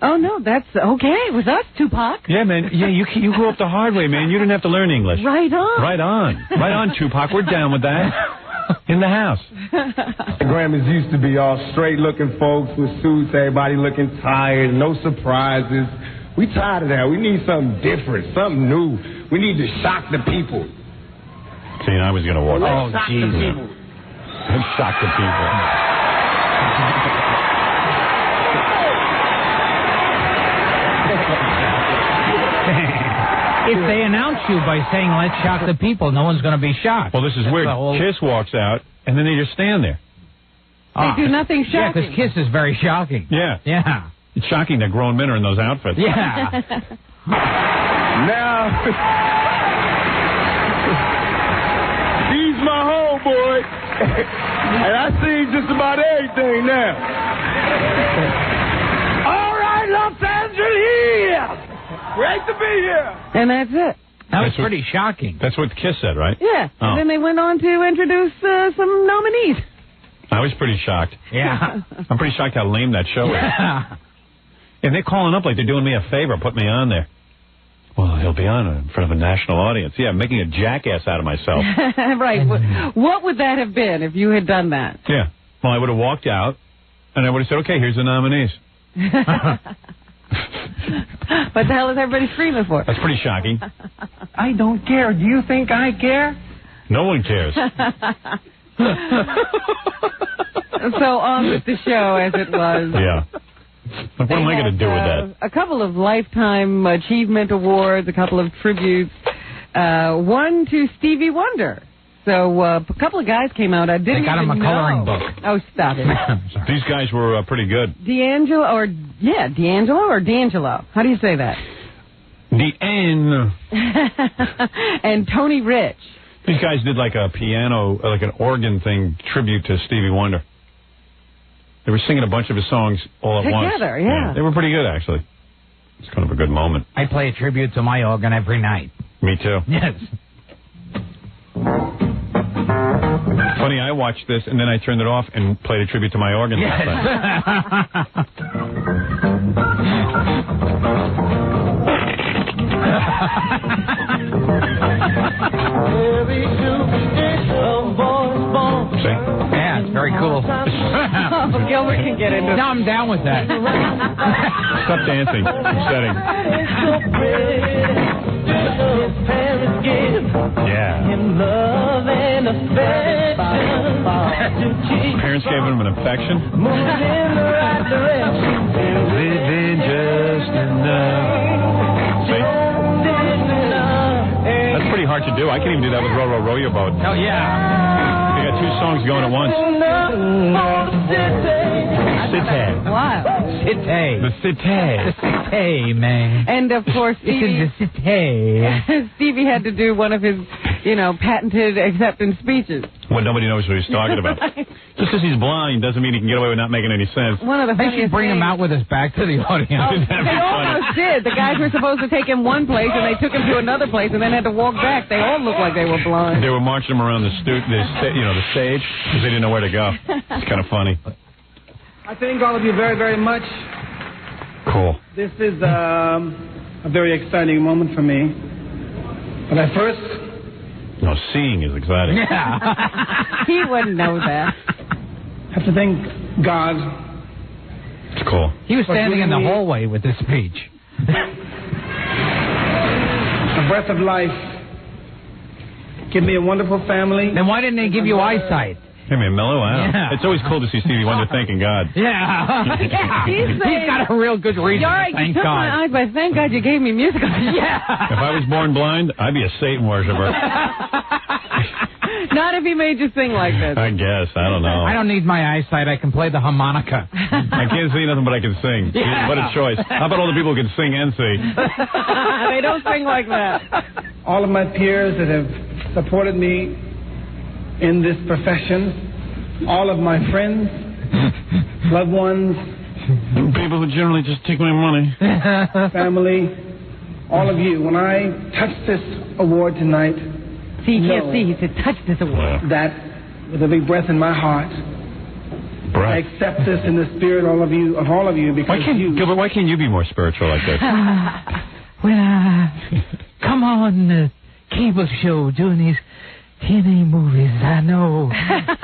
Oh no, that's okay with us, Tupac. Yeah, man. Yeah, you grew up the hard way, man. You didn't have to learn English. Right on. Right on. Right on, Tupac. We're down with that. In the house. The Grammys used to be all straight-looking folks with suits, everybody looking tired, no surprises. We tired of that. We need something different, something new. We need to shock the people. See, I was going to walk out. Let's shock the people. Let's shock the people. If they announce you by saying, let's shock the people, no one's going to be shocked. Well, this is weird. Kiss walks out, and then they just stand there. They do nothing shocking. Yeah, because Kiss is very shocking. Yeah. Yeah. It's shocking that grown men are in those outfits. Yeah. Now, he's my homeboy, and I see just about everything now. All right, Los Angeles! Great to be here. And that's it. That was pretty shocking. That's what Kiss said, right? Yeah. Oh. And then they went on to introduce some nominees. I was pretty shocked. Yeah. I'm pretty shocked how lame that show is. Yeah. And they're calling up like they're doing me a favor, put me on there. Well, he'll be on in front of a national audience. Yeah, I'm making a jackass out of myself. Right. What would that have been if you had done that? Yeah. Well, I would have walked out, and I would have said, okay, here's the nominees. What the hell is everybody screaming for? That's pretty shocking. I don't care. Do you think I care? No one cares. So on with the show as it was. Yeah. What am I going to do with that? A couple of Lifetime Achievement Awards, a couple of tributes, one to Stevie Wonder. So a couple of guys came out. I didn't They got him a coloring book. Oh, stop it. These guys were pretty good. D'Angelo or D'Angelo? How do you say that? The N. And Tony Rich. These guys did like a piano, like an organ thing, tribute to Stevie Wonder. They were singing a bunch of his songs all at once. Together, yeah. They were pretty good, actually. It's kind of a good moment. I play a tribute to my organ every night. Me too. Yes. Funny, I watched this, and then I turned it off and played a tribute to my organ last night. See? Yeah, it's very cool. Gilbert can get into it. No, I'm down with that. Stop dancing. Upsetting. Yeah. Parents gave him an affection. Living just enough. See? That's pretty hard to do. I can't even do that with Row, Row, Row Your Boat. Oh, yeah. They got two songs going at once. Cité. Wow. Cité. The Cité. The Cité, man. And, of course, It's in the Cité. Stevie had to do one of his, patented acceptance speeches. Well, nobody knows what he's talking about. Just because he's blind doesn't mean he can get away with not making any sense. One of the They should bring him out with us back to the audience. They almost did. The guys were supposed to take him one place, and they took him to another place, and then had to walk back. They all looked like they were blind. They were marching him around the stage because they didn't know where to go. It's kind of funny. I thank all of you very, very much. Cool. This is a very exciting moment for me. But I first... No, seeing is exciting. Yeah. He wouldn't know that. have to thank God. It's cool. He was standing in the hallway with this speech. A breath of life. Give me a wonderful family. Then why didn't they give you eyesight? Hey, man, mellow out. Yeah. It's always cool to see Stevie Wonder thanking God. Yeah. He's got a real good reason to thank you took God. my eyes, but thank God you gave me music. Yeah. If I was born blind, I'd be a Satan worshiper. Not if he made you sing like this. I guess. I don't know. I don't need my eyesight. I can play the harmonica. I can't see nothing, but I can sing. Yeah. What a choice. How about all the people who can sing and see? They don't sing like that. All of my peers that have supported me in this profession, all of my friends, loved ones, people who generally just take my money, family, all of you. When I touch this award tonight, see, you can't see. He said, touch this award. That with a big breath in my heart, I accept this in the spirit of all of you, because Gilbert, why can't you be more spiritual like this? Come on the cable show doing these TNA movies, I know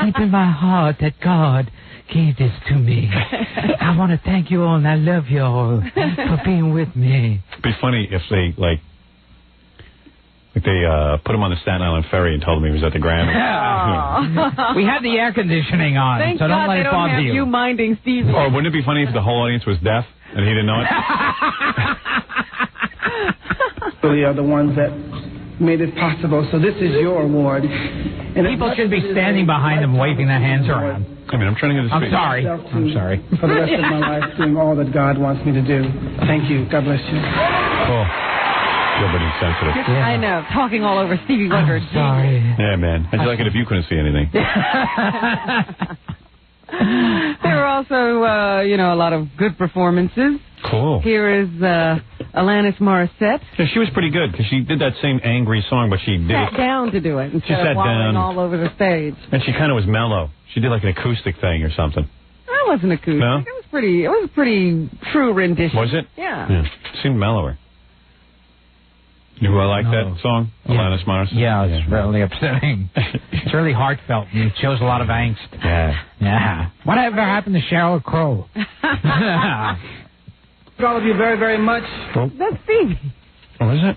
deep in my heart that God gave this to me. I want to thank you all, and I love you all for being with me. It'd be funny if they, put him on the Staten Island ferry and told him he was at the Grammy. Yeah. We had the air conditioning on, Thank so don't God let they it don't bother have you minding Stevie. Or wouldn't it be funny if the whole audience was deaf and he didn't know it? really are the ones that made it possible. So this is your award. And people should be standing behind them, waving their hands around. I mean, I'm trying to get this. I'm sorry. For the rest of my life, doing all that God wants me to do. Thank you. God bless you. Cool. Gilbert insensitive. Yeah. I know. Talking all over Stevie Wonder. Sorry. Yeah, man. How'd you like it if you couldn't see anything? There were also, a lot of good performances. Cool. Here is Alanis Morissette. Yeah, she was pretty good because she did that same angry song, but she sat down to do it instead of wallowing all over the stage. And she kind of was mellow. She did like an acoustic thing or something. That wasn't acoustic. No? It was a pretty true rendition. Was it? Yeah. Seemed mellower. You like that song, Alanis Morissette? Yeah, it's really upsetting. It's really heartfelt, and it shows a lot of angst. Yeah. Whatever happened to Sheryl Crow? All of you very, very much. That's Stevie. Oh, is it?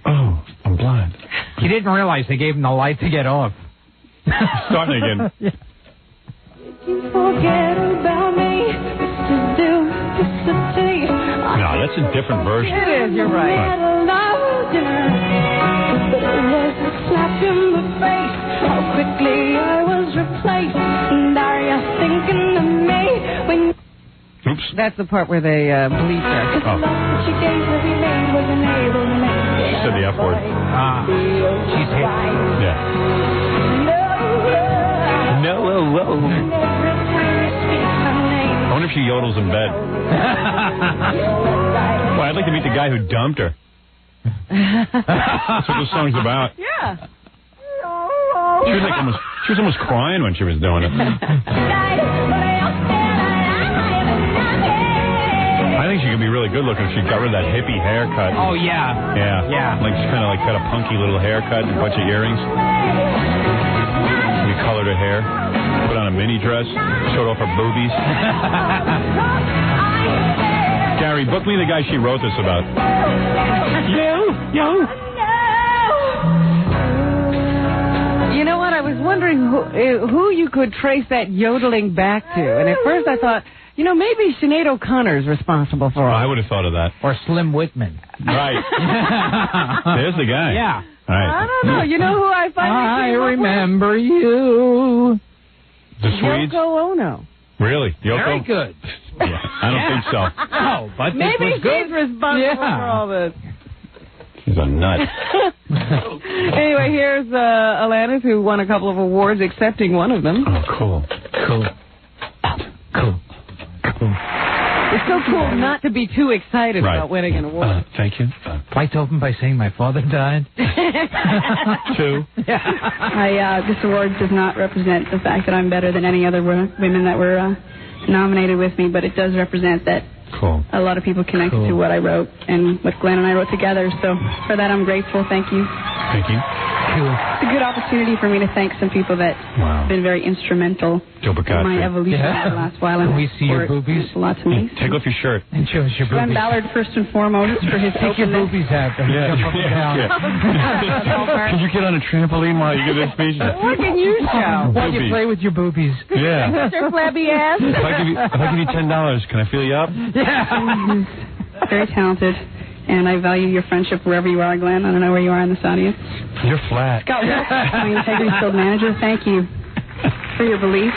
Oh, I'm blind. He didn't realize they gave him the light to get off. Starting again. You forget about me, No, that's a different version. It is, you're right. But it was a slap in the face, how quickly I was replaced. And are you thinking of me when... Oops. That's the part where they bleep her. Oh. She said the F word. She's hit. Yeah. No, whoa. I wonder if she yodels in bed. Well, I'd like to meet the guy who dumped her. That's what this song's about. Yeah. She was almost crying when she was doing it. I think she could be really good looking if she got rid of that hippie haircut. Oh, yeah. Yeah. Like, she kind of like got a punky little haircut and a bunch of earrings. We colored her hair, put on a mini dress, showed off her boobies. Gary, book me the guy she wrote this about. Yo. You know what? I was wondering who you could trace that yodeling back to. And at first I thought, maybe Sinead O'Connor's responsible for it. I would have thought of that. Or Slim Whitman. Right. There's the guy. Yeah. Right. I don't know. You know who I finally came remember you. The Swedes? Yoko Ono. Really? Yoko? Very good. Yeah, I don't think so. No, but maybe this was good. she's responsible for all this. She's a nut. Anyway, here's Alanis, who won a couple of awards, accepting one of them. Oh, cool. It's so cool not to be too excited about winning an award. Thank you. Like to open by saying my father died. 2. This award does not represent the fact that I'm better than any other women that were nominated with me, but it does represent that a lot of people connected to what I wrote and what Glenn and I wrote together. So for that, I'm grateful. Thank you. Thank you. It's a good opportunity for me to thank some people that have been very instrumental Gilbert in my Gottfried. evolution over the last while. Can we see your boobies? A lot to me. Take off your shirt. And show us your Glenn boobies. Ballard, first and foremost, for his Take your boobies out. Yeah. Can you get on a trampoline while you give this speech? What can you show? While you play with your boobies. Yeah. Your flabby ass. If I give you $10, can I feel you up? Yeah. Very talented. And I value your friendship wherever you are, Glenn. I don't know where you are in this audience. You're flat. Scott Wilkes, my integrity field manager, thank you for your belief.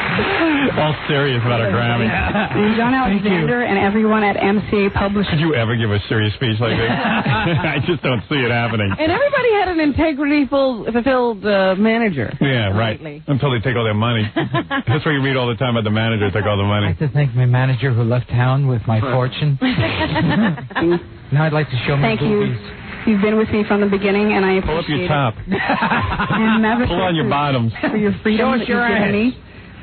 All serious about a Grammy. And John Alexander and everyone at MCA Publishing. Could you ever give a serious speech like this? I just don't see it happening. And everybody had an integrity-fulfilled manager. Yeah, right. Until they take all their money. That's what you read all the time about the manager took all the money. I'd like to thank my manager who left town with my fortune. Now I'd like to show my boobies. You've been with me from the beginning, and I appreciate Pull up your top. it. Pull on your bottoms. For your freedom that you've given me.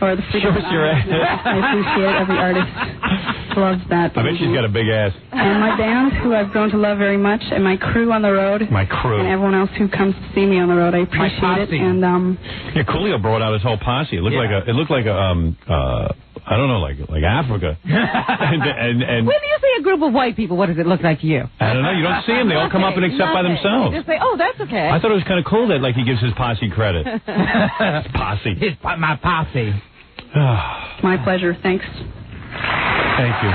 Or the freedom Show us your ass. I appreciate it. Every artist loves that. I bet she's got a big ass. And my band, who I've grown to love very much, and my crew on the road. My crew. And everyone else who comes to see me on the road. I appreciate it. And yeah, Coolio brought out his whole posse. It looked like a I don't know, like Africa. and when you see a group of white people, what does it look like to you? I don't know. You don't see them. They all come up and accept by themselves. You just say, oh, that's okay. I thought it was kind of cool that he gives his posse credit. His posse. My posse. My pleasure. Thanks. Thank you.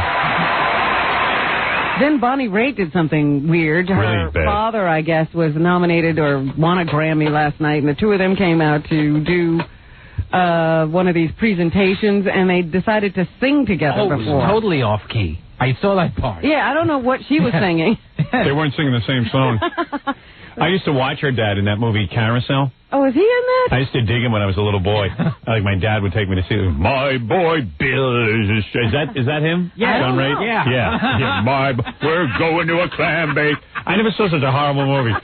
Then Bonnie Raitt did something weird. Her father, I guess, was nominated or won a Grammy last night, and the two of them came out to do one of these presentations, and they decided to sing together before. It was totally off key. I saw that part. Yeah, I don't know what she was singing. They weren't singing the same song. I used to watch her dad in that movie Carousel. Oh, is he in that? I used to dig him when I was a little boy. Like my dad would take me to see him. My boy Bill is that him? Yeah. John Ray? Yeah. We're going to a clam bake. I never saw such a horrible movie.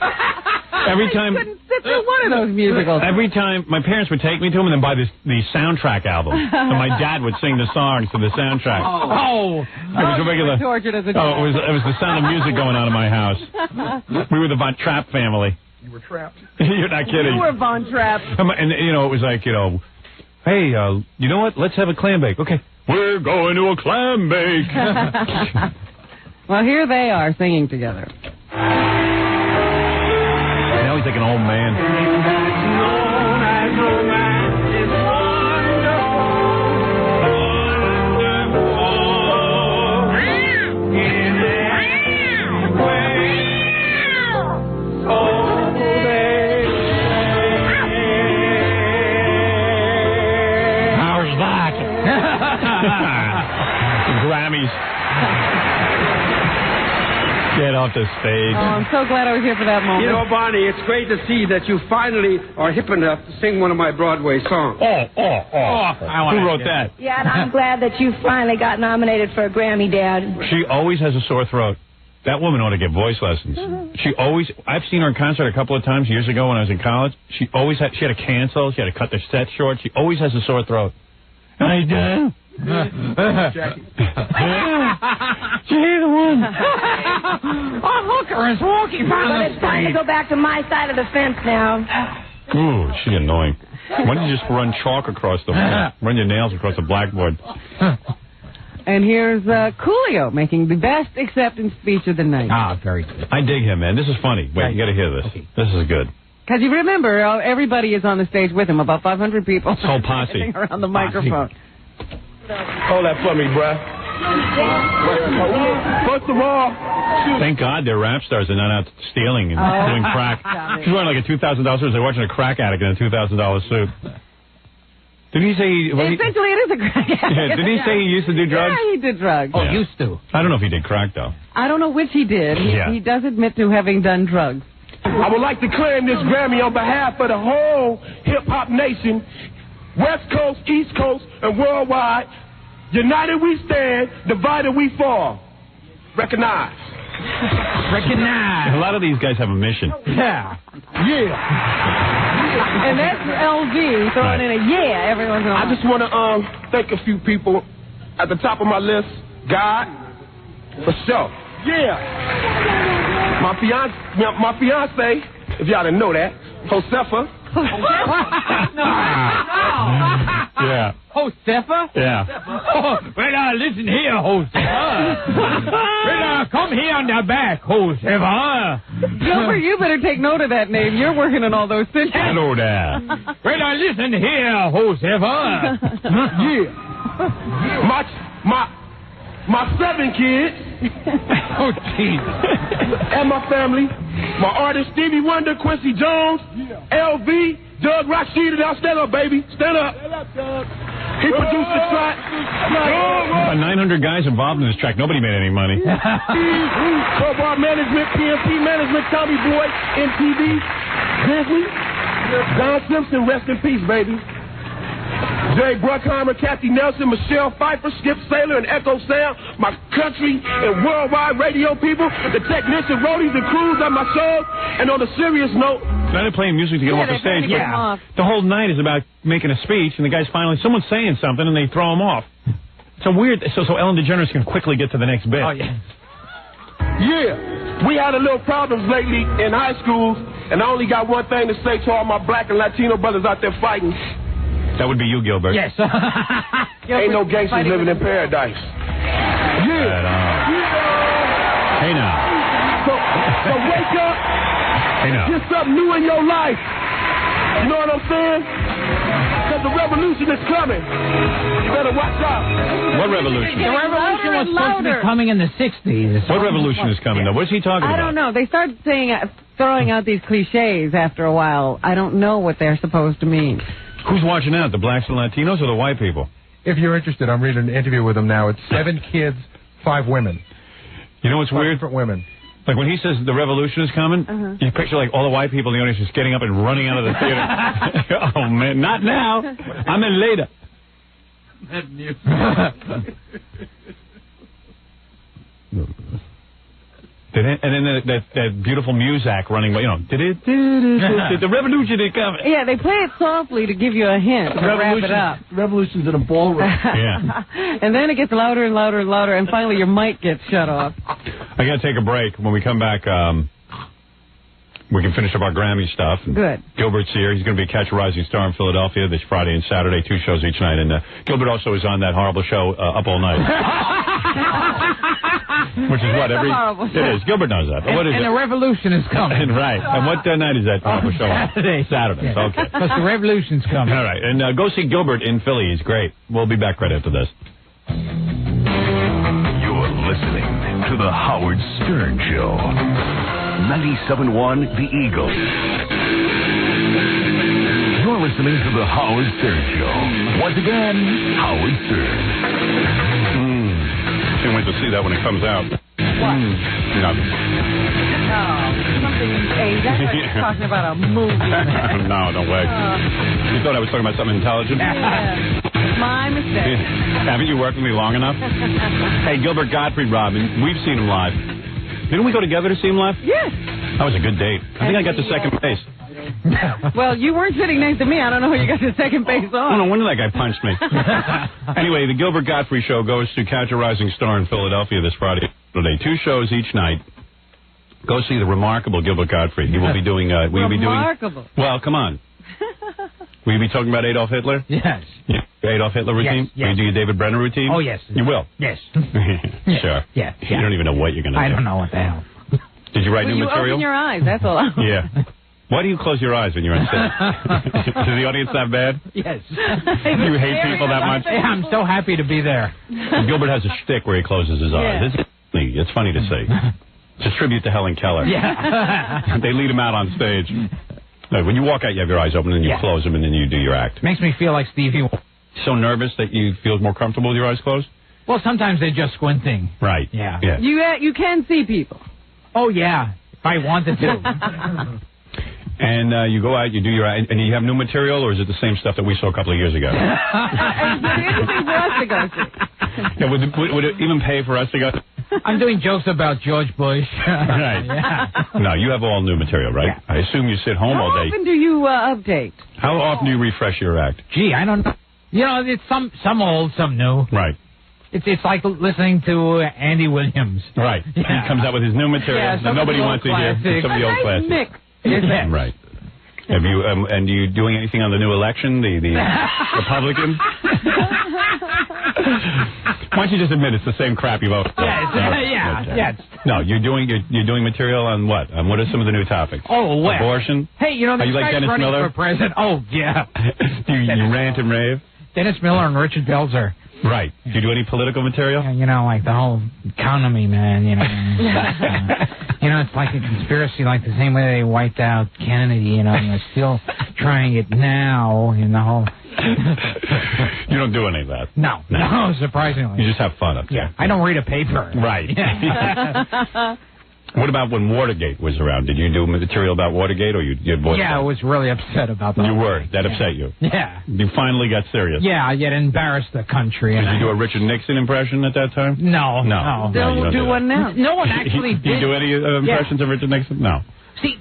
Every time. I couldn't sit through one of those musicals. Every time my parents would take me to them and then buy the soundtrack album. And my dad would sing the songs to the soundtrack. Oh. It was a regular. Tortured as a dad. Oh, it was the Sound of Music going on in my house. We were the Von Trapp family. You were trapped. You're not kidding. You were Von Trapp. And it was like, hey, you know what? Let's have a clam bake. Okay. We're going to a clam bake. Well, here they are singing together. Now he's like an old man. Grammys. Get off the stage. Oh, I'm so glad I was here for that moment. You know, Barney, it's great to see that you finally are hip enough to sing one of my Broadway songs. Who wrote that? Yeah, and I'm glad that you finally got nominated for a Grammy, Dad. She always has a sore throat. That woman ought to get voice lessons. I've seen her in concert a couple of times years ago when I was in college. She had to cancel. She had to cut their set short. She always has a sore throat. I do. Jackie. She's the one. A hooker is walking by But the it's time to street. go back to my side of the fence now. Ooh, she's annoying. Why don't you just run chalk across run your nails across the blackboard? And here's Kulio making the best acceptance speech of the night. Very good. I dig him, man. This is funny. Wait, you got to hear this. Okay. This is good. Because you remember, everybody is on the stage with him, about 500 people. Whole posse. Sitting around the microphone. Hold that for me, bruh. First of all, thank God they're rap stars and not out stealing and doing crack. She's wearing like a $2,000 suit. They're watching a crack addict in a $2,000 suit. Didn't he say essentially, it is a crack addict. Yeah, didn't he say he used to do drugs? Yeah, he did drugs. Oh, used to. I don't know if he did crack, though. I don't know which he did. He does admit to having done drugs. I would like to claim this Grammy on behalf of the whole hip-hop nation, West Coast, East Coast, and worldwide. United we stand, divided we fall. Recognize. A lot of these guys have a mission. Yeah. And that's LV throwing in a every once in a while. I just want to thank a few people. At the top of my list, God, for sure. Yeah. My fiance, if y'all didn't know that, Josefa. Yeah. Josefa? Yeah. Well, listen here, Josefa. Well, come here on the back, Josefa. Gilbert, you better take note of that name. You're working on all those things. Hello there. Well, listen here, Josefa. My 7 kids. Oh, Jesus. And my family. My artist, Stevie Wonder, Quincy Jones, LV, Doug Rashid. Now stand up, baby. Stand up. He produced the track. About 900 guys involved in this track. Nobody made any money. Crowbar Management, PMP Management, Tommy Boy, MTV, Disney, Don Simpson, rest in peace, baby. Jay Bruckheimer, Kathy Nelson, Michelle Pfeiffer, Skip Saylor, and Echo Sound, my country and worldwide radio people, the technician, roadies, and crews on my show. And on a serious note, now they're playing music to get him off the stage. Yeah. The whole night is about making a speech, and the guy's someone's saying something, and they throw him off. It's a weird. So Ellen DeGeneres can quickly get to the next bit. Oh yeah. Yeah, we had a little problems lately in high schools, and I only got one thing to say to all my black and Latino brothers out there fighting. That would be you, Gilbert. Yes. Ain't no gangsters living in paradise. Yeah. Hey now. So wake up. Hey now. Get something new in your life. You know what I'm saying? Because the revolution is coming. You better watch out. What revolution? The revolution was supposed to be coming in the 60s. What revolution is coming, though? What's he talking about? I don't know. They started throwing out these cliches after a while. I don't know what they're supposed to mean. Who's watching out, the blacks and Latinos or the white people? If you're interested, I'm reading an interview with him now. It's 7 kids, 5 women. You know what's weird? Different women. Like when he says the revolution is coming, you picture like all the white people in the audience just getting up and running out of the theater. Oh, man, not now. I'm in later. And then that beautiful Muzak running, the revolution is coming. Yeah, they play it softly to give you a hint to wrap it up. Revolution's in a ballroom. Yeah. And then it gets louder and louder and louder, and finally your mic gets shut off. I got to take a break. When we come back, we can finish up our Grammy stuff. Good. Gilbert's here. He's going to be Catch a Rising Star in Philadelphia this Friday and Saturday, 2 shows each night. And Gilbert also is on that horrible show, Up All Night. Which is what? It is. Gilbert knows that. What is it? And the revolution is coming. Right. And what night is that horrible show on? Saturday. Yeah. Okay. Because the revolution's coming. All right. And go see Gilbert in Philly. He's great. We'll be back right after this. You're listening to The Howard Stern Show. 97.1 The Eagle. You're listening to The Howard Stern Show. Once again, Howard Stern. Can't wait to see that when it comes out. What? Nothing. That's like you're talking about a movie. No, don't way. You thought I was talking about something intelligent? Yeah. My mistake. Haven't you worked with me long enough? Hey, Gilbert Gottfried, Robin, we've seen him live. Didn't we go together to see him live? Yes. That was a good date. I think I got to second base. Well, you weren't sitting next to me. I don't know who you got to second base on. I don't know when that guy punched me. Anyway, the Gilbert Gottfried Show goes to Catch a Rising Star in Philadelphia this Friday. 2 shows each night. Go see the remarkable Gilbert Gottfried. He will be doing... remarkable. Well, come on. Will you be talking about Adolf Hitler? Yes. Yeah. Adolf Hitler routine? Yes. Will you do your David Brenner routine? Oh, yes. You will? Yes. Sure. Yeah. You don't even know what you're going to do. I don't know what the hell. Did you write new you material? Open your eyes, that's all. Yeah. Why do you close your eyes when you're on stage? Is the audience that bad? Yes. You hate people that much? Yeah, I'm so happy to be there. Gilbert has a shtick where he closes his eyes. It's funny to see. It's a tribute to Helen Keller. Yeah. They lead him out on stage. When you walk out, you have your eyes open, and you close them, and then you do your act. Makes me feel like Stevie. So nervous that you feel more comfortable with your eyes closed? Well, sometimes they're just squinting. Right. Yeah. You can see people. Oh, yeah. If I wanted to. And you go out, you do your act, and you have new material, or is it the same stuff that we saw a couple of years ago? Anything for us to go see. Yeah, would it even pay for us to go? I'm doing jokes about George Bush. Right. Yeah. No, you have all new material, right? Yeah. I assume you sit home all day. How often do you update? How often do you refresh your act? Gee, I don't know. You know, it's some old, some new. Right. It's like listening to Andy Williams. Right. Yeah. He comes out with his new material that nobody wants to hear. Some of the old classics. Mix. Right. Have you and are you doing anything on the new election, the Republicans? Why don't you just admit it's the same crap you've always done? Yes. No, you're doing material on what? On what are some of the new topics? Oh, well. Abortion? Hey, you know, this like guy's Dennis running Miller? for president. Oh, yeah. you rant and rave? Dennis Miller and Richard Belzer. Right. Do you do any political material? You know, like the whole economy, man, you know. You know, it's like a conspiracy, like the same way they wiped out Kennedy, you know, and they're still trying it now in the whole... You don't do any of that? No, surprisingly. You just have fun up there. Yeah, I don't read a paper. Right. What about when Watergate was around? Did you do material about Watergate, or you avoided that? I was really upset about that. You were? That upset you? Yeah. You finally got serious? Yeah, I get embarrassed the country. Did you do a Richard Nixon impression at that time? No. They'll do one now. No one actually did. Did you do any impressions of Richard Nixon? No. See,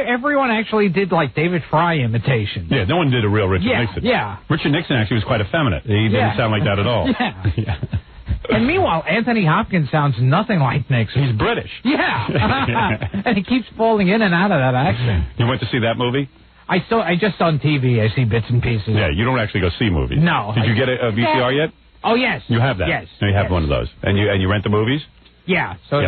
everyone actually did like David Fry imitations. Yeah, no one did a real Richard Nixon. Yeah. Richard Nixon actually was quite effeminate. He didn't sound like that at all. Yeah. And meanwhile, Anthony Hopkins sounds nothing like Nixon. He's British. Yeah. And he keeps falling in and out of that accent. You went to see that movie? I just on TV, I see bits and pieces. Yeah, you don't actually go see movies. No. Did you get a VCR yet? Oh, yes. You have that? Yes. So you have one of those. And you rent the movies? Yeah. So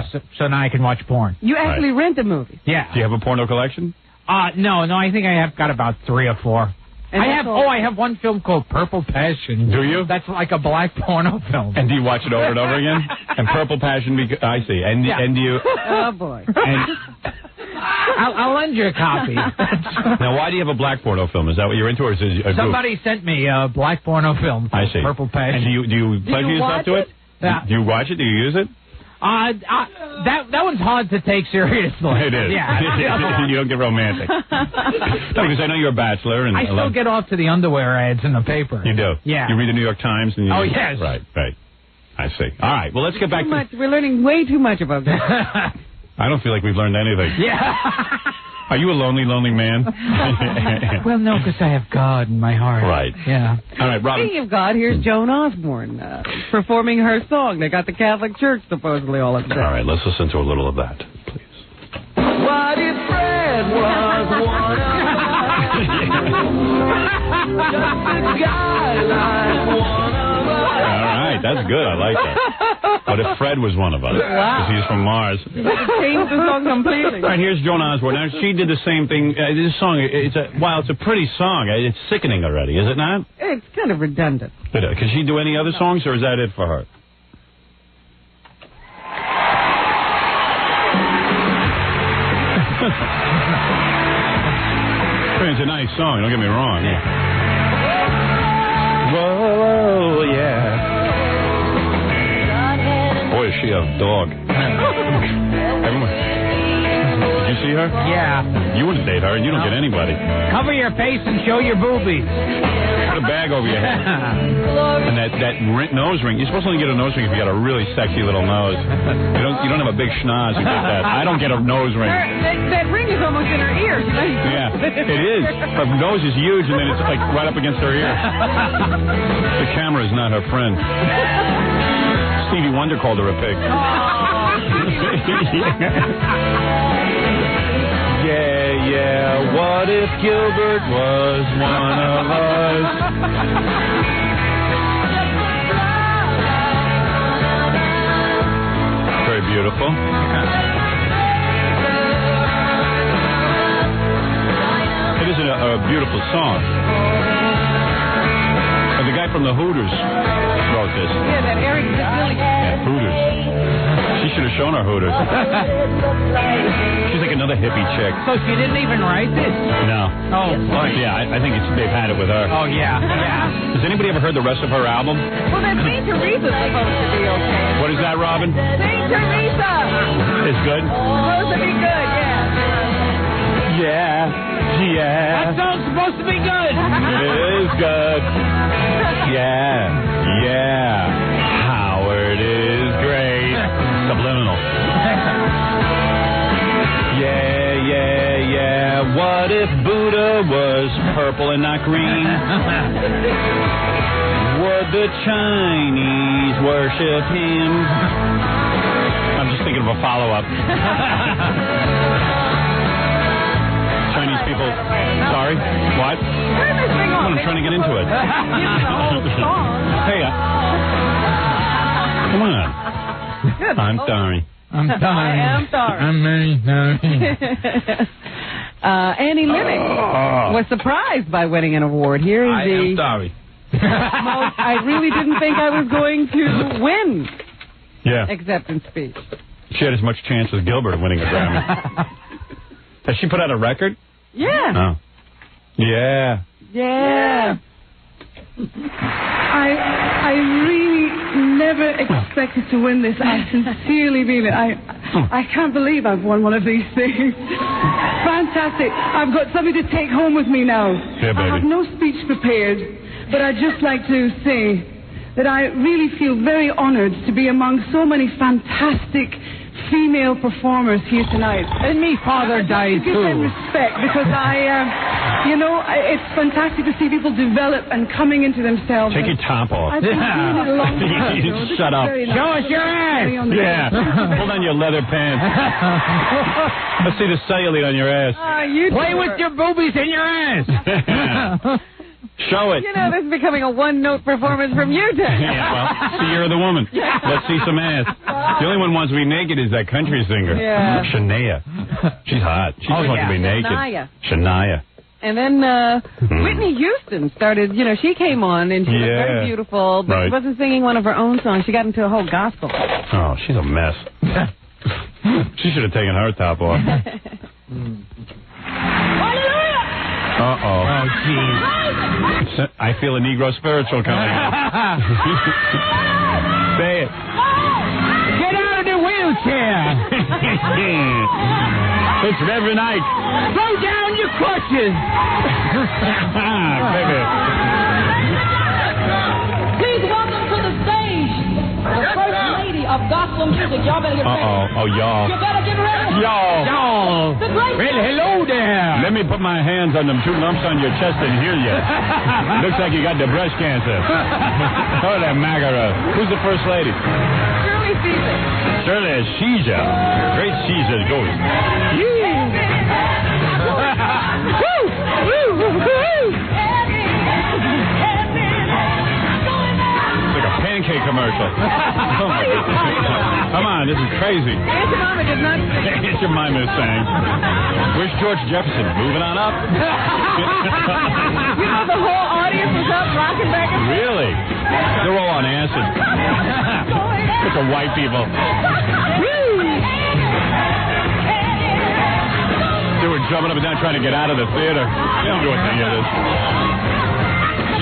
now I can watch porn. You actually rent a movie? Yeah. Do you have a porno collection? No, I think I have got about 3 or 4. And I have one film called Purple Passion. Do you? That's like a black porno film. And do you watch it over and over again? And Purple Passion, I see. And do you... Oh, boy. I'll lend you a copy. Now, why do you have a black porno film? Is that what you're into, or is it a Somebody sent me a black porno film called Purple Passion. And do you pleasure yourself to it? Yeah. Do you watch it? Do you use it? That one's hard to take seriously. It is. Yeah. You don't get romantic. No, because I know you're a bachelor. And I still get off to the underwear ads in the paper. You do? Yeah. You read the New York Times? And Oh, yes. Right. I see. All right. Well, let's get back to... We're learning way too much about this. I don't feel like we've learned anything. Yeah. Are you a lonely man? Well, no, because I have God in my heart. Right. Yeah. All right, Robin. Speaking of God, here's Joan Osborne performing her song. They got the Catholic Church supposedly all upset. All right, let's listen to a little of that, please. What if Fred was one of us? Just a guy like one of us. All right, that's good. I like that. What if Fred was one of us? Wow. Because he's from Mars. Changed the song completely. All right, here's Joan Osborne. Now, she did the same thing. This song, it's a pretty song. It's sickening already, is it not? It's kind of redundant. Can she do any other songs, or is that it for her? It's a nice song, don't get me wrong. Whoa, yeah. Boy, is she a dog. Everyone. Did you see her? Yeah. You wouldn't date her, and you don't get anybody. Cover your face and show your boobies. Put a bag over your head. And that nose ring. You're supposed to only get a nose ring if you got a really sexy little nose. You don't have a big schnoz. You get that. I don't get a nose ring. That ring is almost in her ear. Yeah, it is. Her nose is huge, and then it's like right up against her ear. The camera is not her friend. Stevie Wonder called her a pig. Yeah, what if Gilbert was one of us? Very beautiful. It is a beautiful song. And the guy from the Hooters wrote this. Yeah, that Eric Zilli. Yeah, Hooters. She should have shown her Hooters. She's like another hippie chick. So she didn't even write this? No. Oh, boy. Yeah, I think they've had it with her. Oh, yeah. Has anybody ever heard the rest of her album? Well, that St. Teresa's supposed to be okay. What is that, Robin? St. Teresa. It's good? Supposed to be good, yeah. Yeah. That song's supposed to be good. It is good. Yeah. Howard is great. Subliminal. Yeah. What if Buddha was purple and not green? Would the Chinese worship him? I'm just thinking of a follow-up. Chinese people. Sorry? What? Turn this thing off. I'm trying to get into it. Hey, come on. Good. I'm sorry. I'm sorry. I am sorry. I'm very sorry. Annie Lennox was surprised by winning an award. Here is I am sorry. I really didn't think I was going to win. Yeah. Acceptance speech. She had as much chance as Gilbert of winning a Grammy. Has she put out a record? Yeah. Oh. Yeah. I really never expected to win this. I sincerely mean it. I can't believe I've won one of these things. Fantastic. I've got something to take home with me now. Yeah, baby. I have no speech prepared, but I'd just like to say that I really feel very honored to be among so many fantastic female performers here tonight. And me father died give them too. respect because it's fantastic to see people develop and coming into themselves. Take your top off. I've been doing it a long time. So Shut up. Show us your ass. Yeah. Pull down your leather pants. Let's see the cellulite on your ass. Play with your boobies in your ass. Show it. You know, this is becoming a one-note performance from you, Dan. Yeah, well, see, you're the woman. Let's see some ass. The only one who wants to be naked is that country singer. Yeah. Shania. She's hot. She just wants to be naked. Shania. And then Whitney Houston started, she came on and she was very beautiful, but she wasn't singing one of her own songs. She got into a whole gospel. Oh, she's a mess. She should have taken her top off. Uh-oh. Oh, jeez. I feel a Negro spiritual coming. Say it. Get out of the wheelchair. It's Reverend Ike. Slow down your crutches. Baby. Please welcome to the stage the First Lady of Gospel Music. Y'all better get ready. Oh, y'all. You better get ready. Y'all. The great. Well, hello there. Let me put my hands on them two lumps on your chest and heal you. Looks like you got the breast cancer. Oh, that Magara. Who's the First Lady? Shirley Caesar. Shirley Caesar. Great Caesar's ghost. It's like a pancake commercial. Oh my goodness. Come on, this is crazy. Aunt Jemima did not sing. Aunt Jemima sang. Where's George Jefferson? Moving on up. The whole audience was up rocking back and forth. Really? They're all on acid. It's the white people. They were jumping up and down trying to get out of the theater. They don't do a thing of this.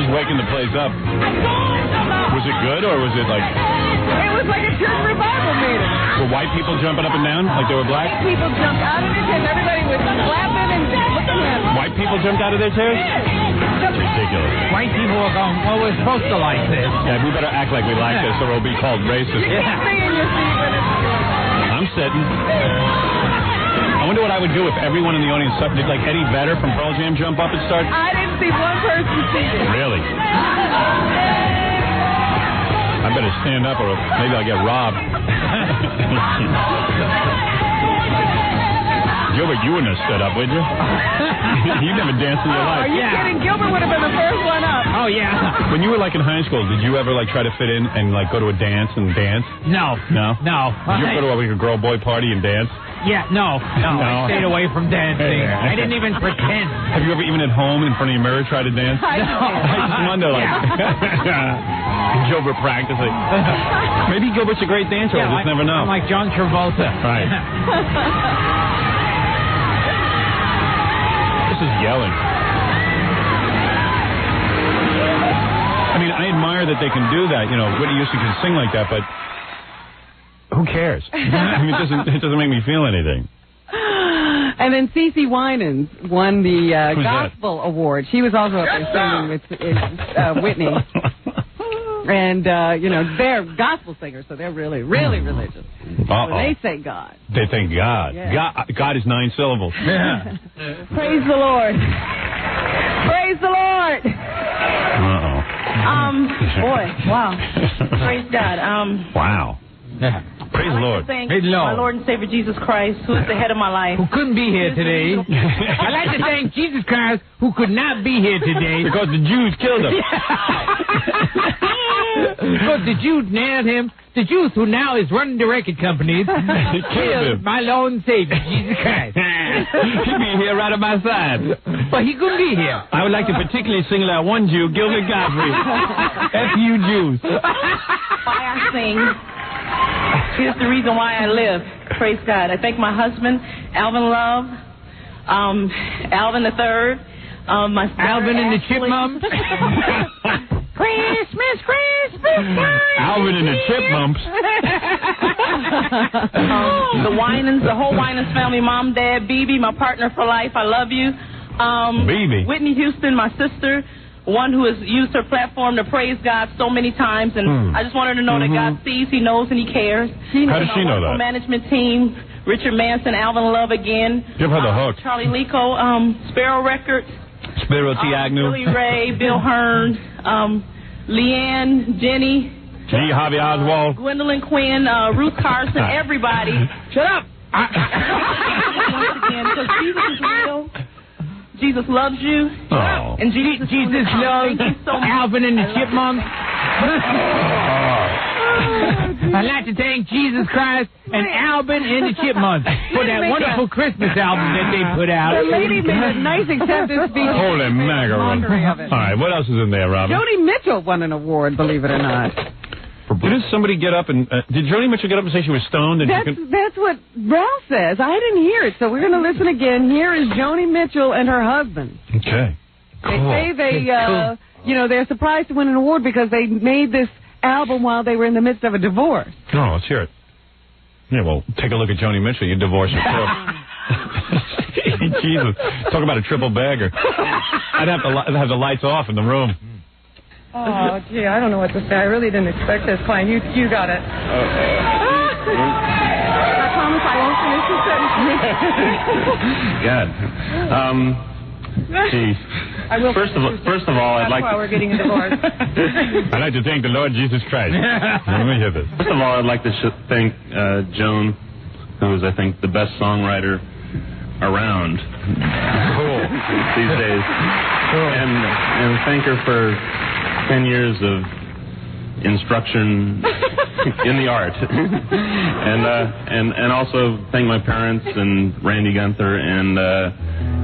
She's waking the place up. Was it good, or was it like... It was like a church revival meeting. Were white people jumping up and down like they were black? White people jumped out of their chairs. Everybody was clapping and looking at them. White people jumped out of their chairs? That's ridiculous. White people are going, well, we're supposed to like this. Yeah, we better act like we like this, or we'll be called racist. You can't stay in your seat when it's... I'm sitting. I wonder what I would do if everyone in the audience did, like Eddie Vedder from Pearl Jam jump up and start. I didn't see one person seated. Really? I better stand up, or maybe I'll get robbed. Gilbert, you wouldn't have stood up, would you? You never danced in your life. Are you kidding? Gilbert would have been the first one up. Oh, yeah. When you were like in high school, did you ever like try to fit in and like go to a dance and dance? No. No? No. Did you ever go to like a girl-boy party and dance? Yeah, no. I stayed away from dancing. I didn't even pretend. Have you ever, even at home in front of your mirror, tried to dance? No. I just wonder, like, Gilbert practicing. Maybe Gilbert's a great dancer. I just never know. I'm like John Travolta. Right. This is yelling. I mean, I admire that they can do that. You know, Whitney Houston can sing like that, but who cares? I mean, it doesn't make me feel anything. And then Cece Winans won the Gospel Award. She was also up there singing with Whitney. And, you know, they're gospel singers, so they're really, really religious. When they say God. They think God. Yeah. God is 9 syllables. Yeah. Praise the Lord. Praise the Lord. Uh-oh. Boy, wow. Praise God. Wow. Yeah. Praise the Lord. Praise the Lord. My Lord and Savior Jesus Christ, who is the head of my life. Who couldn't be here today. I'd like to thank Jesus Christ, who could not be here today. Because the Jews killed him. Because the Jews nailed him. The Jews who now is running the record companies killed my Lord and Savior, Jesus Christ. He'd be here right at my side. But he couldn't be here. I would like to particularly single out one Jew, Gilbert Gottfried. F.U. Jews. Why I sing. Here's the reason why I live. Praise God. I thank my husband, Alvin Love, Alvin the Third, my Alvin and the Chipmumps. Christmas, Alvin and the Chipmumps. The Winans, the whole Winans family, Mom, Dad, BB, my partner for life. I love you. BB. Whitney Houston, my sister. One who has used her platform to praise God so many times, and I just want her to know that God sees, He knows, and He cares. How does she know that? Management team, Richard Manson, Alvin Love again. Give her the hook. Charlie Lico, Sparrow Records. Spiro T. Agnew. Billy Ray, Bill Hearn, Leanne, Jenny. G. Javi Oswald. Gwendolyn Quinn, Ruth Carson, everybody. Shut up. Once again, because Jesus is real. Jesus loves you. Oh. And Jesus loves Alvin and the Chipmunks. I'd like to thank Jesus Christ and Alvin and the Chipmunks for that wonderful Christmas album that they put out. The lady made a nice acceptance speech. Holy mackerel. All right, what else is in there, Robin? Joni Mitchell won an award, believe it or not. Didn't somebody get up and... did Joni Mitchell get up and say she was stoned? And that's what Ralph says. I didn't hear it, so we're going to listen again. Here is Joni Mitchell and her husband. Okay. Cool. They say you know, they're surprised to win an award because they made this album while they were in the midst of a divorce. No, let's hear it. Yeah, well, take a look at Joni Mitchell. You divorced yourself. Jesus. Talk about a triple bagger. I'd have to have the lights off in the room. Oh, gee, I don't know what to say. I really didn't expect this, Klein. You got it. I promise I won't finish the sentence. God. I will. First of all, I'd like. That's why we're getting a divorce. I'd like to thank the Lord Jesus Christ. Let me hear this. First of all, I'd like to thank Joan, who is, I think, the best songwriter around. Cool. These days. Cool. And thank her for 10 years of instruction in the art. and also thank my parents and Randy Gunther and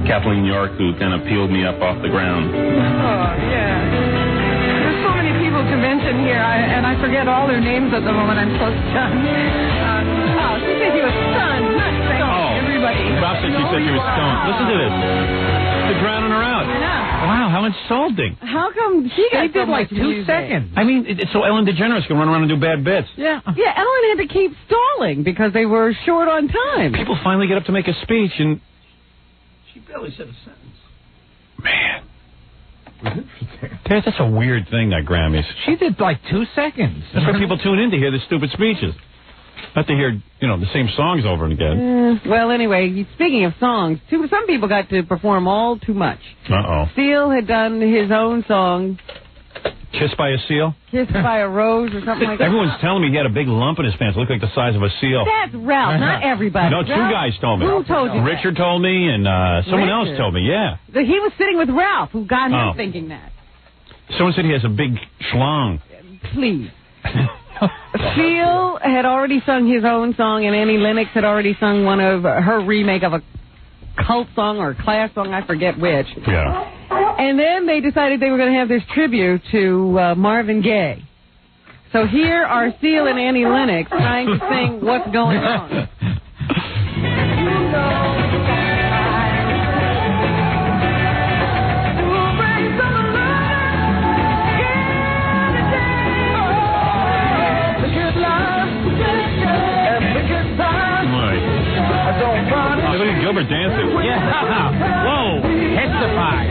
Kathleen York, who kind of peeled me up off the ground. Oh, yeah. There's so many people to mention here, and I forget all their names at the moment. I'm so stunned. She said he was stunned, not stoned. Everybody. Bob said she said she was stoned. Listen to this. They're drowning her out. I know. Wow, How insulting. How come she got They did like 2 seconds. I mean, it's so Ellen DeGeneres can run around and do bad bits. Yeah. Yeah, Ellen had to keep stalling because they were short on time. People finally get up to make a speech, and... She barely said a sentence. Man. That's a weird thing, that Grammys. She did like 2 seconds. That's why people tune in to hear the stupid speeches. Not to hear, the same songs over and again. Well, anyway, speaking of songs, some people got to perform all too much. Uh-oh. Seal had done his own song. Kissed by a seal? Kissed by a rose or something like that. Everyone's telling me he had a big lump in his pants. It looked like the size of a seal. That's Ralph, not everybody. No, 2 guys told me. Who told you Richard told me, and someone else told me, yeah. He was sitting with Ralph, who got him thinking that. Someone said he has a big schlong. Please. Seal had already sung his own song, and Annie Lennox had already sung one of her remake of a cult song or class song, I forget which. Yeah. And then they decided they were going to have this tribute to Marvin Gaye. So here are Seal and Annie Lennox trying to sing What's Going On. Look at Gilbert dancing. Yeah. Whoa. Testify.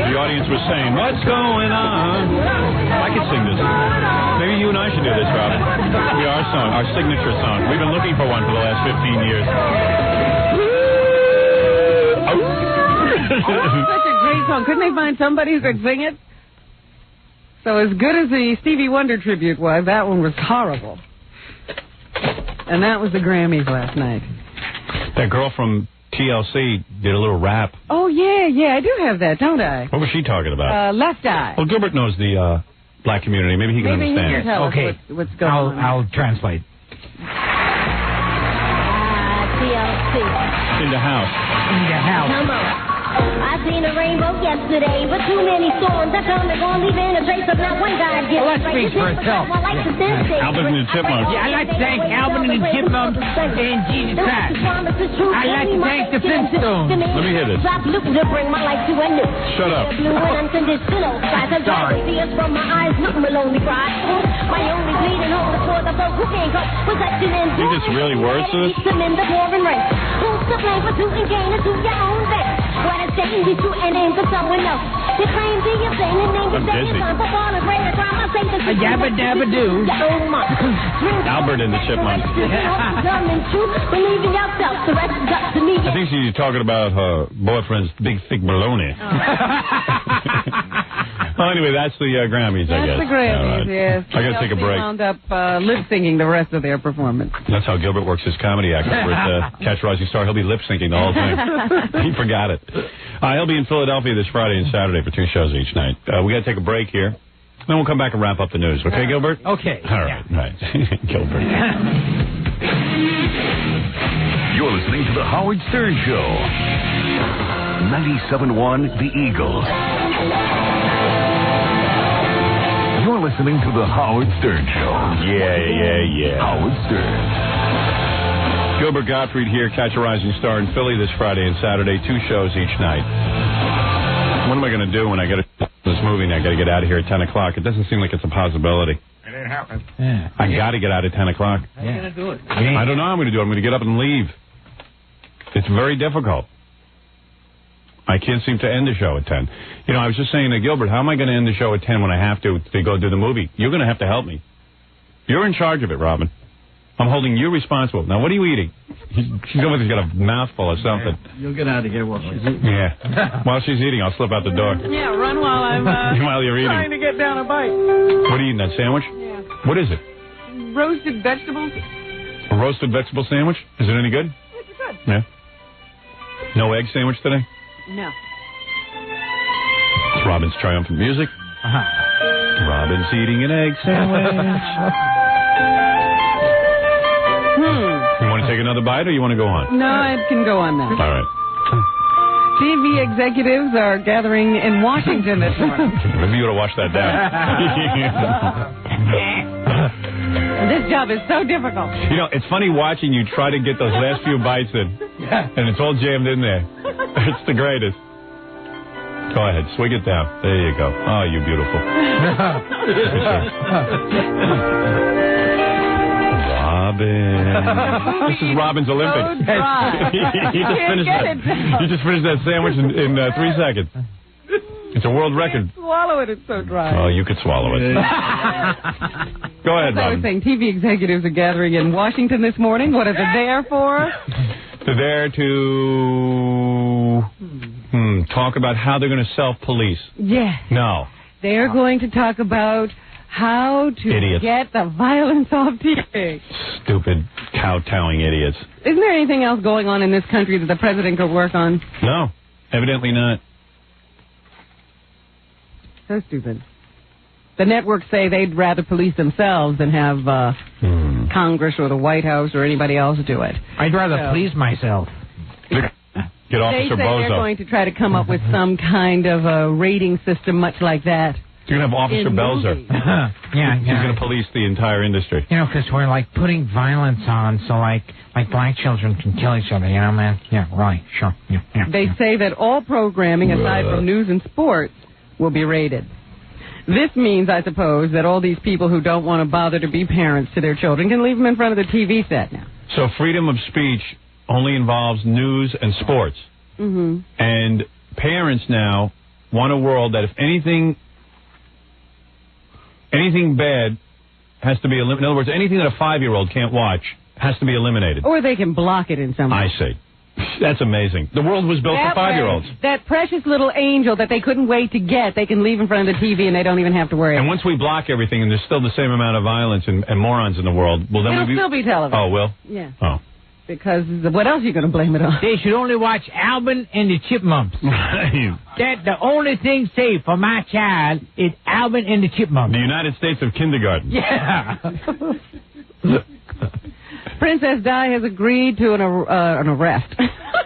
The audience was saying, what's going on? I could sing this. Maybe you and I should do this, Robin. It'll be our song, our signature song. We've been looking for one for the last 15 years. Such a great song. Couldn't they find somebody who could sing it? So as good as the Stevie Wonder tribute was, that one was horrible. And that was the Grammys last night. That girl from TLC did a little rap. Oh, yeah, I do have that, don't I? What was she talking about? Left Eye. Well, Gilbert knows the black community. Maybe he can understand. He can tell us what's going on. I'll translate. TLC. In the house. In the house. Come on. I seen a rainbow yesterday, but too many storms. I found it gonna leave in a trace of not one God given. Well, that speaks for itself. Alvin and the Chipmunks. Yeah, I'd like to thank Alvin and the Chipmunks and Jesus Christ. I'd like to thank the Flintstones. Let me hear this. Shut up. Sorry. Tears from my eyes, look my lonely cry. My only bleeding home is for the folk who can't go. Think it's really worse to this? In the pouring rain. Who's to blame for shooting gain into your own vein? What a shame you shoot and aim for someone else. You claim to your thing and then you say it's time for ball and rain. I say this is yabba dabba doo. Albert and the Chipmunks. Believing yourself, the rest is up to me. I think she's talking about her boyfriend's big, thick baloney. Well, anyway, that's the Grammys, I guess. That's the Grammys, yes. I got to take a break. They wound up lip-syncing the rest of their performance. That's how Gilbert works his comedy act. With Catch Rising Star, he'll be lip-syncing the whole thing. He forgot it. He'll be in Philadelphia this Friday and Saturday for 2 shows each night. We got to take a break here. Then we'll come back and wrap up the news. Okay, Gilbert? Okay. All right, right. Gilbert. You're listening to The Howard Stern Show. 97.1 The Eagle. You're listening to The Howard Stern Show. Yeah. Howard Stern. Gilbert Gottfried here, Catch a Rising Star in Philly this Friday and Saturday, 2 shows each night. What am I going to do when I get this movie and I got to get out of here at 10 o'clock? It doesn't seem like it's a possibility. It ain't happening. Yeah. I got to get out at 10 o'clock. How are you going to do it? I don't know how I'm going to do it. I'm going to get up and leave. It's very difficult. I can't seem to end the show at 10. I was just saying to Gilbert, how am I going to end the show at 10 when I have to go do the movie? You're going to have to help me. You're in charge of it, Robin. I'm holding you responsible. Now, what are you eating? She's almost got a mouthful of something. You'll get out of here while she's eating. Yeah. While she's eating, I'll slip out the door. Yeah, run while I'm while you're eating. trying to get down a bite. What are you eating, that sandwich? Yeah. What is it? Roasted vegetables. A roasted vegetable sandwich? Is it any good? It's good. Yeah. No egg sandwich today? No. It's Robin's triumphant music. Robin's eating an egg sandwich. You want to take another bite or you want to go on? No, I can go on now. All right. TV executives are gathering in Washington this morning. Maybe you ought to watch that down. This job is so difficult. It's funny watching you try to get those last few bites in, and it's all jammed in there. It's the greatest. Go ahead, swig it down. There you go. Oh, you beautiful. Robin. This is Robin's Olympics. So dry. You just finished that sandwich in 3 seconds. It's a world record. Swallow it, it's so dry. Oh, you could swallow it. Go ahead, As I was Robin. saying, TV executives are gathering in Washington this morning. What are they there for? They're there to talk about how they're going to self-police. Yes. No. They're going to talk about how to Idiots. get the violence off TV. Stupid, kowtowing idiots. Isn't there anything else going on in this country that the president could work on? No, evidently not. So stupid. The networks say they'd rather police themselves than have Congress or the White House or anybody else do it. I'd rather please myself. Get Officer They say Bozo. they're going to try to come up with some kind of a rating system much like that. You're going to have Officer in Belzer. movies. Yeah, He's going to police the entire industry. You know, because we're like putting violence on, so like black children can kill each other. You know, man. Yeah, right. Sure. Yeah. They say that all programming, aside from news and sports, will be rated. This means, I suppose, that all these people who don't want to bother to be parents to their children can leave them in front of the TV set now. So freedom of speech only involves news and sports. Mm-hmm. And parents now want a world that if anything bad has to be eliminated. In other words, anything that a 5-year-old can't watch has to be eliminated. Or they can block it in some way. I see. That's amazing. The world was built for 5-year-olds. That precious little angel that they couldn't wait to get, they can leave in front of the TV and they don't even have to worry And about once we block everything and there's still the same amount of violence and morons in the world, well, then It'll we'll still be television. Oh, will? Yeah. Oh. Because what else are you going to blame it on? They should only watch Alvin and the Chipmunks. That the only thing safe for my child is Alvin and the Chipmunks. The United States of kindergarten. Yeah. Princess Di has agreed to an arrest.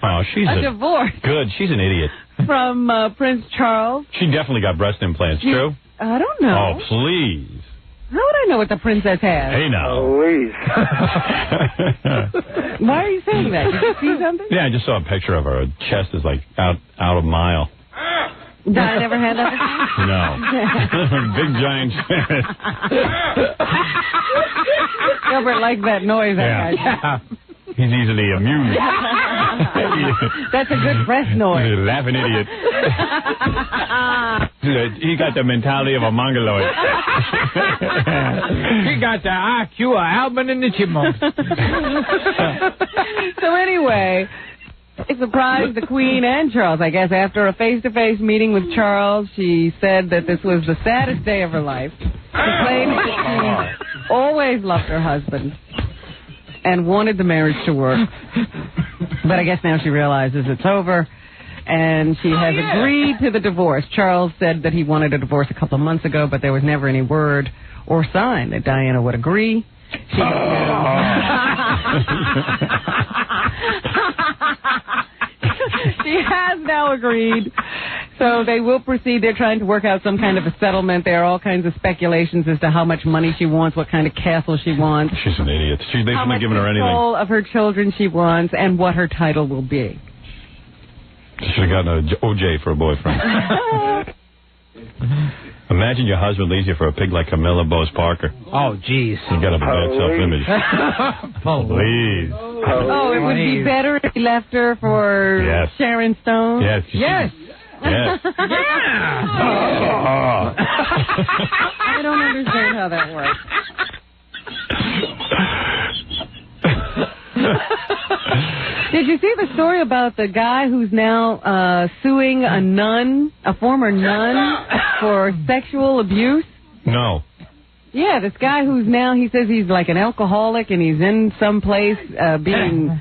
Oh, she's a divorce Good. She's an idiot. from Prince Charles. She definitely got breast implants. True? I don't know. Oh, please. How would I know what the princess has? Hey, now. Please. Why are you saying that? Did you see something? Yeah, I just saw a picture of her. Her chest is like out a mile. Di never had that before? No. Big giant chest. Gilbert likes that noise. Yeah. He's easily amused. That's a good breast noise. Laughing idiot. He got the mentality of a mongoloid. He got the IQ of Alvin and the Chipmunks. So anyway, it surprised the Queen and Charles. I guess after a face-to-face meeting with Charles, she said that this was the saddest day of her life. She claimed that she always loved her husband and wanted the marriage to work. But I guess now she realizes it's over, and she has agreed to the divorce. Charles said that he wanted a divorce a couple of months ago, but there was never any word or sign that Diana would agree. She has now agreed. So they will proceed. They're trying to work out some kind of a settlement. There are all kinds of speculations as to how much money she wants, what kind of castle she wants. She's an idiot. They've not given her anything. How much control of her children she wants, and what her title will be. She should have gotten an OJ for a boyfriend. Imagine your husband leaves you for a pig like Camilla Bose Parker. Oh, jeez. You got a bad self-image. Please. Oh, it would be better if he left her for Sharon Stone? Yes. Yes. Yes. I don't understand how that works. Did you see the story about the guy who's now suing a former nun, for sexual abuse? No. Yeah, this guy who's now, he says he's like an alcoholic and he's in some place being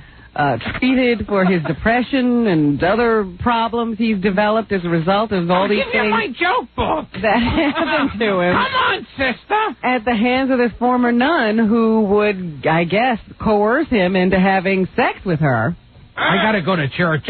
treated for his depression and other problems he's developed as a result of all these things. My joke book that happened to him. Come on, sister. At the hands of this former nun who would, I guess, coerce him into having sex with her. I gotta go to church.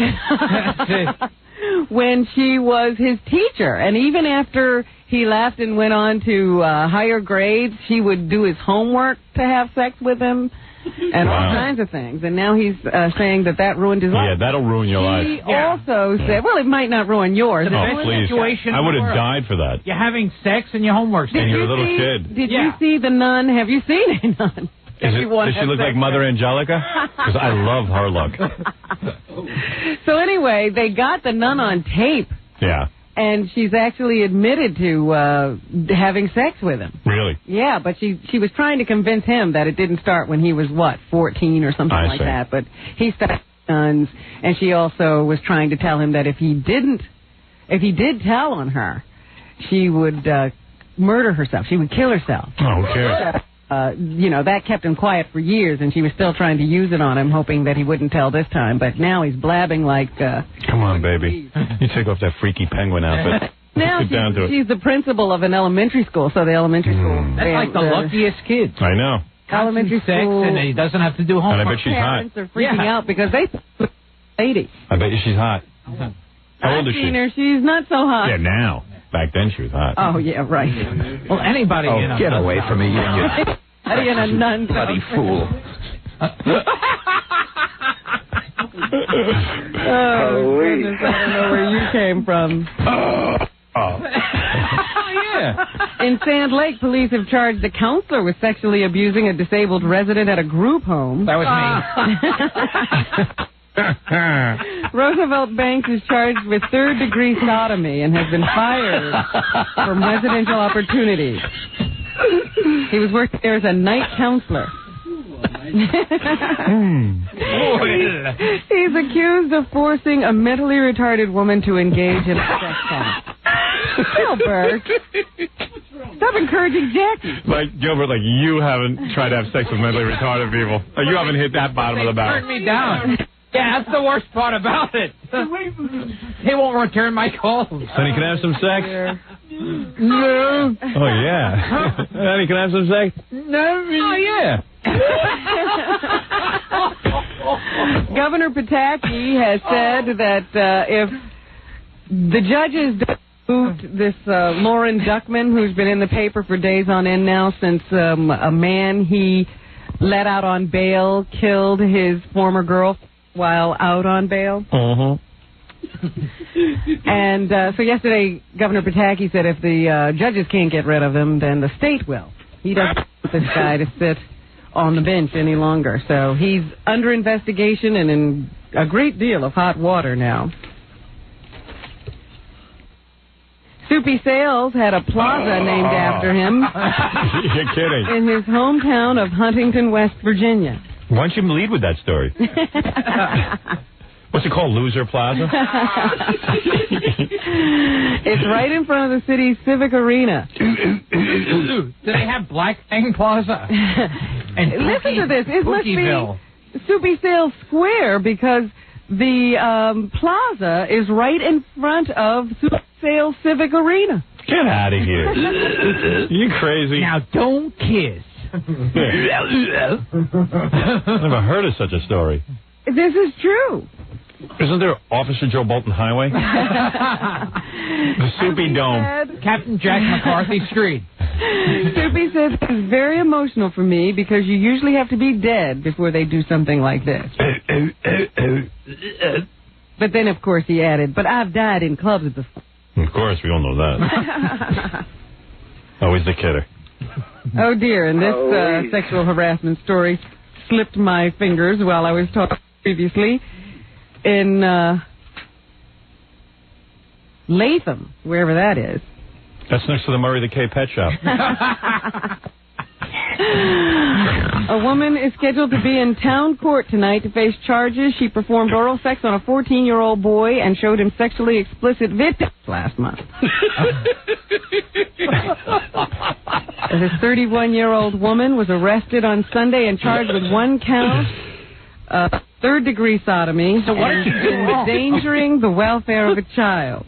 When she was his teacher. And even after He left and went on to higher grades. She would do his homework to have sex with him and all kinds of things. And now he's saying that ruined his life. Yeah, that'll ruin your life. He also said, well, it might not ruin yours. Oh, please. I would have died for that. You're having sex and your homework's and you're a little kid. Did you see The Nun? Have you seen a nun? Does she look like Mother Angelica? Because I love her look. So anyway, they got The Nun on tape. Yeah. And she's actually admitted to having sex with him. Really? Yeah, but she was trying to convince him that it didn't start when he was, 14 or something like that. But he started nuns, and she also was trying to tell him that if he did tell on her, she would murder herself. She would kill herself. Oh, who cares? That kept him quiet for years, and she was still trying to use it on him, hoping that he wouldn't tell this time. But now he's blabbing like... Come on, baby. You take off that freaky penguin outfit. Now she's the principal of an elementary school, so the elementary school... That's like the luckiest kids. I know. Elementary sex, school... and he doesn't have to do homework. And I bet she's hot. Parents are freaking out because they... lady. I bet you she's hot. How old is she? I've seen her. She's not so hot. Yeah, now. Back then she was hot. Oh, yeah, right. Well, anybody in a... Get away from me, you in a nun bloody fool. Oh, goodness, I don't know where you came from. Yeah. In Sand Lake, police have charged a counselor with sexually abusing a disabled resident at a group home. That was me. Roosevelt Banks is charged with third-degree sodomy and has been fired from residential opportunities. He was working there as a night counselor. He's accused of forcing a mentally retarded woman to engage in a sex act. Gilbert, stop encouraging Jackie. Gilbert, you haven't tried to have sex with mentally retarded people. You haven't hit that bottom of the barrel. Turn me down. Yeah, that's the worst part about it. They won't return my calls. Honey, can I have some sex? No. Oh, yeah. Honey, can I have some sex? No. Oh, yeah. Governor Pataki has said that if the judges don't boot this Lauren Duckman, who's been in the paper for days on end now since a man he let out on bail killed his former girlfriend while out on bail. And so yesterday, Governor Pataki said if the judges can't get rid of him, then the state will. He doesn't want this guy to sit on the bench any longer. So he's under investigation and in a great deal of hot water now. Soupy Sales had a plaza named after him. You're kidding. In his hometown of Huntington, West Virginia. Why don't you lead with that story? What's it called, Loser Plaza? It's right in front of the city's Civic Arena. Do they have Black Thing Plaza? And listen to this. It must be Soupy Sales Square because the plaza is right in front of Soupy Sales Civic Arena. Get out of here. You crazy. Now, don't kiss. Never heard of such a story. This is true. Isn't there Officer Joe Bolton Highway? The Soupy Dome. Captain Jack McCarthy Street. Soupy says it's very emotional for me because you usually have to be dead before they do something like this. But then, of course, he added, but I've died in clubs before. Of course, we all know that. Always the kidder. Oh, dear, and this sexual harassment story slipped my fingers while I was talking previously. In Latham, wherever that is. That's next to the Murray the K Pet Shop. A woman is scheduled to be in town court tonight to face charges. She performed oral sex on a 14-year-old boy and showed him sexually explicit videos last month. This 31-year-old woman was arrested on Sunday and charged with one count of third-degree sodomy and endangering the welfare of a child.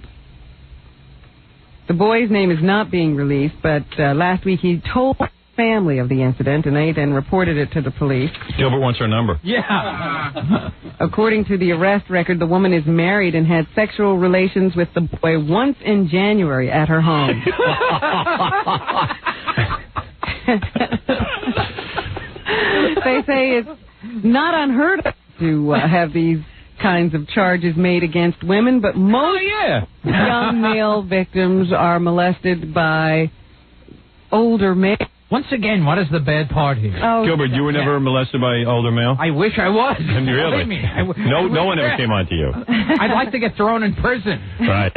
The boy's name is not being released, but last week he told family of the incident, and they then reported it to the police. Gilbert wants her number. Yeah. According to the arrest record, the woman is married and had sexual relations with the boy once in January at her home. They say it's not unheard of to have these kinds of charges made against women, but most young male victims are molested by older males. Once again, what is the bad part here? Oh, Gilbert, you were never molested by older male? I wish I was. Really? Me. No one ever came on to you. I'd like to get thrown in prison. Right.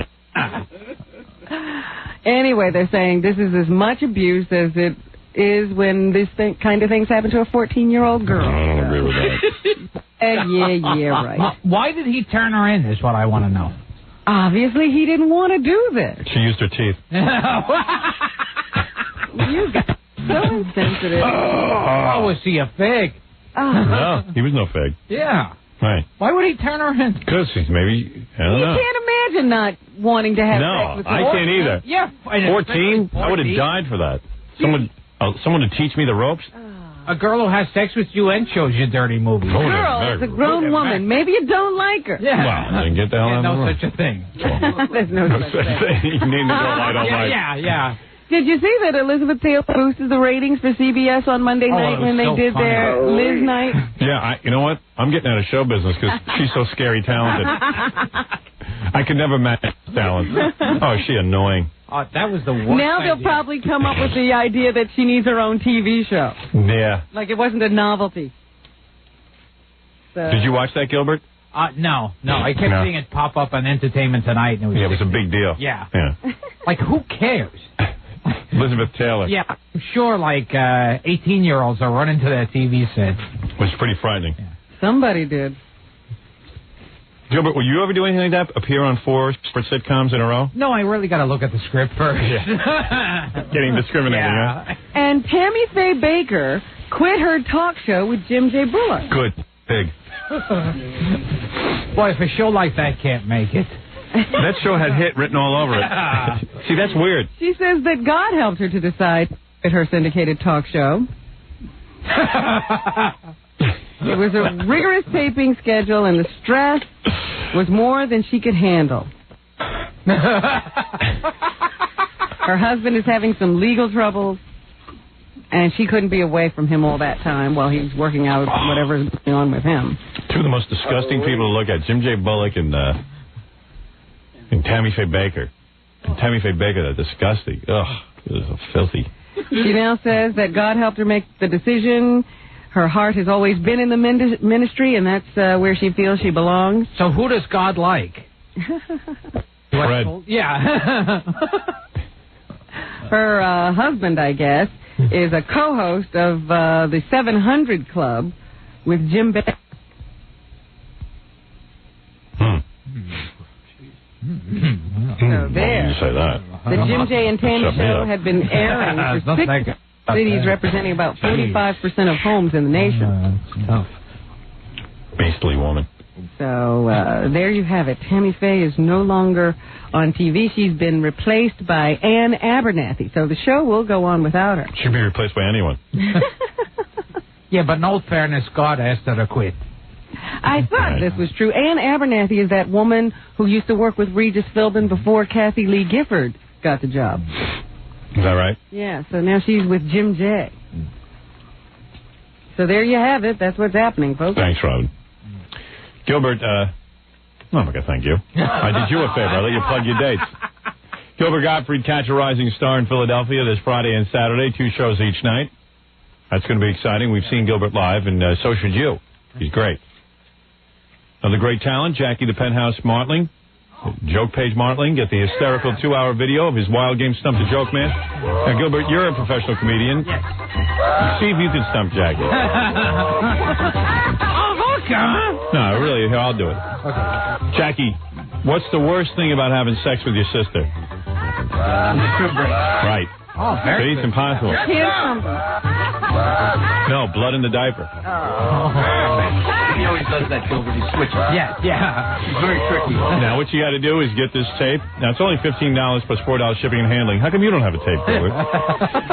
Anyway, they're saying this is as much abuse as it is when this kind of things happen to a 14-year-old girl. I don't agree with that. Yeah, right. Why did he turn her in, is what I want to know. Obviously, he didn't want to do this. She used her teeth. You got so insensitive. Oh, was he a fig? No, he was no fig. Yeah. Right. Why would he turn her in? Because maybe, I don't know. You can't imagine not wanting to have sex with I can't either. Yeah. 14? I would have died for that. Someone to teach me the ropes? A girl who has sex with you and shows you dirty movies. Girl is a grown woman. Maybe you don't like her. Yeah. Well, then get the hell out of the room. No such a thing. There's no such thing. You need to go I don't like. Yeah. Did you see that Elizabeth Taylor boosted the ratings for CBS on Monday night when they did their Liz night? Yeah, you know what? I'm getting out of show business because she's so scary talented. I could never match talent. Oh, is she annoying? Oh, that was the worst. Now they'll probably come up with the idea that she needs her own TV show. Yeah. Like it wasn't a novelty. So. Did you watch that, Gilbert? No. I kept seeing it pop up on Entertainment Tonight. And it was a big deal. Yeah. Yeah. Like, who cares? Elizabeth Taylor. Yeah, I'm sure, like, 18-year-olds are running to that TV set. It was pretty frightening. Yeah. Somebody did. Gilbert, will you ever do anything like that? Appear on 4 sports sitcoms in a row? No, I really got to look at the script first. Yeah. Getting discriminating, huh? And Tammy Faye Baker quit her talk show with Jim J. Bullock. Good. Big. Boy, if a show like that can't make it. That show had hit written all over it. See, that's weird. She says that God helped her to decide at her syndicated talk show. It was a rigorous taping schedule, and the stress was more than she could handle. Her husband is having some legal troubles, and she couldn't be away from him all that time while he's working out whatever's going on with him. Two of the most disgusting people to look at, Jim J. Bullock and Tammy Faye Baker. And Tammy Faye Baker, they're disgusting. Ugh, this is filthy. She now says that God helped her make the decision. Her heart has always been in the ministry, and that's where she feels she belongs. So who does God like? Fred. Yeah. Her husband, I guess, is a co-host of the 700 Club with Jim Baker. So there. You say that. The Jim J. and Tammy show had been airing for 6 cities representing about 45% of homes in the nation. Tough. Beastly woman. So there you have it. Tammy Faye is no longer on TV. She's been replaced by Ann Abernathy. So the show will go on without her. She'll be replaced by anyone. Yeah, but in all fairness, God asked her to quit. I thought this was true. Ann Abernathy is that woman who used to work with Regis Philbin before Kathy Lee Gifford got the job. Is that right? Yeah, so now she's with Jim J. So there you have it. That's what's happening, folks. Thanks, Robin. Gilbert, I'm not going to thank you. I did you a favor. I let you plug your dates. Gilbert Gottfried, Catch a Rising Star in Philadelphia this Friday and Saturday, 2 shows each night. That's going to be exciting. We've seen Gilbert live, and so should you. He's great. Another great talent, Jackie the Penthouse Martling. Joke Page Martling. Get the hysterical 2-hour video of his wild game Stump the Joke Man. Now, Gilbert, you're a professional comedian. Yes. See if you can stump Jackie. No, really, here, I'll do it. Okay. Jackie, what's the worst thing about having sex with your sister? Right. Oh, very See, it's impossible. Can't stump her. No, blood in the diaper. Oh. He always does that, Gilbert. He switches. Yeah. He's very tricky. Now, what you got to do is get this tape. Now, it's only $15 plus $4 shipping and handling. How come you don't have a tape, Gilbert?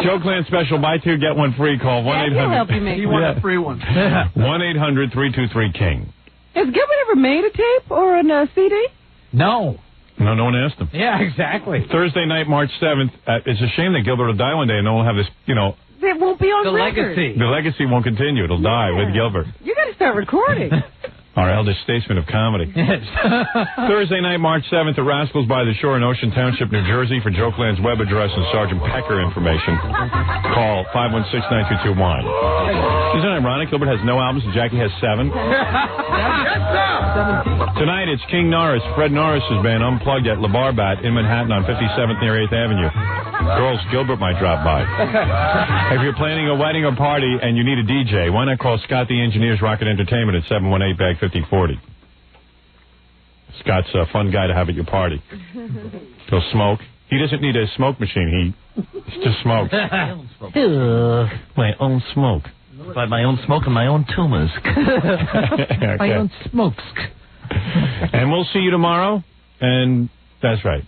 Joe Clan special, buy two, get one free. Call 1-800. He'll help you make He won a free one. 1-800-323-KING. Has Gilbert ever made a tape or a CD? No. No one asked him. Yeah, exactly. Thursday night, March 7th. It's a shame that Gilbert will die one day and no one will have this, It won't be on The record. legacy. The legacy won't continue. It'll die with Gilbert. You got to start recording. Our elder statesman of comedy. Thursday night, March 7th at Rascals by the Shore in Ocean Township, New Jersey. For Joe Clan's web address and Sergeant Pecker information, call 516-9221. Isn't it ironic? Gilbert has no albums and Jackie has 7. Tonight, it's King Norris, Fred Norris's band, Unplugged at La Barbat in Manhattan on 57th near 8th Avenue. Girls, Gilbert might drop by. If you're planning a wedding or party and you need a DJ, why not call Scott the Engineer's Rocket Entertainment at 718-BAG-5040. Scott's a fun guy to have at your party. He'll smoke. He doesn't need a smoke machine. He just smokes. My own smoke. By my own smoke and my own tumors. Okay. My own smokes. And we'll see you tomorrow. And that's right.